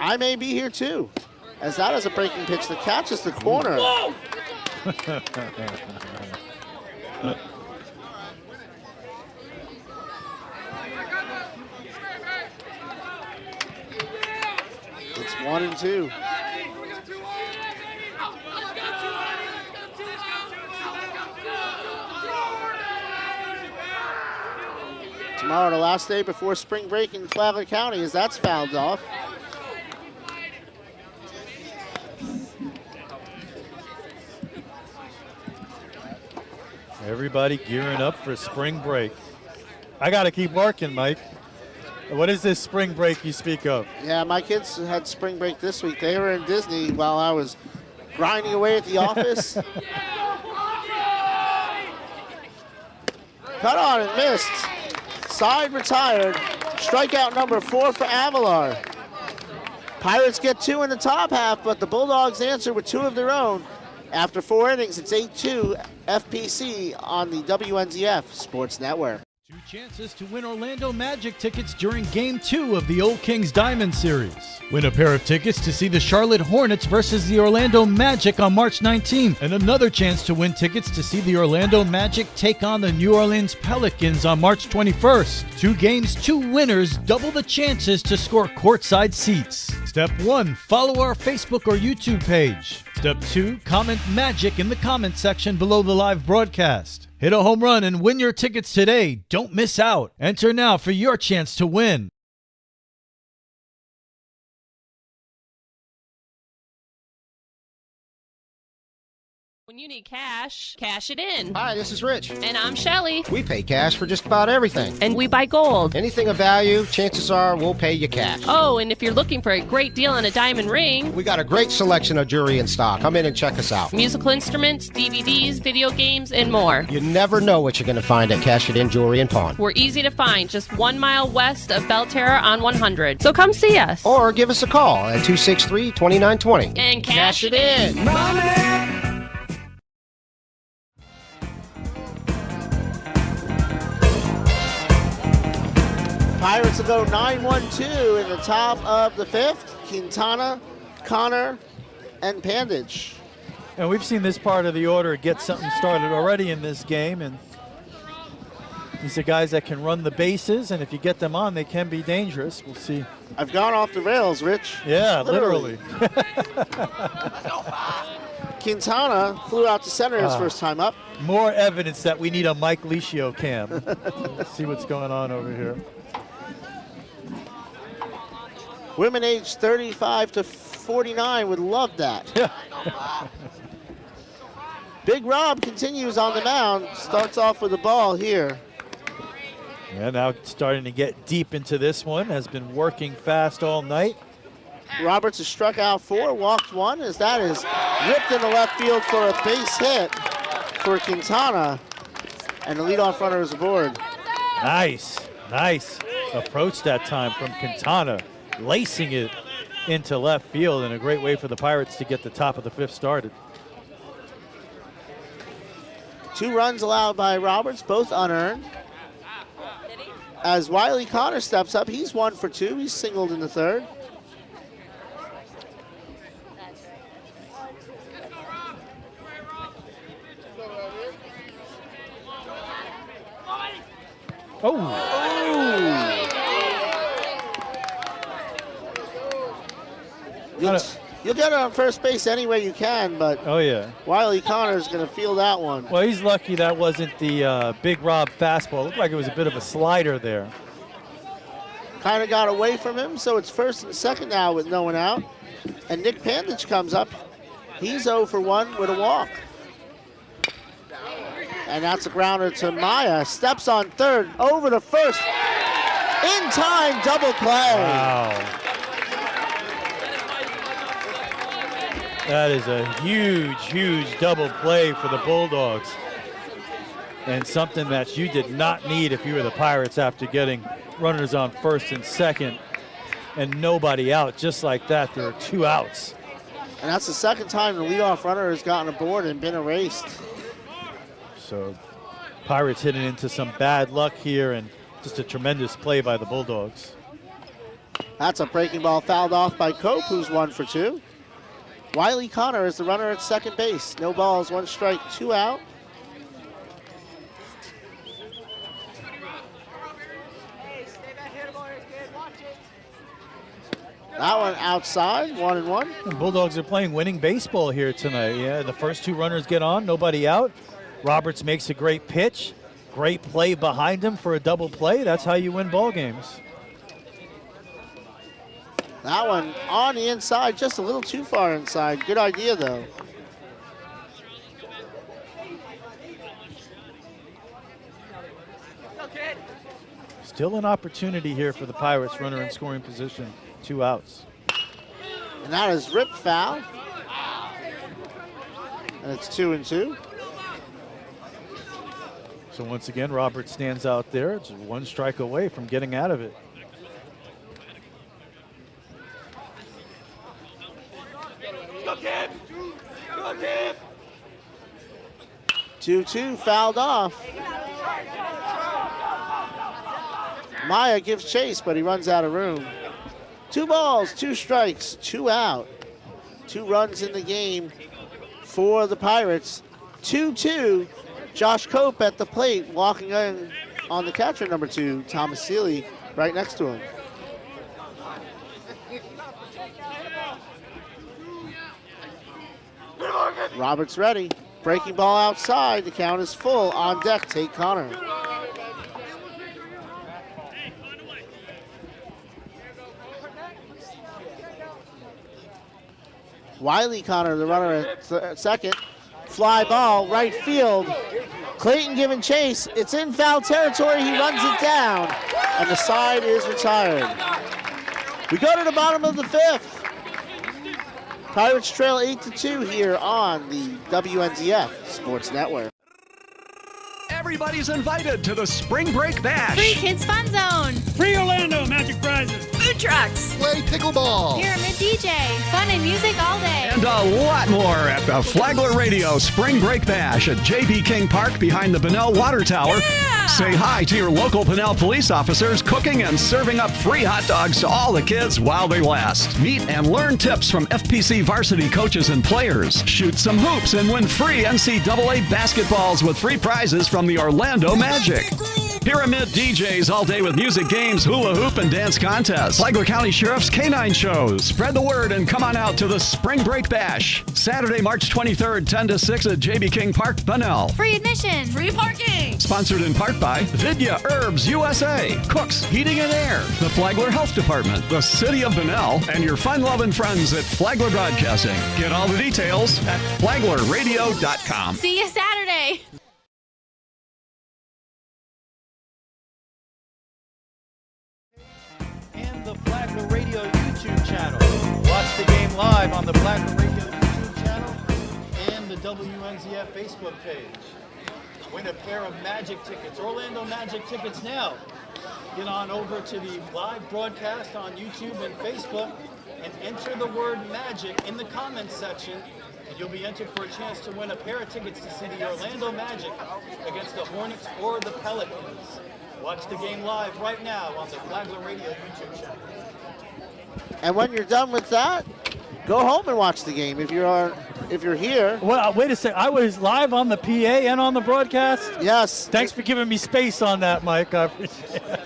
I may be here too, as that is a breaking pitch that catches the corner. It's 1-2. Tomorrow, the last day before spring break in Flagler County, as that's fouled off. Everybody gearing up for spring break. I got to keep working, Mike. What is this spring break you speak of? Yeah, my kids had spring break this week. They were in Disney while I was grinding away at the office. Cut on and missed. Side retired. Strikeout number 4 for Avalar. Pirates get 2 in the top half, but the Bulldogs answer with 2 of their own. After 4 innings, it's 8-2 FPC on the WNZF Sports Network. 2 chances to win Orlando Magic tickets during Game 2 of the Old Kings Diamond Series. Win a pair of tickets to see the Charlotte Hornets versus the Orlando Magic on March 19th, and another chance to win tickets to see the Orlando Magic take on the New Orleans Pelicans on March 21st. 2 games, 2 winners, double the chances to score courtside seats. Step 1, follow our Facebook or YouTube page. Step 2, comment Magic in the comment section below the live broadcast. Hit a home run and win your tickets today. Don't miss out. Enter now for your chance to win. When you need cash, cash it in. Hi, this is Rich. And I'm Shelly. We pay cash for just about everything. And we buy gold. Anything of value, chances are we'll pay you cash. Oh, and if you're looking for a great deal on a diamond ring, we got a great selection of jewelry in stock. Come in and check us out. Musical instruments, DVDs, video games, and more. You never know what you're going to find at Cash It In Jewelry and Pawn. We're easy to find, just 1 mile west of Belterra on 100. So come see us. Or give us a call at 263-2920. And cash it in. Money! Pirates will go 9-1-2 in the top of the 5th. Quintana, Connor, and Pandage. And we've seen this part of the order get something started already in this game. And these are guys that can run the bases, and if you get them on, they can be dangerous. We'll see. I've gone off the rails, Rich. Yeah, literally. Quintana flew out to center his first time up. More evidence that we need a Mike Licio cam. Let's see what's going on over here. Women aged 35 to 49 would love that. Big Rob continues on the mound, starts off with the ball here. Yeah, now starting to get deep into this one, has been working fast all night. Roberts has struck out 4, walked 1, as that is ripped into left field for a base hit for Quintana, and the leadoff runner is aboard. Nice approach that time from Quintana, lacing it into left field, and a great way for the Pirates to get the top of the 5th started. 2 runs allowed by Roberts, both unearned. As Wiley Connor steps up, he's 1 for 2. He's singled in the 3rd. You'll get it on first base any way you can, but Wiley Connor's going to feel that one. Well, he's lucky that wasn't the Big Rob fastball. It looked like it was a bit of a slider there. Kind of got away from him, so it's 1st and 2nd now with no one out. And Nick Pandich comes up. He's 0 for 1 with a walk. And that's a grounder to Maya. Steps on 3rd, over to 1st. In time, double play. Wow. That is a huge double play for the Bulldogs. And something that you did not need if you were the Pirates after getting runners on 1st and 2nd and nobody out. Just like that, there are 2 outs. And that's the 2nd time the leadoff runner has gotten aboard and been erased. So Pirates hitting into some bad luck here, and just a tremendous play by the Bulldogs. That's a breaking ball fouled off by Cope, who's 1 for 2. Wiley Connor is the runner at second base. No balls, 1 strike, 2 out. That one outside, 1-1. The Bulldogs are playing winning baseball here tonight. Yeah, the first 2 runners get on, nobody out. Roberts makes a great pitch. Great play behind him for a double play. That's how you win ball games. That one on the inside, just a little too far inside. Good idea, though. Still an opportunity here for the Pirates, runner in scoring position, 2 outs. And that is ripped foul. And it's 2-2. So once again, Roberts stands out there, just 1 strike away from getting out of it. Go kid! Go kid! 2-2 fouled off. Maya gives chase, but he runs out of room. 2 balls, 2 strikes, 2 out. 2 runs in the game for the Pirates. 2-2. Josh Cope at the plate, walking in on the catcher, number 2, Thomas Seeley, right next to him. Roberts ready. Breaking ball outside. The count is full. On deck, Tate Connor. Wiley Connor, the runner at second. Fly ball, right field. Clayton giving chase. It's in foul territory. He runs it down, and the side is retired. We go to the bottom of the 5th. Pirates trail 8-2 here on the WNZF Sports Network. Everybody's invited to the Spring Break Bash. Free Kids Fun Zone. Free Orlando Magic prizes. Food trucks. Play pickleball. Pyramid DJ. Fun and music all day. And a lot more at the Flagler Radio Spring Break Bash at J.B. King Park behind the Bunnell Water Tower. Yeah! Say hi to your local Bunnell police officers cooking and serving up free hot dogs to all the kids while they last. Meet and learn tips from FPC varsity coaches and players. Shoot some hoops and win free NCAA basketballs with free prizes from the Orlando Magic. Pyramid DJs all day with music, games, hula hoop, and dance contests. Flagler County Sheriff's Canine Shows. Spread the word and come on out to the Spring Break Bash. Saturday, March 23rd, 10 to 6 at J.B. King Park, Bunnell. Free admission. Free parking. Sponsored in part by Vidya Herbs USA, Cooks Heating and Air, the Flagler Health Department, the City of Bunnell, and your fun-loving friends at Flagler Broadcasting. Get all the details at flaglerradio.com. See you Saturday. And the Flagler Radio YouTube channel. Watch the game live on the Flagler Radio YouTube channel and the WNZF Facebook page. Win a pair of Magic tickets, Orlando Magic tickets now. Get on over to the live broadcast on YouTube and Facebook and enter the word Magic in the comments section, and you'll be entered for a chance to win a pair of tickets to see the Orlando Magic against the Hornets or the Pelicans. Watch the game live right now on the Flagler Radio YouTube channel. And when you're done with that, go home and watch the game if you're here. Well, wait a second. I was live on the PA and on the broadcast? Yes. Thanks for giving me space on that, Mike. I appreciate it.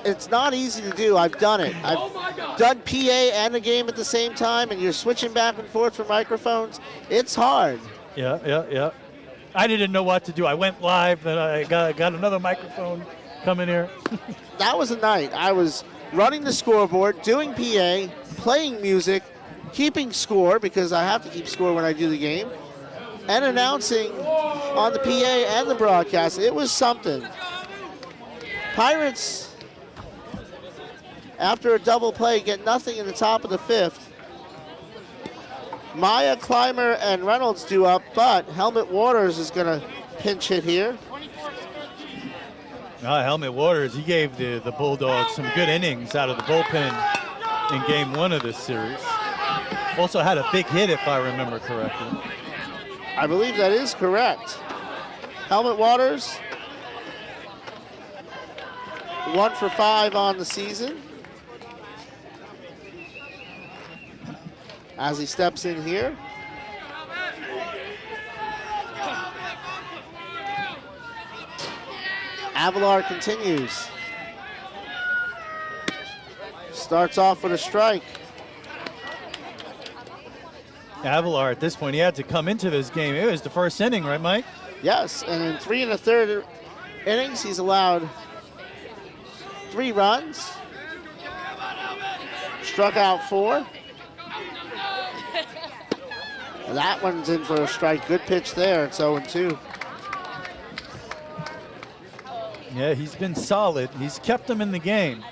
It's not easy to do. I've done it. I've done PA and the game at the same time, and you're switching back and forth for microphones. It's hard. Yeah. I didn't know what to do. I went live, and I got another microphone coming here. That was a night. I was running the scoreboard, doing PA, playing music, keeping score, because I have to keep score when I do the game, and announcing on the PA and the broadcast. It was something. Pirates, after a double play, get nothing in the top of the fifth. Maya, Clymer, and Reynolds do up, but Helmut Waters is going to pinch hit here. Helmut Waters, he gave the Bulldogs some good innings out of the bullpen in game one of this series. Also had a big hit, if I remember correctly. I believe that is correct. Helmut Waters, 1 for 5 on the season. As he steps in here. Avalar continues. Starts off with a strike. Avalar, at this point, he had to come into this game. It was the first inning, right, Mike? Yes, and in 3 1/3 innings, he's allowed 3 runs. Struck out 4. That one's in for a strike. Good pitch there. It's 0-2. Yeah, he's been solid. He's kept them in the game.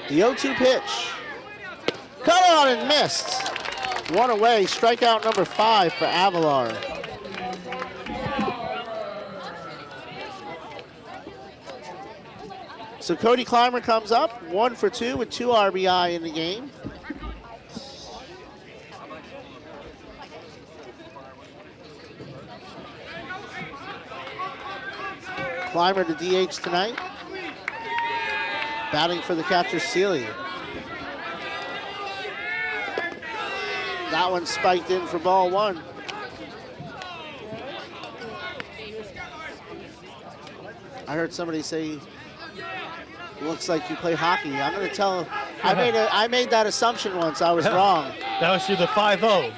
The 0-2 pitch. Cut on and missed. 1 away. Strikeout number 5 for Avalar. So Cody Clymer comes up, 1 for 2 with 2 RBI in the game. Clymer the DH tonight. Batting for the catcher, Sealy. That one spiked in for ball 1. I heard somebody say, looks like you play hockey. I'm going to tell him. I made that assumption once. I was wrong. That was through the 5-0.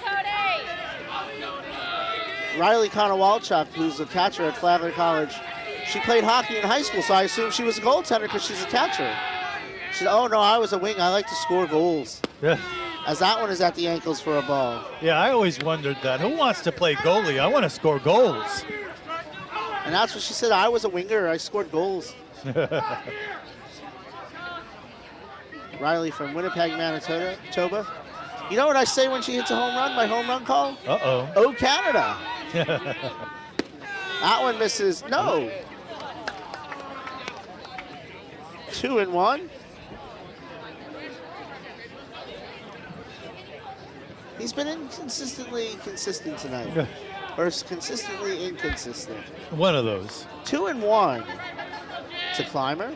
Riley Konowalchuk, who's a catcher at Flagler College, she played hockey in high school, so I assumed she was a goaltender because she's a catcher. She said, oh, no, I was a wing. I like to score goals. Yeah. As that one is at the ankles for a ball. Yeah, I always wondered that. Who wants to play goalie? I want to score goals. And that's what she said. I was a winger. I scored goals. Riley from Winnipeg, Manitoba. You know what I say when she hits a home run, my home run call? Uh-oh. Oh, Canada. That one misses. No. 2-1. He's been inconsistently consistent tonight. Or consistently inconsistent. One of those. 2-1 to Clymer.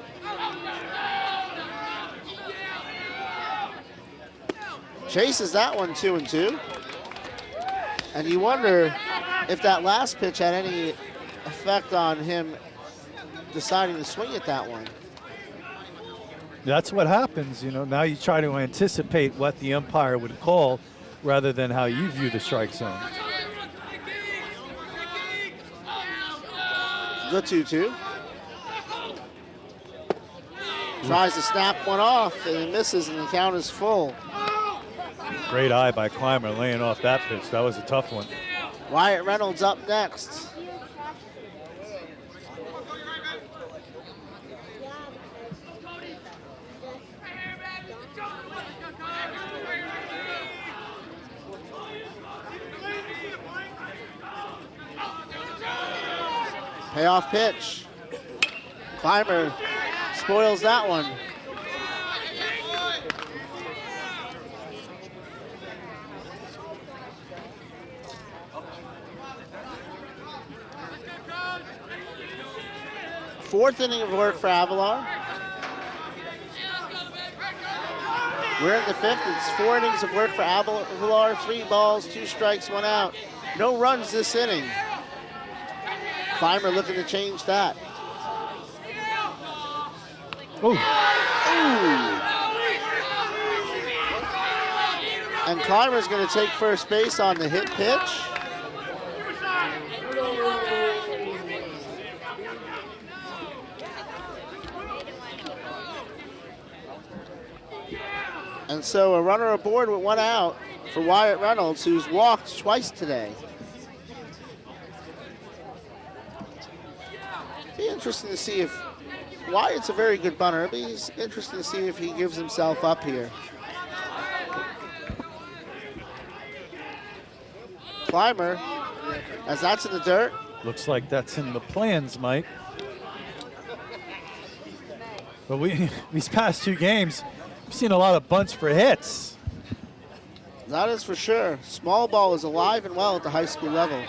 Chases that one 2-2. And you wonder if that last pitch had any effect on him deciding to swing at that one. That's what happens, you know. Now you try to anticipate what the umpire would call rather than how you view the strike zone. The 2-2. Tries to snap one off and he misses, and the count is full. Great eye by Clymer laying off that pitch. That was a tough one. Wyatt Reynolds up next. Payoff pitch. Clymer spoils that one. Fourth inning of work for Avalar. We're in the fifth. It's 4 innings of work for Avalar. 3 balls, 2 strikes, 1 out. No runs this inning. Clymer looking to change that. Ooh. And Clymer's going to take first base on the hit pitch. And so a runner aboard with 1 out for Wyatt Reynolds, who's walked twice today. Be interesting to see if Wyatt's a very good bunter, but he's interesting to see if he gives himself up here. Clymer, as that's in the dirt. Looks like that's in the plans, Mike. But these past 2 games, we've seen a lot of bunts for hits. That is for sure. Small ball is alive and well at the high school level.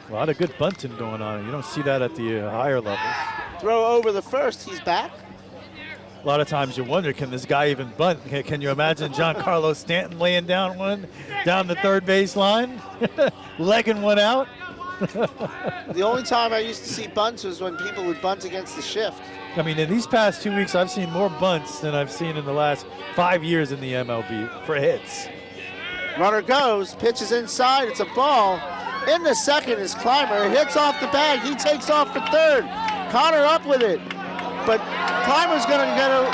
A lot of good bunting going on. You don't see that at the higher levels. Throw over the first, he's back. A lot of times you wonder, can this guy even bunt? Can you imagine Giancarlo Stanton laying down one down the third base line, legging one out? The only time I used to see bunts was when people would bunt against the shift. I mean, in these past 2 weeks, I've seen more bunts than I've seen in the last 5 years in the MLB for hits. Runner goes, pitch is inside, it's a ball. In the second is Clymer, hits off the bag, he takes off for third. Connor up with it, but Clymer's gonna get a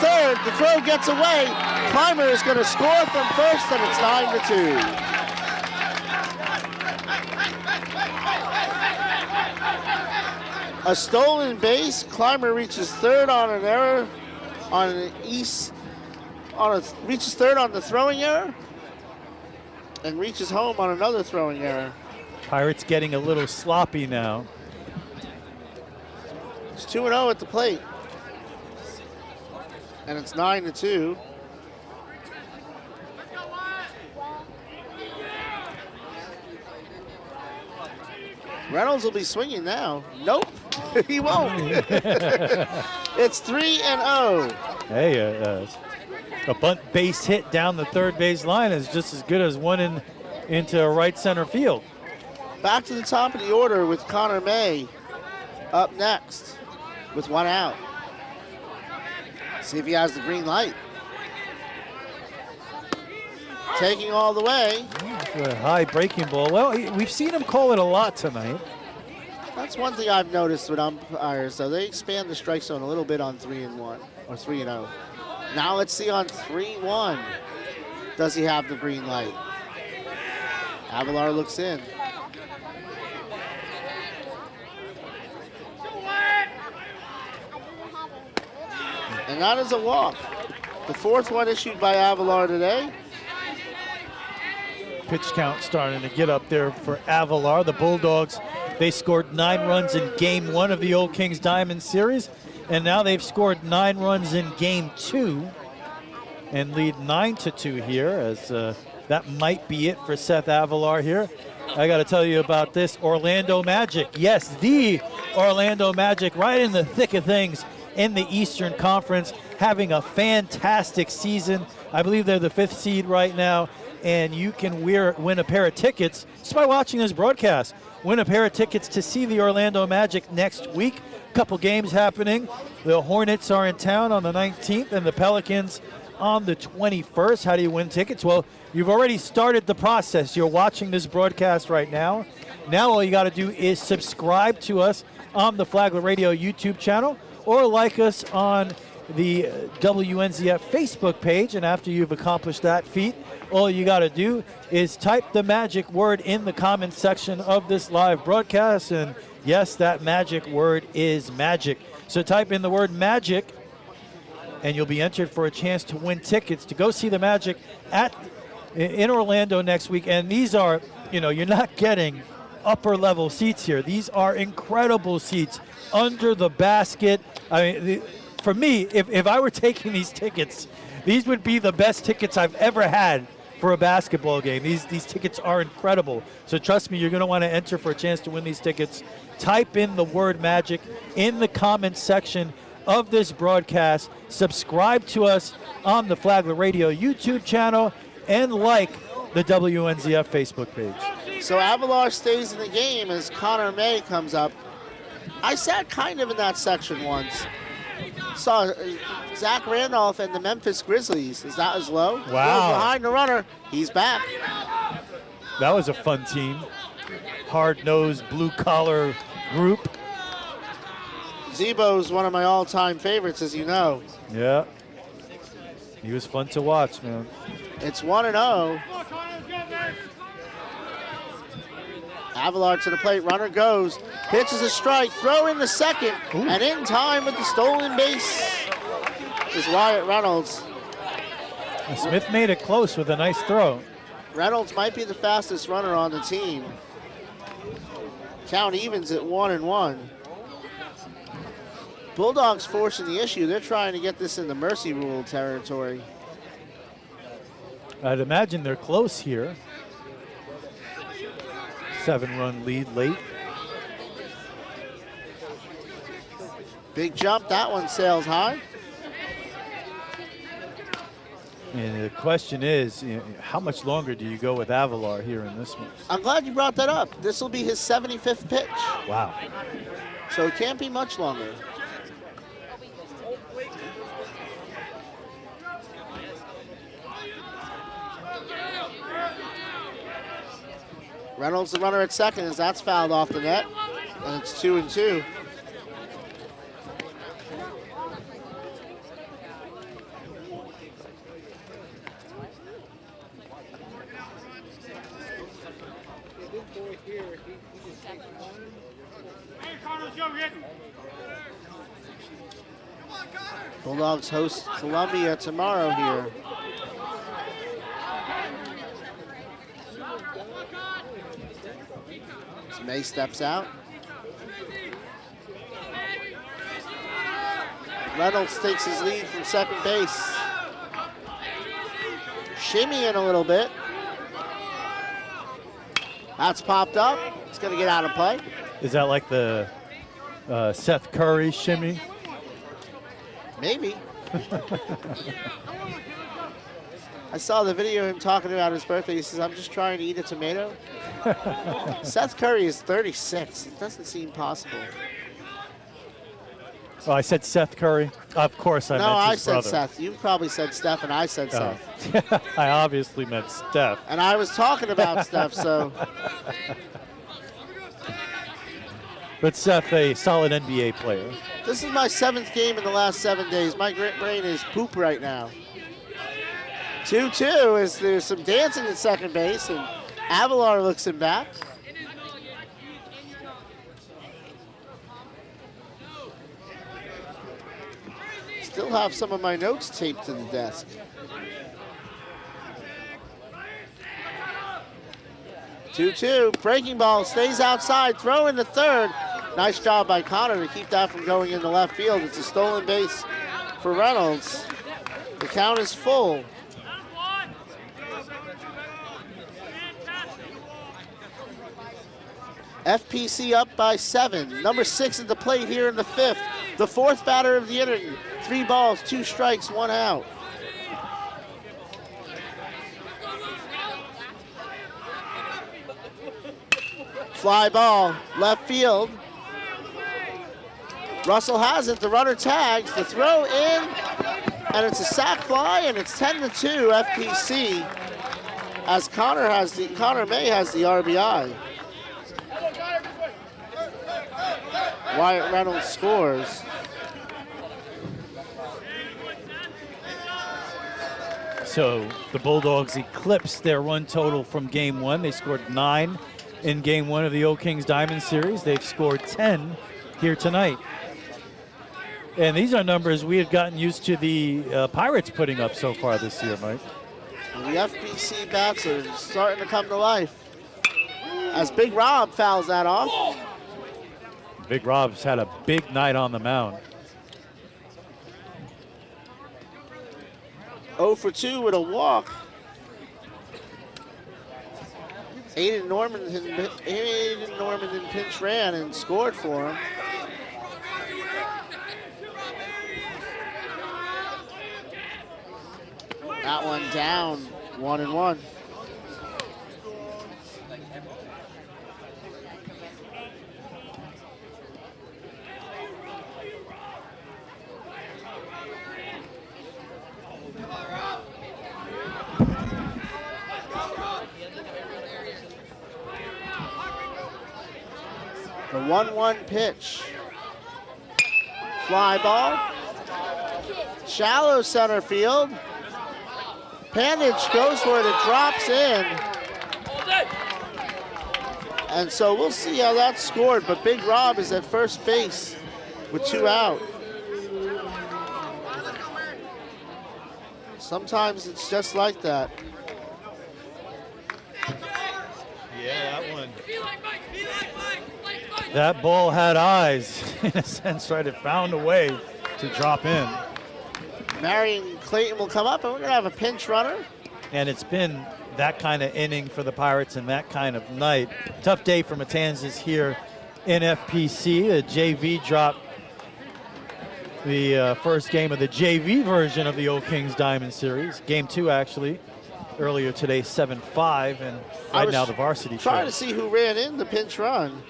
third, the throw gets away. Clymer is gonna score from first, and it's 9-2. A stolen base, Clymer reaches third on an error, reaches third on the throwing error, and reaches home on another throwing error. Pirates getting a little sloppy now. It's 2-0 at the plate. And it's 9-2. Reynolds will be swinging now. Nope, he won't. It's 3-0. Hey, a bunt base hit down the third base line is just as good as one into right center field. Back to the top of the order with Connor May up next with 1 out. See if he has the green light. Taking all the way. A high breaking ball. Well, we've seen him call it a lot tonight. That's one thing I've noticed with umpires, though. They expand the strike zone a little bit on 3-1 or 3-0. Now let's see on 3-1. Does he have the green light? Avalar looks in. And that is a walk. The 4th one issued by Avalar today. Pitch count starting to get up there for Avalar. The Bulldogs, they scored 9 runs in Game 1 of the Old Kings Diamond Series, and now they've scored 9 runs in Game 2 and lead 9-2 here, as that might be it for Seth Avalar here. I got to tell you about this Orlando Magic. Yes, the Orlando Magic, right in the thick of things in the Eastern Conference, having a fantastic season. I believe they're the 5th seed right now, and you can win a pair of tickets just by watching this broadcast. Win a pair of tickets to see the Orlando Magic next week. Couple games happening. The Hornets are in town on the 19th and the Pelicans on the 21st. How do you win tickets? Well, you've already started the process. You're watching this broadcast right now. Now all you got to do is subscribe to us on the Flagler Radio YouTube channel or like us on the WNZF Facebook page. And after you've accomplished that feat, all you got to do is type the magic word in the comment section of this live broadcast. And yes, that magic word is magic. So type in the word magic, and you'll be entered for a chance to win tickets to go see the Magic in Orlando next week. And these are, you're not getting upper level seats here. These are incredible seats under the basket. I mean, for me, if I were taking these tickets, these would be the best tickets I've ever had for a basketball game. These tickets are incredible. So trust me, you're going to want to enter for a chance to win these tickets. Type in the word magic in the comment section of this broadcast. Subscribe to us on the Flagler Radio YouTube channel and like the WNZF Facebook page. So Avalar stays in the game as Connor May comes up. I sat kind of in that section once. Saw Zach Randolph and the Memphis Grizzlies. Is that as low? Wow. Behind the runner. He's back. That was a fun team. Hard-nosed, blue-collar group. Zebo's one of my all-time favorites, as you know. Yeah. He was fun to watch, man. It's 1-0. Avalar to the plate. Runner goes. Pitches a strike. Throw in the second. Ooh. And in time with the stolen base is Wyatt Reynolds. And Smith made it close with a nice throw. Reynolds might be the fastest runner on the team. Count evens at 1-1. Bulldogs forcing the issue. They're trying to get this in the mercy rule territory. I'd imagine they're close here. 7-run lead late. Big jump. That one sails high. And the question is, how much longer do you go with Avalar here in this one? I'm glad you brought that up. This will be his 75th pitch. Wow. So it can't be much longer. Reynolds the runner at second as that's fouled off the net. And it's 2-2. Bulldogs host Columbia tomorrow here. As May steps out. Reynolds takes his lead from second base. Shimmy in a little bit. That's popped up. It's going to get out of play. Is that like the Seth Curry shimmy? Maybe. I saw the video of him talking about his birthday. He says, I'm just trying to eat a tomato. Seth Curry is 36. It doesn't seem possible. Oh, I said Seth Curry. Of course I meant his brother. No, I said Seth. You probably said Steph, and I said Seth. I obviously meant Steph. And I was talking about Steph, so. But Seth, a solid NBA player. This is my 7th game in the last 7 days. My brain is poop right now. 2-2 as there's some dancing at second base, and Avalar looks him back. Still have some of my notes taped to the desk. Two-two, breaking ball, stays outside, throw in the third. Nice job by Connor to keep that from going into left field. It's a stolen base for Reynolds. The count is full. FPC up by 7. Number 6 at the plate here in the 5th. The 4th batter of the inning. 3 balls, 2 strikes, 1 out. Fly ball, left field. Russell has it, the runner tags, the throw in, and it's a sac fly, and it's 10-2 FPC as Connor May has the RBI. Wyatt Reynolds scores. So the Bulldogs eclipsed their run total from game 1. They scored 9 in game 1 of the O Kings Diamond Series. They've scored 10 here tonight. And these are numbers we had gotten used to the Pirates putting up so far this year, Mike. And the FPC bats are starting to come to life. As Big Rob fouls that off. Big Rob's had a big night on the mound. 0 for 2 with a walk. Aiden Norman pinch ran and scored for him. That one down, 1-1. The 1-1 pitch. Fly ball. Shallow center field. Pandage goes for it, it drops in. And so we'll see how that's scored, but Big Rob is at first base with 2 out. Sometimes it's just like that. Yeah, that one. That ball had eyes, in a sense, right? It found a way to drop in. Marion Clayton will come up, and we're going to have a pinch runner. And it's been that kind of inning for the Pirates and that kind of night. Tough day for Matanzas here in FPC. The JV dropped the first game of the JV version of the O Kings Diamond Series. Game 2, actually, earlier today, 7-5, and right now the varsity trying to see who ran in the pinch run.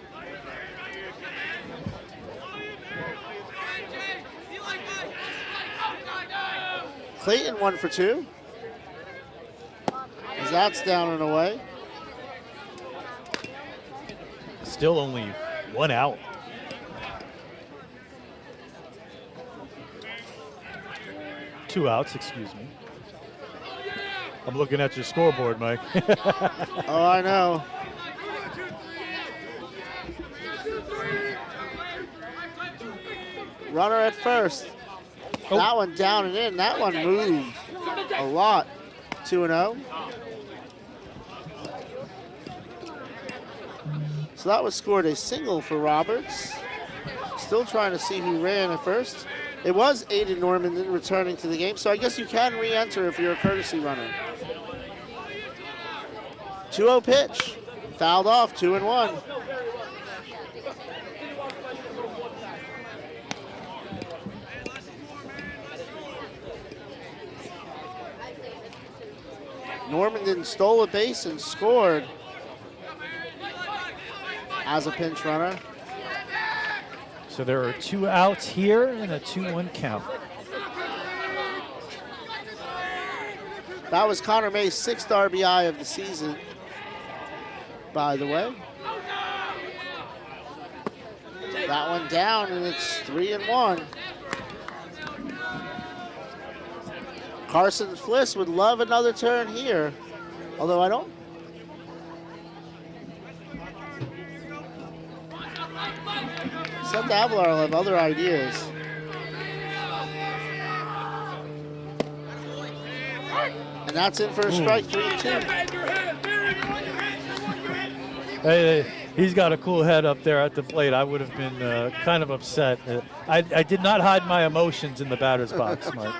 Clayton 1 for 2. As that's down and away. Still only 1 out. Two outs, excuse me. I'm looking at your scoreboard, Mike. Oh, I know. Runner at first. Oh. That one down and in. That one moved a lot. 2-0. So that was scored a single for Roberts. Still trying to see who ran at first. It was Aiden Norman returning to the game, so I guess you can re-enter if you're a courtesy runner. 2-0 pitch. Fouled off, 2-1. Normandin stole a base and scored as a pinch runner. So there are 2 outs here and a 2-1 count. That was Connor May's 6th RBI of the season, by the way. That one down, and it's 3-1. Carson Fliss would love another turn here, although I don't. Seth Avalar will have other ideas. And that's in for a strike, 3-2. Hey, he's got a cool head up there at the plate. I would have been kind of upset. I did not hide my emotions in the batter's box, Mike.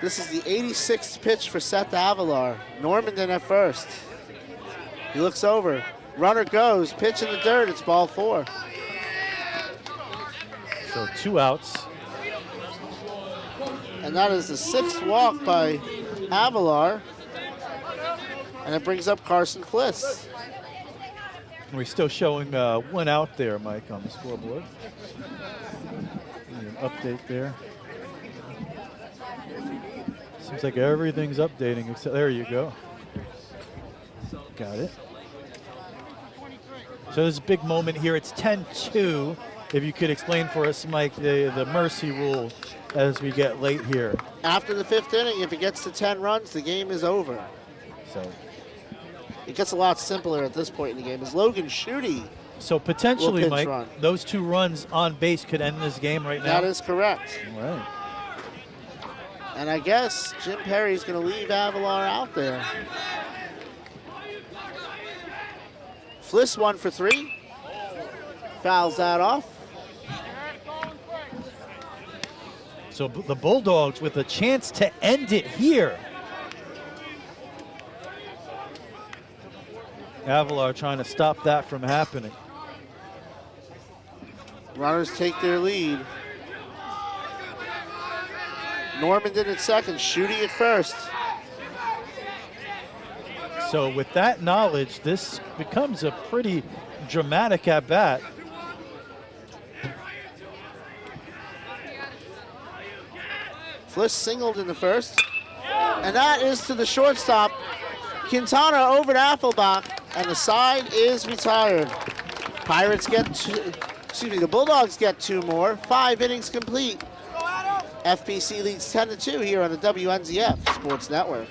This is the 86th pitch for Seth Avalar. Normandin at first. He looks over. Runner goes. Pitch in the dirt. It's ball 4. So 2 outs. And that is the 6th walk by Avalar. And it brings up Carson Fliss. We're still showing 1 out there, Mike, on the scoreboard. An update there. Seems like everything's updating, except there you go. Got it. So there's a big moment here. It's 10-2. If you could explain for us, Mike, the mercy rule as we get late here. After the 5th inning, if it gets to 10 runs, the game is over. So it gets a lot simpler at this point in the game. As Logan Schutte. So potentially, Mike, run. those 2 runs on base could end this game right now? That is correct. All right. And I guess Jim Perry's going to leave Avalar out there. Fliss 1 for 3. Fouls that off. So the Bulldogs with a chance to end it here. Avalar trying to stop that from happening. Runners take their lead. Normandin at second, Schutte at first. So with that knowledge, this becomes a pretty dramatic at-bat. Fliss singled in the first. And that is to the shortstop. Quintana over to Affelbach, and the side is retired. Pirates get the Bulldogs get 2 more. 5 innings complete. FPC leads 10-2 here on the WNZF Sports Network.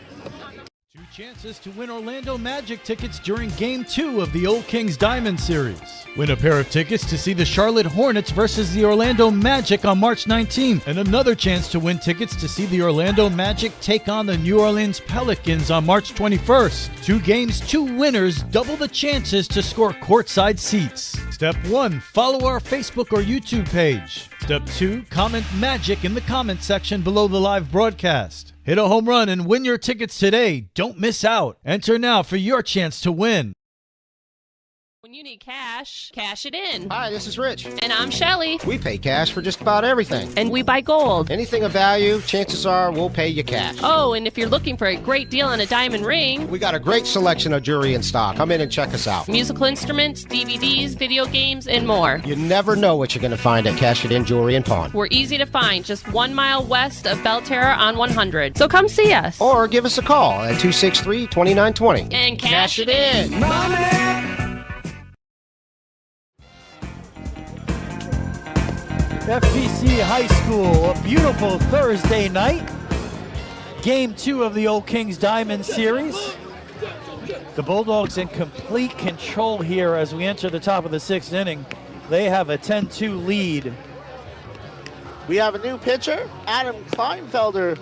2 chances to win Orlando Magic tickets during Game 2 of the Old Kings Diamond Series. Win a pair of tickets to see the Charlotte Hornets versus the Orlando Magic on March 19th, and another chance to win tickets to see the Orlando Magic take on the New Orleans Pelicans on March 21st. 2 games, 2 winners, double the chances to score courtside seats. Step 1, follow our Facebook or YouTube page. Step 2, comment Magic in the comment section below the live broadcast. Hit a home run and win your tickets today. Don't miss out. Enter now for your chance to win. When you need cash, cash it in. Hi, this is Rich. And I'm Shelly. We pay cash for just about everything. And we buy gold. Anything of value, chances are we'll pay you cash. Oh, and if you're looking for a great deal on a diamond ring, we got a great selection of jewelry in stock. Come in and check us out. Musical instruments, DVDs, video games, and more. You never know what you're going to find at Cash It In Jewelry and Pawn. We're easy to find, just 1 mile west of Belterra on 100. So come see us. Or give us a call at 263-2920. And cash it in. Money! FPC High School, a beautiful Thursday night. Game 2 of the Old Kings Diamond Series. The Bulldogs in complete control here as we enter the top of the 6th inning. They have a 10-2 lead. We have a new pitcher. Adam Kleinfelder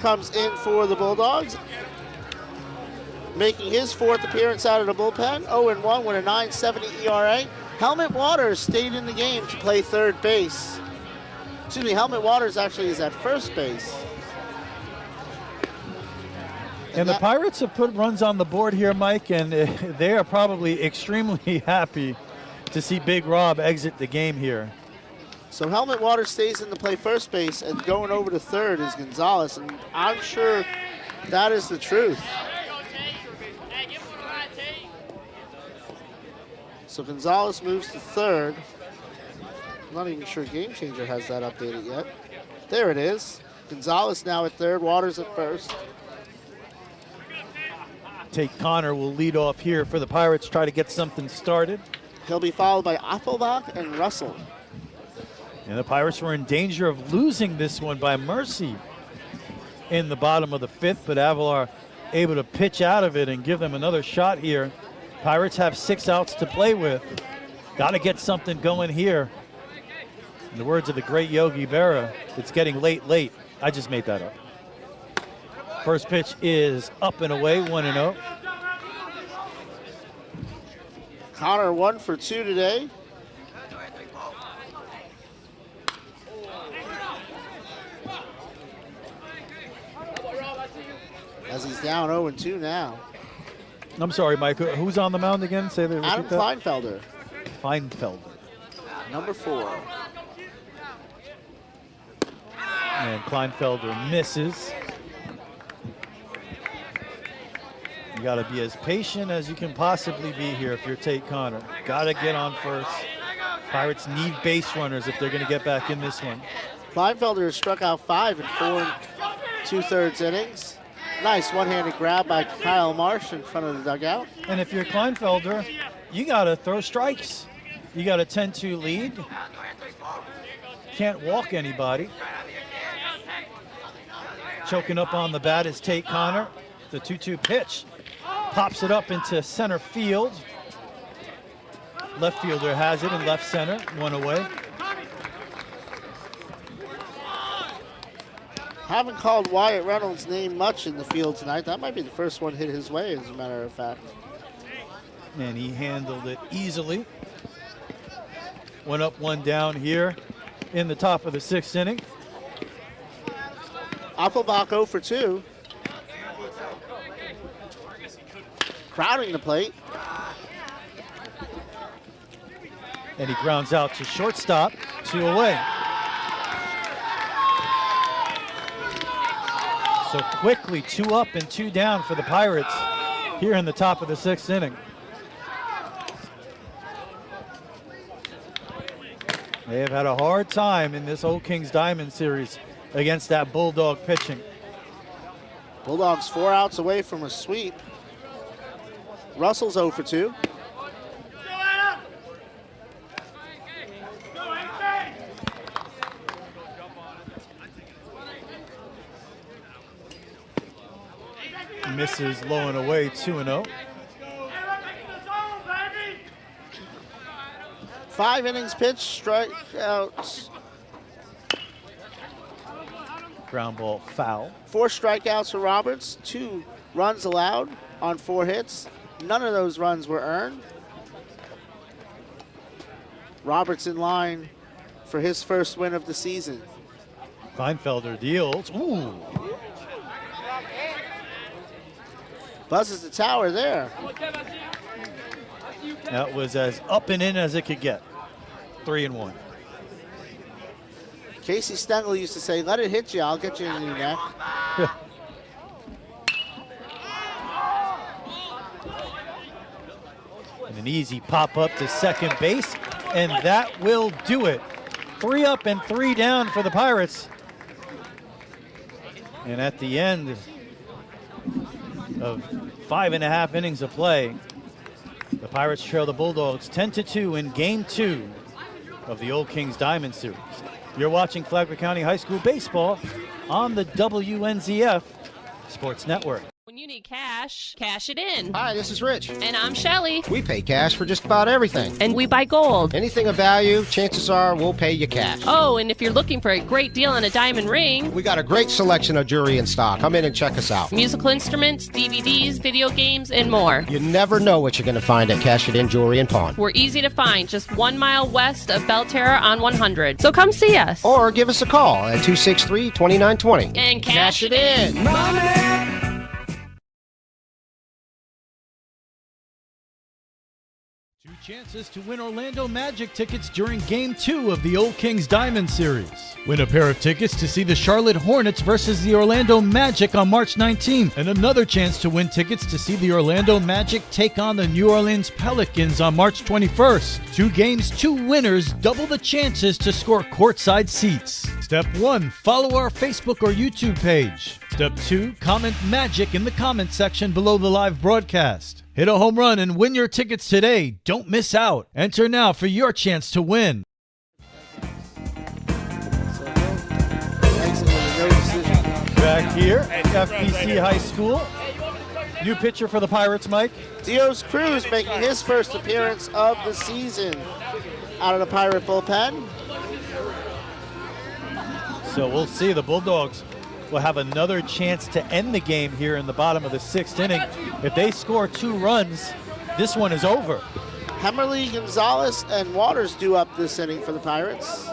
comes in for the Bulldogs, making his 4th appearance out of the bullpen. 0-1 with a 9.70 ERA. Helmut Waters stayed in the game to play third base. Excuse me, Helmut Waters actually is at first base. And the Pirates have put runs on the board here, Mike, and they are probably extremely happy to see Big Rob exit the game here. So Helmut Waters stays in to play first base, and going over to third is Gonzalez, and I'm sure that is the truth. So Gonzalez moves to third. I'm not even sure Game Changer has that updated yet. There it is. Gonzalez now at third, Waters at first. Tate Connor will lead off here for the Pirates, try to get something started. He'll be followed by Appelbach and Russell. And the Pirates were in danger of losing this one by mercy in the bottom of the 5th, but Avalar able to pitch out of it and give them another shot here. Pirates have 6 outs to play with. Got to get something going here. In the words of the great Yogi Berra, it's getting late. I just made that up. First pitch is up and away, 1-0. Connor 1 for 2 today. As he's down 0-2 now. I'm sorry, Mike. Who's on the mound again? Say that. Adam Kleinfelder. Kleinfelder. Number 4. And Kleinfelder misses. You got to be as patient as you can possibly be here if you're Tate Connor. Got to get on first. Pirates need base runners if they're going to get back in this one. Kleinfelder has struck out 5 in 4 2/3 innings. Nice one-handed grab by Kyle Marsh in front of the dugout. And if you're Kleinfelder, you got to throw strikes. You got a 10-2 lead. Can't walk anybody. Choking up on the bat is Tate Connor. The 2-2 pitch. Pops it up into center field. Left fielder has it in left center. One away. Haven't called Wyatt Reynolds' name much in the field tonight. That might be the first one hit his way, as a matter of fact. And he handled it easily. 1 up, 1 down here in the top of the 6th inning. Appelbach 0 for 2. Crowding the plate. And he grounds out to shortstop, 2 away. So quickly, 2 up and 2 down for the Pirates here in the top of the 6th inning. They have had a hard time in this Old Kings Diamond series against that Bulldog pitching. Bulldogs 4 outs away from a sweep. Russell's 0 for 2. Misses low and away, 2-0. 5 innings pitched, strikeouts. Ground ball foul. 4 strikeouts for Roberts, 2 runs allowed on 4 hits. None of those runs were earned. Roberts in line for his first win of the season. Kleinfelder deals. Ooh. Buzzes the tower there. That was as up and in as it could get. 3-1. Casey Stengel used to say, let it hit you, I'll get you in your neck. And an easy pop up to second base, and that will do it. 3 up and 3 down for the Pirates. And at the end of 5.5 innings of play, the Pirates trail the Bulldogs 10-2 in Game 2 of the Old Kings Diamond Series. You're watching Flagler County High School Baseball on the WNZF Sports Network. When you need cash, cash it in. Hi, this is Rich. And I'm Shelly. We pay cash for just about everything. And we buy gold. Anything of value, chances are we'll pay you cash. Oh, and if you're looking for a great deal on a diamond ring, we got a great selection of jewelry in stock. Come in and check us out. Musical instruments, DVDs, video games, and more. You never know what you're going to find at Cash It In Jewelry and Pawn. We're easy to find, just 1 mile west of Belterra on 100. So come see us. Or give us a call at 263-2920. And cash it in. Money! Chances to win Orlando Magic tickets during Game 2 of the Old Kings Diamond Series. Win a pair of tickets to see the Charlotte Hornets versus the Orlando Magic on March 19th, and another chance to win tickets to see the Orlando Magic take on the New Orleans Pelicans on March 21st. 2 games, 2 winners, double the chances to score courtside seats. Step 1, follow our Facebook or YouTube page. Step 2, comment Magic in the comment section below the live broadcast. Hit a home run and win your tickets today. Don't miss out. Enter now for your chance to win. Back here at FPC High School. New pitcher for the Pirates, Mike. Dios Cruz making his first appearance of the season out of the Pirate bullpen. So we'll see. The Bulldogs will have another chance to end the game here in the bottom of the 6th inning. If they score 2 runs, this one is over. Hemmerly, Gonzalez, and Waters due up this inning for the Pirates.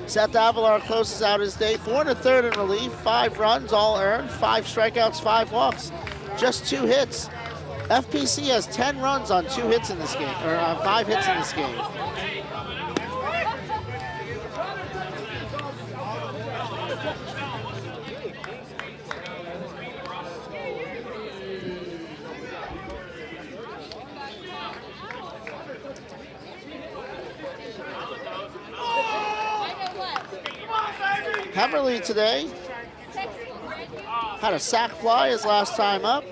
Seth Avalar closes out his day. 4 1/3 in relief, 5 runs, all earned, 5 strikeouts, 5 walks, just 2 hits. FPC has 10 runs on 2 hits in this game, or 5 hits in this game. Hemerly today had a sac fly his last time up.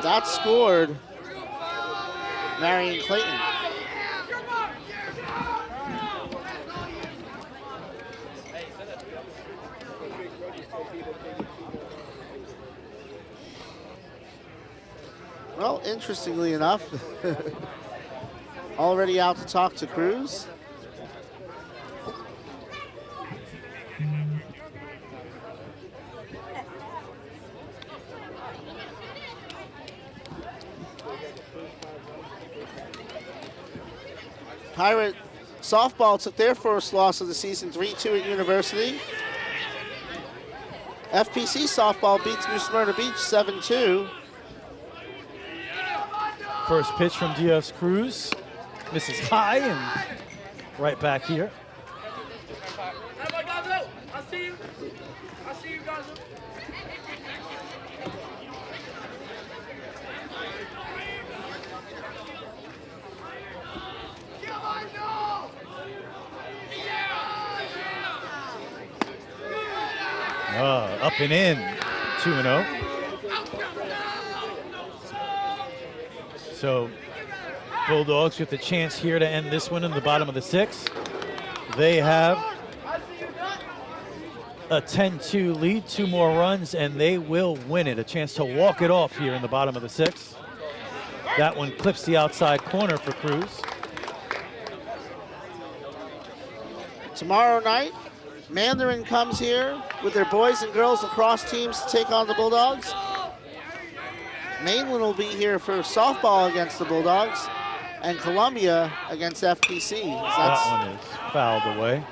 That scored Marion Clayton. Well, interestingly enough, already out to talk to Cruz. Pirate softball took their first loss of the season, 3-2 at University. FPC softball beats New Smyrna Beach 7-2. First pitch from Diaz Cruz. Misses high and right back here. I see you. I see you guys. Up and in, 2-0. So Bulldogs with the chance here to end this one in the bottom of the 6th. They have a 10-2 lead, 2 more runs, and they will win it. A chance to walk it off here in the bottom of the 6th. That one clips the outside corner for Cruz. Tomorrow night, Mandarin comes here with their boys and girls lacrosse teams to take on the Bulldogs. Mainland will be here for softball against the Bulldogs, and Columbia against FPC. That one is fouled away.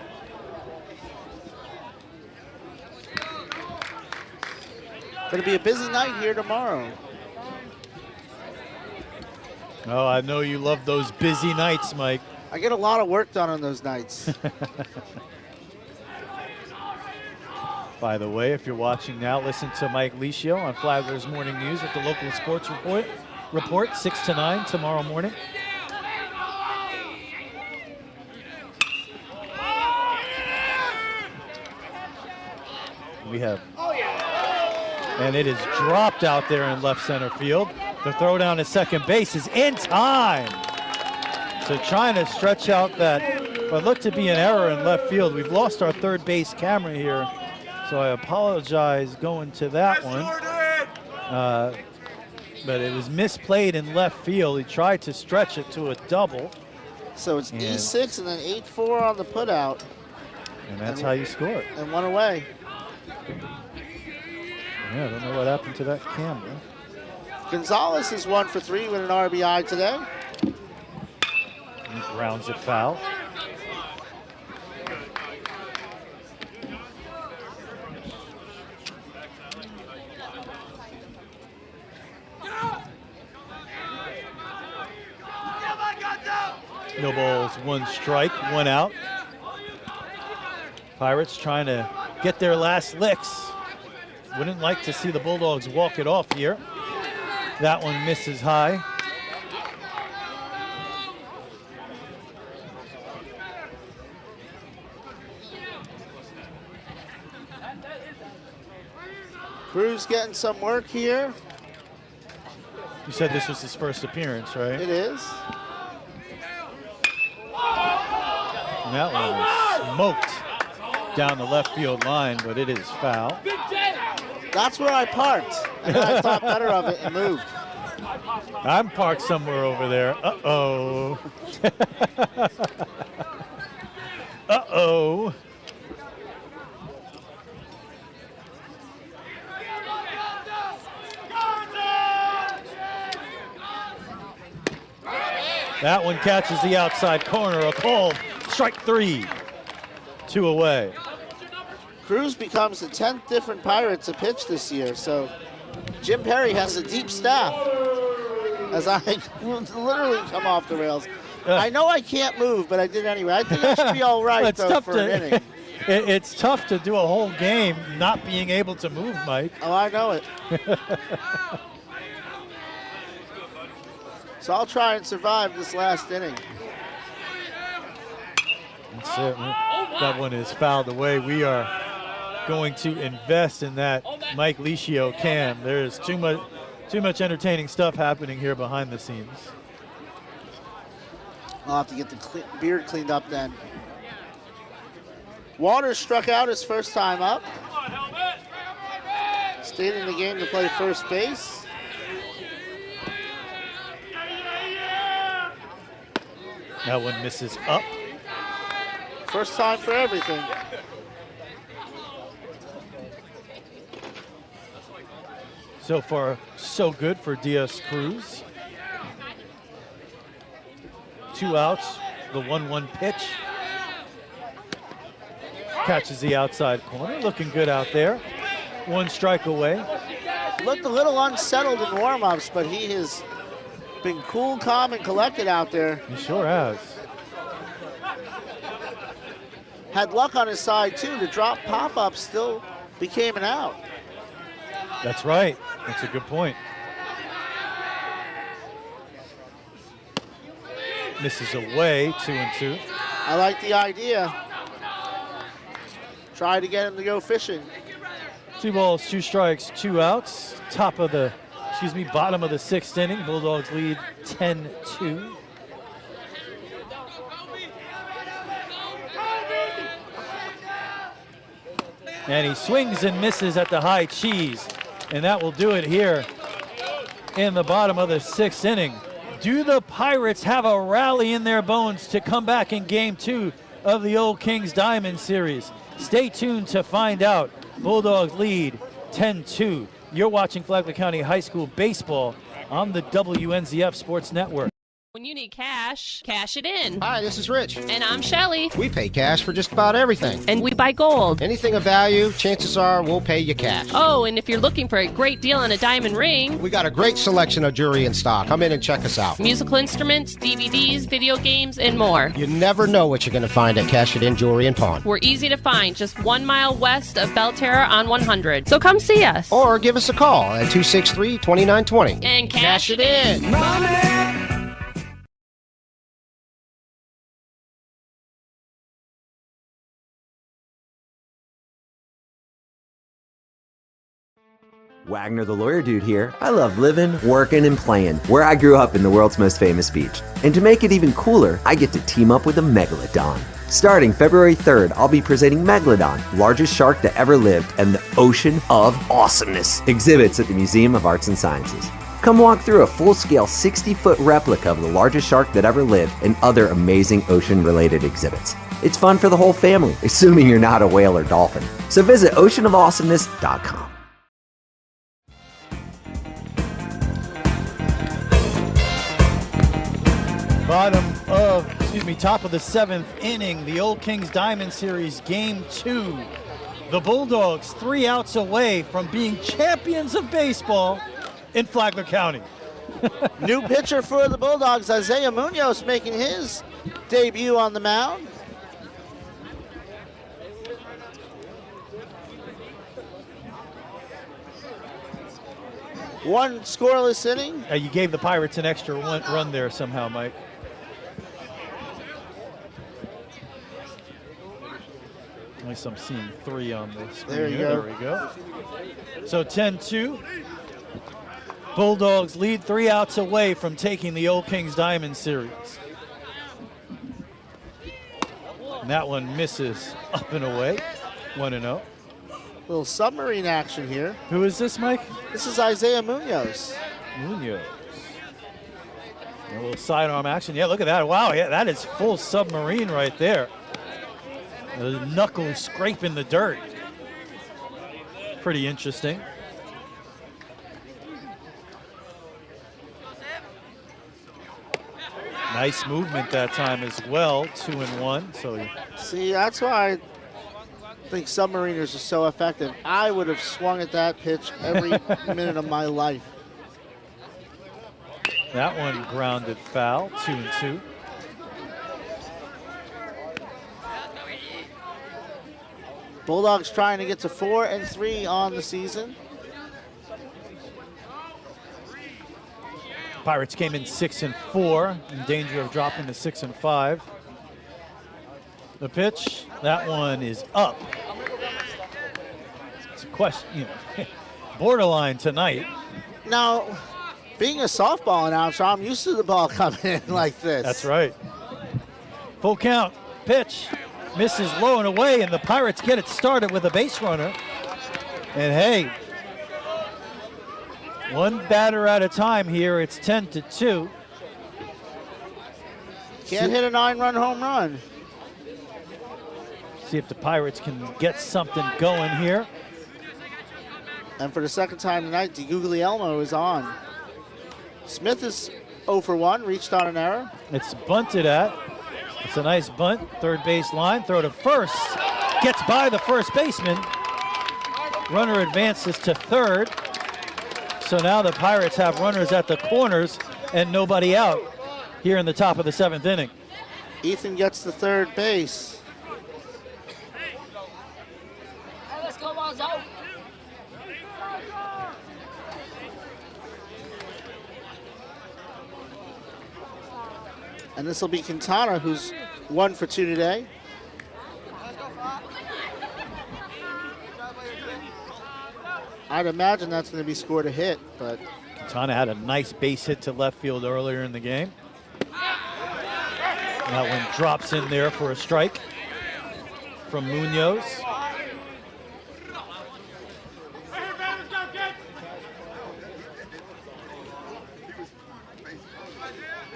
Going to be a busy night here tomorrow. Oh, I know you love those busy nights, Mike. I get a lot of work done on those nights. By the way, if you're watching now, listen to Mike Licio on Flagler's Morning News with the local sports report 6 to 9 tomorrow morning. We have, and it is dropped out there in left center field. The throw down to second base is in time. So trying to stretch out that, what looked to be an error in left field. We've lost our third base camera here, so I apologize going to that one. But it was misplayed in left field. He tried to stretch it to a double. So it's E6 and then 8-4 on the putout. And that's how you score it. And 1 away. Yeah, I don't know what happened to that camera. Gonzalez is 1 for 3 with an RBI today. He grounds it foul. No balls, 1 strike, 1 out. Pirates trying to get their last licks. Wouldn't like to see the Bulldogs walk it off here. That one misses high. Cruz getting some work here. You said this was his first appearance, right? It is. And that one is smoked down the left field line, but it is foul. That's where I parked, and then I thought better of it and moved. I'm parked somewhere over there. Uh-oh. Uh-oh. That one catches the outside corner. A called strike 3. 2 away. Cruz becomes the 10th different Pirate to pitch this year, so Jim Perry has a deep staff. As I literally come off the rails. I know I can't move, but I did anyway. I think I should be all right, though, for an inning. It's tough to do a whole game not being able to move, Mike. Oh, I know it. So I'll try and survive this last inning. That's it. That one is fouled away. We are going to invest in that Mike Licio cam. There's too much entertaining stuff happening here behind the scenes. I'll have to get the beard cleaned up then. Waters struck out his first time up. Stayed in the game to play first base. That one misses up. First time for everything. So far, so good for Diaz Cruz. 2 outs, the 1-1 pitch. Catches the outside corner, looking good out there. 1 strike away. Looked a little unsettled in warm-ups, but he has been cool, calm, and collected out there. He sure has. Had luck on his side, too. The drop pop-up still became an out. That's right. That's a good point. Misses away, 2-2. I like the idea. Try to get him to go fishing. 2 balls, 2 strikes, 2 outs. Bottom of the 6th inning. Bulldogs lead 10-2. And he swings and misses at the high cheese. And that will do it here in the bottom of the 6th inning. Do the Pirates have a rally in their bones to come back in Game 2 of the Old Kings Diamond Series? Stay tuned to find out. Bulldogs lead 10-2. You're watching Flagler County High School Baseball on the WNZF Sports Network. When you need cash, cash it in. Hi, this is Rich. And I'm Shelly. We pay cash for just about everything. And we buy gold. Anything of value, chances are we'll pay you cash. Oh, and if you're looking for a great deal on a diamond ring, we got a great selection of jewelry in stock. Come in and check us out. Musical instruments, DVDs, video games, and more. You never know what you're going to find at Cash It In Jewelry and Pawn. We're easy to find, just 1 mile west of Belterra on 100. So come see us. Or give us a call at 263-2920. And cash it in. Money! Wagner the Lawyer Dude here. I love living, working, and playing where I grew up in the world's most famous beach. And to make it even cooler, I get to team up with a Megalodon. Starting February 3rd, I'll be presenting Megalodon, largest shark that ever lived, and the Ocean of Awesomeness exhibits at the Museum of Arts and Sciences. Come walk through a full-scale 60-foot replica of the largest shark that ever lived and other amazing ocean-related exhibits. It's fun for the whole family, assuming you're not a whale or dolphin. So visit oceanofawesomeness.com. Top of the 7th inning, the Old Kings Diamond Series Game 2. The Bulldogs 3 outs away from being champions of baseball in Flagler County. New pitcher for the Bulldogs, Isaiah Munoz, making his debut on the mound. One scoreless inning. You gave the Pirates an extra run there somehow, Mike. At least I'm seeing 3 on the screen. There you go. There we go. So 10-2. Bulldogs lead 3 outs away from taking the Old Kings Diamond Series. And that one misses up and away. 1-0. Little submarine action here. Who is this, Mike? This is Isaiah Munoz. A little sidearm action. Yeah, look at that. Wow, yeah, that is full submarine right there. The knuckles scraping the dirt. Pretty interesting. Nice movement that time as well, 2-1. So see, that's why I think submariners are so effective. I would have swung at that pitch every minute of my life. That one grounded foul, 2-2. Bulldogs trying to get to 4-3 on the season. Pirates came in 6-4, in danger of dropping to 6-5. The pitch, that one is up. It's a question, borderline tonight. Now, being a softball announcer, I'm used to the ball coming in like this. That's right. Full count, pitch, misses low and away, and the Pirates get it started with a base runner. And hey, one batter at a time here. It's 10-2. Can't hit a 9-run home run. See if the Pirates can get something going here. And for the second time tonight, DiGuglielmo is on. Smith is 0 for 1, reached on an error. It's bunted at. It's a nice bunt, third base line, throw to first. Gets by the first baseman. Runner advances to third. So now the Pirates have runners at the corners and nobody out here in the top of the 7th inning. Ethan gets to third base. Let's go, Walzo. And this will be Quintana, who's 1 for 2 today. I'd imagine that's going to be scored a hit, but Quintana had a nice base hit to left field earlier in the game. That one drops in there for a strike from Munoz.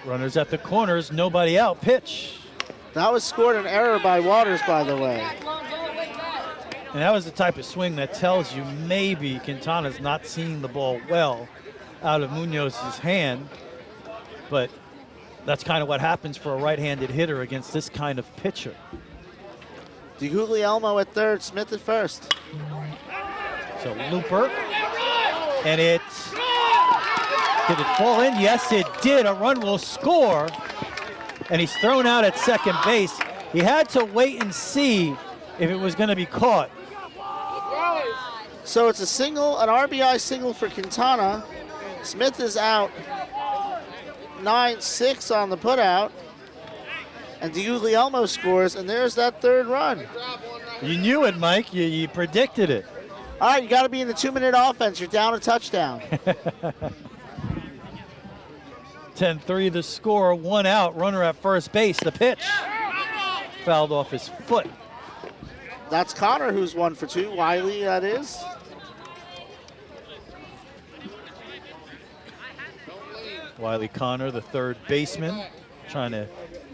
Runners at the corners, nobody out, pitch. that was scored an error by Waters, by the way. And that was the type of swing that tells you maybe Quintana's not seeing the ball well out of Munoz's hand, but that's kind of what happens for a right-handed hitter against this kind of pitcher. DiGuglielmo at third, Smith at first. So looper, and did it fall in? Yes, it did. A run will score, and he's thrown out at second base. He had to wait and see if it was going to be caught. So it's a single, an RBI single for Quintana. Smith is out 9-6 on the putout, and DiGuglielmo scores, and there's that third run. You knew it, Mike. You predicted it. All right, you got to be in the 2-minute offense. You're down a touchdown. 10-3 the score, one out, runner at first base. The pitch fouled off his foot. That's Connor, who's 1 for 2. Wiley, that is. Wiley Connor, the third baseman, trying to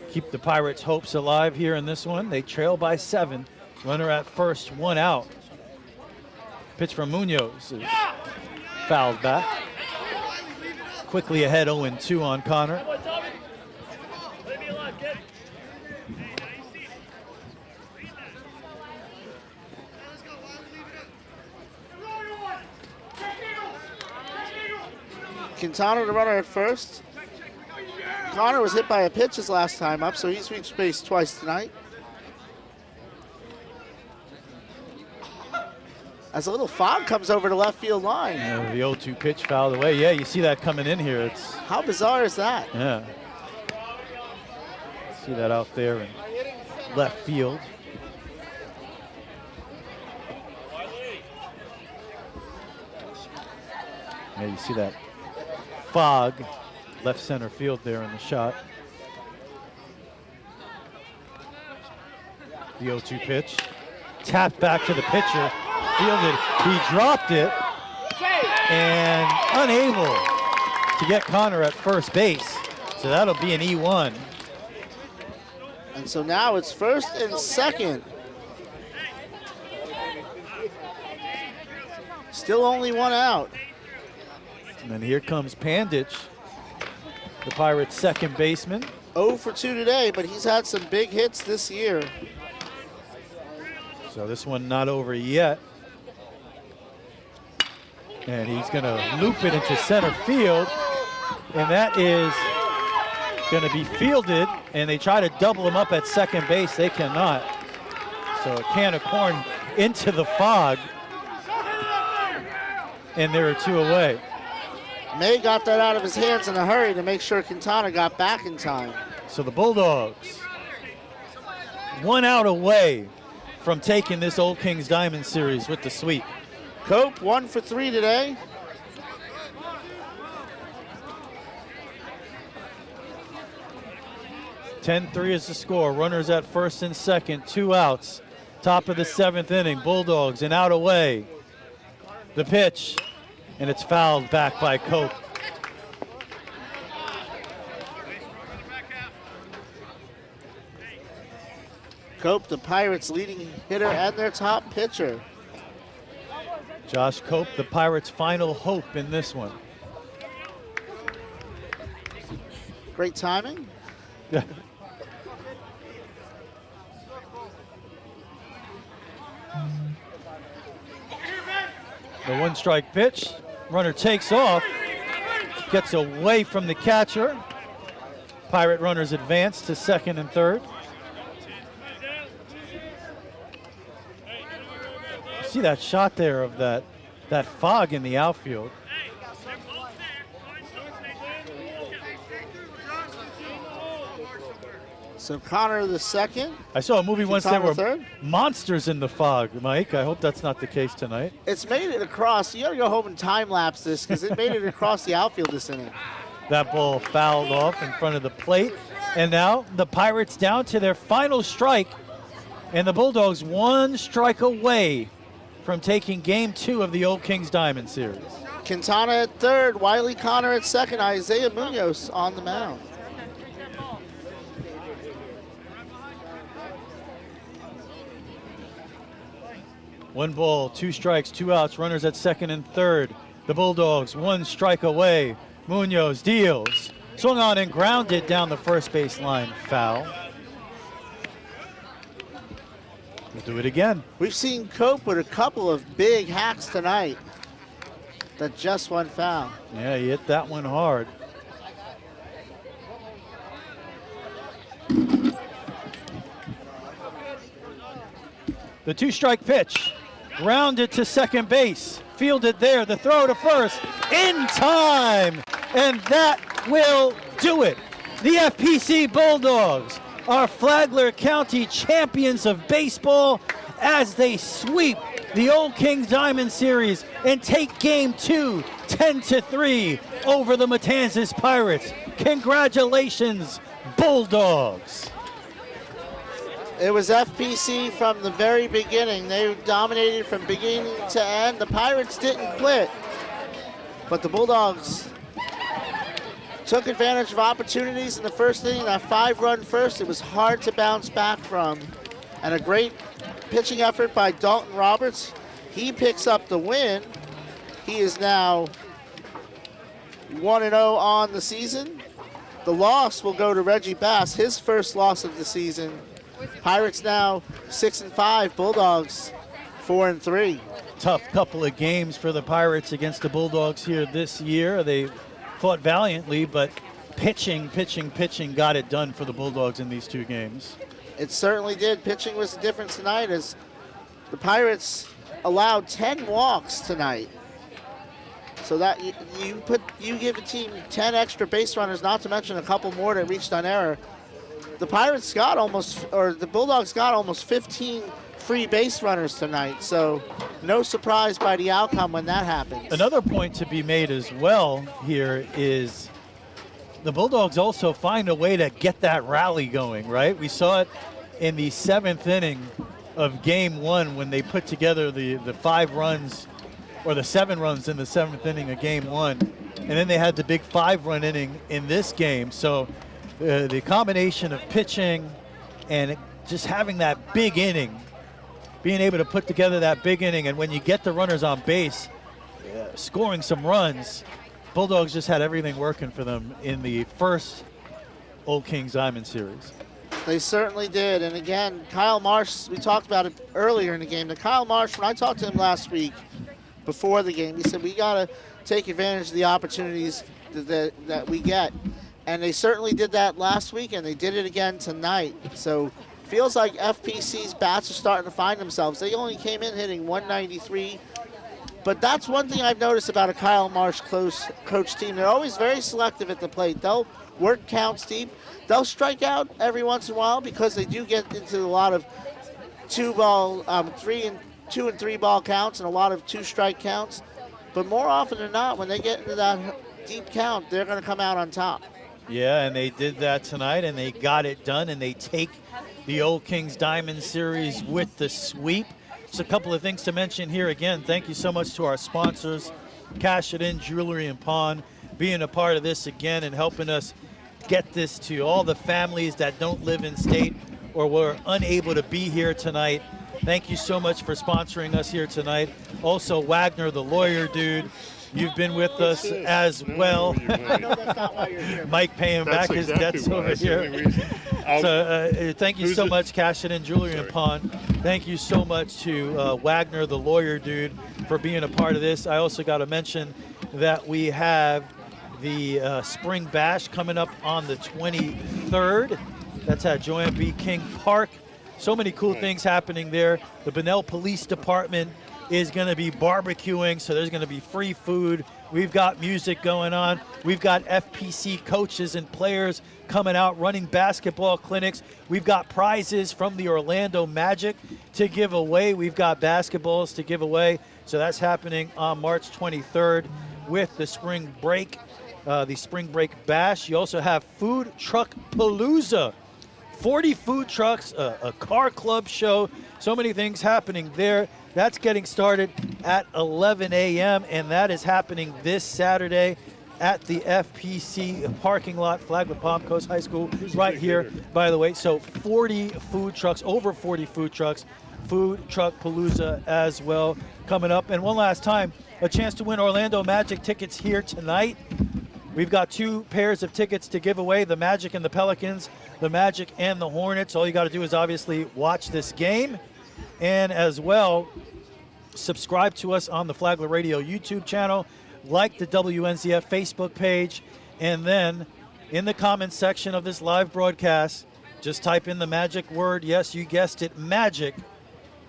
keep the Pirates' hopes alive here in this one. They trail by 7. Runner at first, one out. Pitch from Munoz is fouled back. Quickly ahead, 0-2 on Connor. Quintana, the runner at first. Connor was hit by a pitch his last time up, so he's reached base twice tonight. As a little fog comes over the left field line. Yeah, the 0-2 pitch fouled away. Yeah, you see that coming in here. It's how bizarre is that? Yeah. See that out there in left field. Yeah, you see that fog left center field there in the shot. The 0-2 pitch. Tapped back to the pitcher. Fielded. He dropped it. And unable to get Connor at first base. So that'll be an E1. And so now it's first and second. Still only one out. And then here comes Pandich, the Pirates' second baseman. 0 for 2 today, but he's had some big hits this year. So this one not over yet. And he's going to loop it into center field. And that is going to be fielded. And they try to double him up at second base. They cannot. So a can of corn into the fog. And there are 2 away. May got that out of his hands in a hurry to make sure Quintana got back in time. So the Bulldogs 1 out away from taking this Old Kings Diamond Series with the sweep. Cope 1 for 3 today. (10-3) is the score. Runners at first and second, 2 outs. Top of the 7th inning. Bulldogs an out away. The pitch, and it's fouled back by Cope. Cope, the Pirates' leading hitter and their top pitcher. Josh Cope, the Pirates' final hope in this one. Great timing. Yeah. The 1-strike pitch. Runner takes off, gets away from the catcher. Pirate runners advance to second and third. See that shot there of that fog in the outfield. So Connor the second. I saw a movie once there were third. monsters in the fog, Mike. I hope that's not the case tonight. It's made it across. You got to go home and time lapse this because it made it across the outfield this inning. That ball fouled off in front of the plate. And now the Pirates down to their final strike. And the Bulldogs 1 strike away from taking game 2 of the Old Kings Diamond Series. Quintana at third, Wiley Connor at second, Isaiah Munoz on the mound. One ball, 2 strikes, 2 outs, runners at second and third. The Bulldogs 1 strike away. Munoz deals. Swung on and grounded down the first base line. Foul. We'll do it again. We've seen Cope with a couple of big hacks tonight that just went foul. Yeah, he hit that one hard. The 2-strike pitch. Grounded to second base. Fielded there. The throw to first. In time. And that will do it. The FPC Bulldogs are Flagler County champions of baseball as they sweep the Old Kings Diamond Series and take game 2, 10-3 over the Matanzas Pirates. Congratulations, Bulldogs. It was FPC from the very beginning. They dominated from beginning to end. The Pirates didn't quit, but the Bulldogs took advantage of opportunities in the first inning. That 5-run first, it was hard to bounce back from. And a great pitching effort by Dalton Roberts. He picks up the win. He is now 1-0 on the season. The loss will go to Reggie Bass, his first loss of the season. Pirates now 6-5, Bulldogs 4-3. Tough couple of games for the Pirates against the Bulldogs here this year. They fought valiantly, but pitching got it done for the Bulldogs in these 2 games. It certainly did. Pitching was the difference tonight as the Pirates allowed 10 walks tonight. So that you give a team 10 extra base runners, not to mention a couple more that reached on error. The Bulldogs got almost 15 free base runners tonight, so no surprise by the outcome when that happens. Another point to be made as well here is the Bulldogs also find a way to get that rally going, right? We saw it in the 7th inning of game 1 when they put together the 5 runs or the 7 runs in the 7th inning of game 1, and then they had the big 5-run inning in this game. So the combination of pitching and just having that big inning, being able to put together that big inning, and when you get the runners on base, scoring some runs, Bulldogs just had everything working for them in the first Old Kings Diamond Series. They certainly did. And again, Kyle Marsh, we talked about it earlier in the game. The Kyle Marsh, when I talked to him last week before the game, he said, we got to take advantage of the opportunities that we get. And they certainly did that last week, and they did it again tonight. So feels like FPC's bats are starting to find themselves. They only came in hitting 193. But that's one thing I've noticed about a Kyle Marsh coach team. They're always very selective at the plate. They'll work counts deep. They'll strike out every once in a while because they do get into a lot of 2 and 3 ball counts and a lot of 2-strike counts. But more often than not, when they get into that deep count, they're going to come out on top. Yeah, and they did that tonight, and they got it done, and they take the Old Kings Diamond Series with the sweep. Just a couple of things to mention here. Again, thank you so much to our sponsors, Cash It In Jewelry and Pawn, being a part of this again and helping us get this to all the families that don't live in state or were unable to be here tonight. Thank you so much for sponsoring us here tonight. Also, Wagner, the lawyer dude, you've been with us as well. I know that's not why you're here. Mike paying back his debts over here. So thank you so much, Cash It In Jewelry and Pawn. Thank you so much to Wagner, the lawyer dude, for being a part of this. I also got to mention that we have the Spring Bash coming up on the 23rd. That's at Joanne B. King Park. So many cool things happening there. The Bunnell Police Department is going to be barbecuing, so there's going to be free food. We've got music going on. We've got FPC coaches and players coming out running basketball clinics. We've got prizes from the Orlando Magic to give away. We've got basketballs to give away. So that's happening on March 23rd with the Spring Break, the Spring Break Bash. You also have Food Truck Palooza. 40 food trucks, a car club show, so many things happening there. That's getting started at 11 a.m., and that is happening this Saturday at the FPC parking lot, Flagler Palm Coast High School, right here, by the way. So 40 food trucks, over 40 food trucks, Food Truck Palooza as well coming up. And one last time, a chance to win Orlando Magic tickets here tonight. We've got 2 pairs of tickets to give away, the Magic and the Pelicans, the Magic and the Hornets. All you got to do is obviously watch this game. And as well, subscribe to us on the Flagler Radio YouTube channel, like the WNZF Facebook page, and then in the comments section of this live broadcast, just type in the magic word. Yes, you guessed it, magic.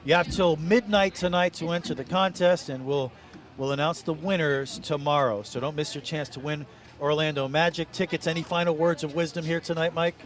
You have till midnight tonight to enter the contest, and we'll announce the winners tomorrow. So don't miss your chance to win Orlando Magic tickets. Any final words of wisdom here tonight, Mike,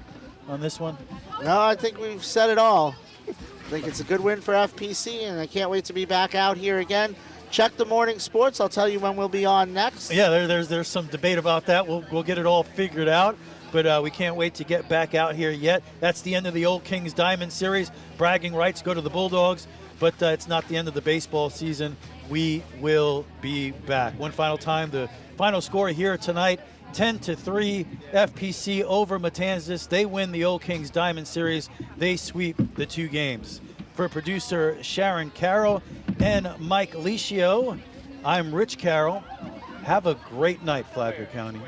on this one? No, I think we've said it all. I think it's a good win for FPC, and I can't wait to be back out here again. Check the morning sports. I'll tell you when we'll be on next. Yeah, there's some debate about that. We'll get it all figured out, but we can't wait to get back out here yet. That's the end of the Old Kings Diamond Series. Bragging rights go to the Bulldogs, but it's not the end of the baseball season. We will be back. One final time, the final score here tonight, 10-3, FPC over Matanzas. They win the Old Kings Diamond Series. They sweep the 2 games. For producer Sharon Carroll and Mike Licio, I'm Rich Carroll. Have a great night, Flagler County.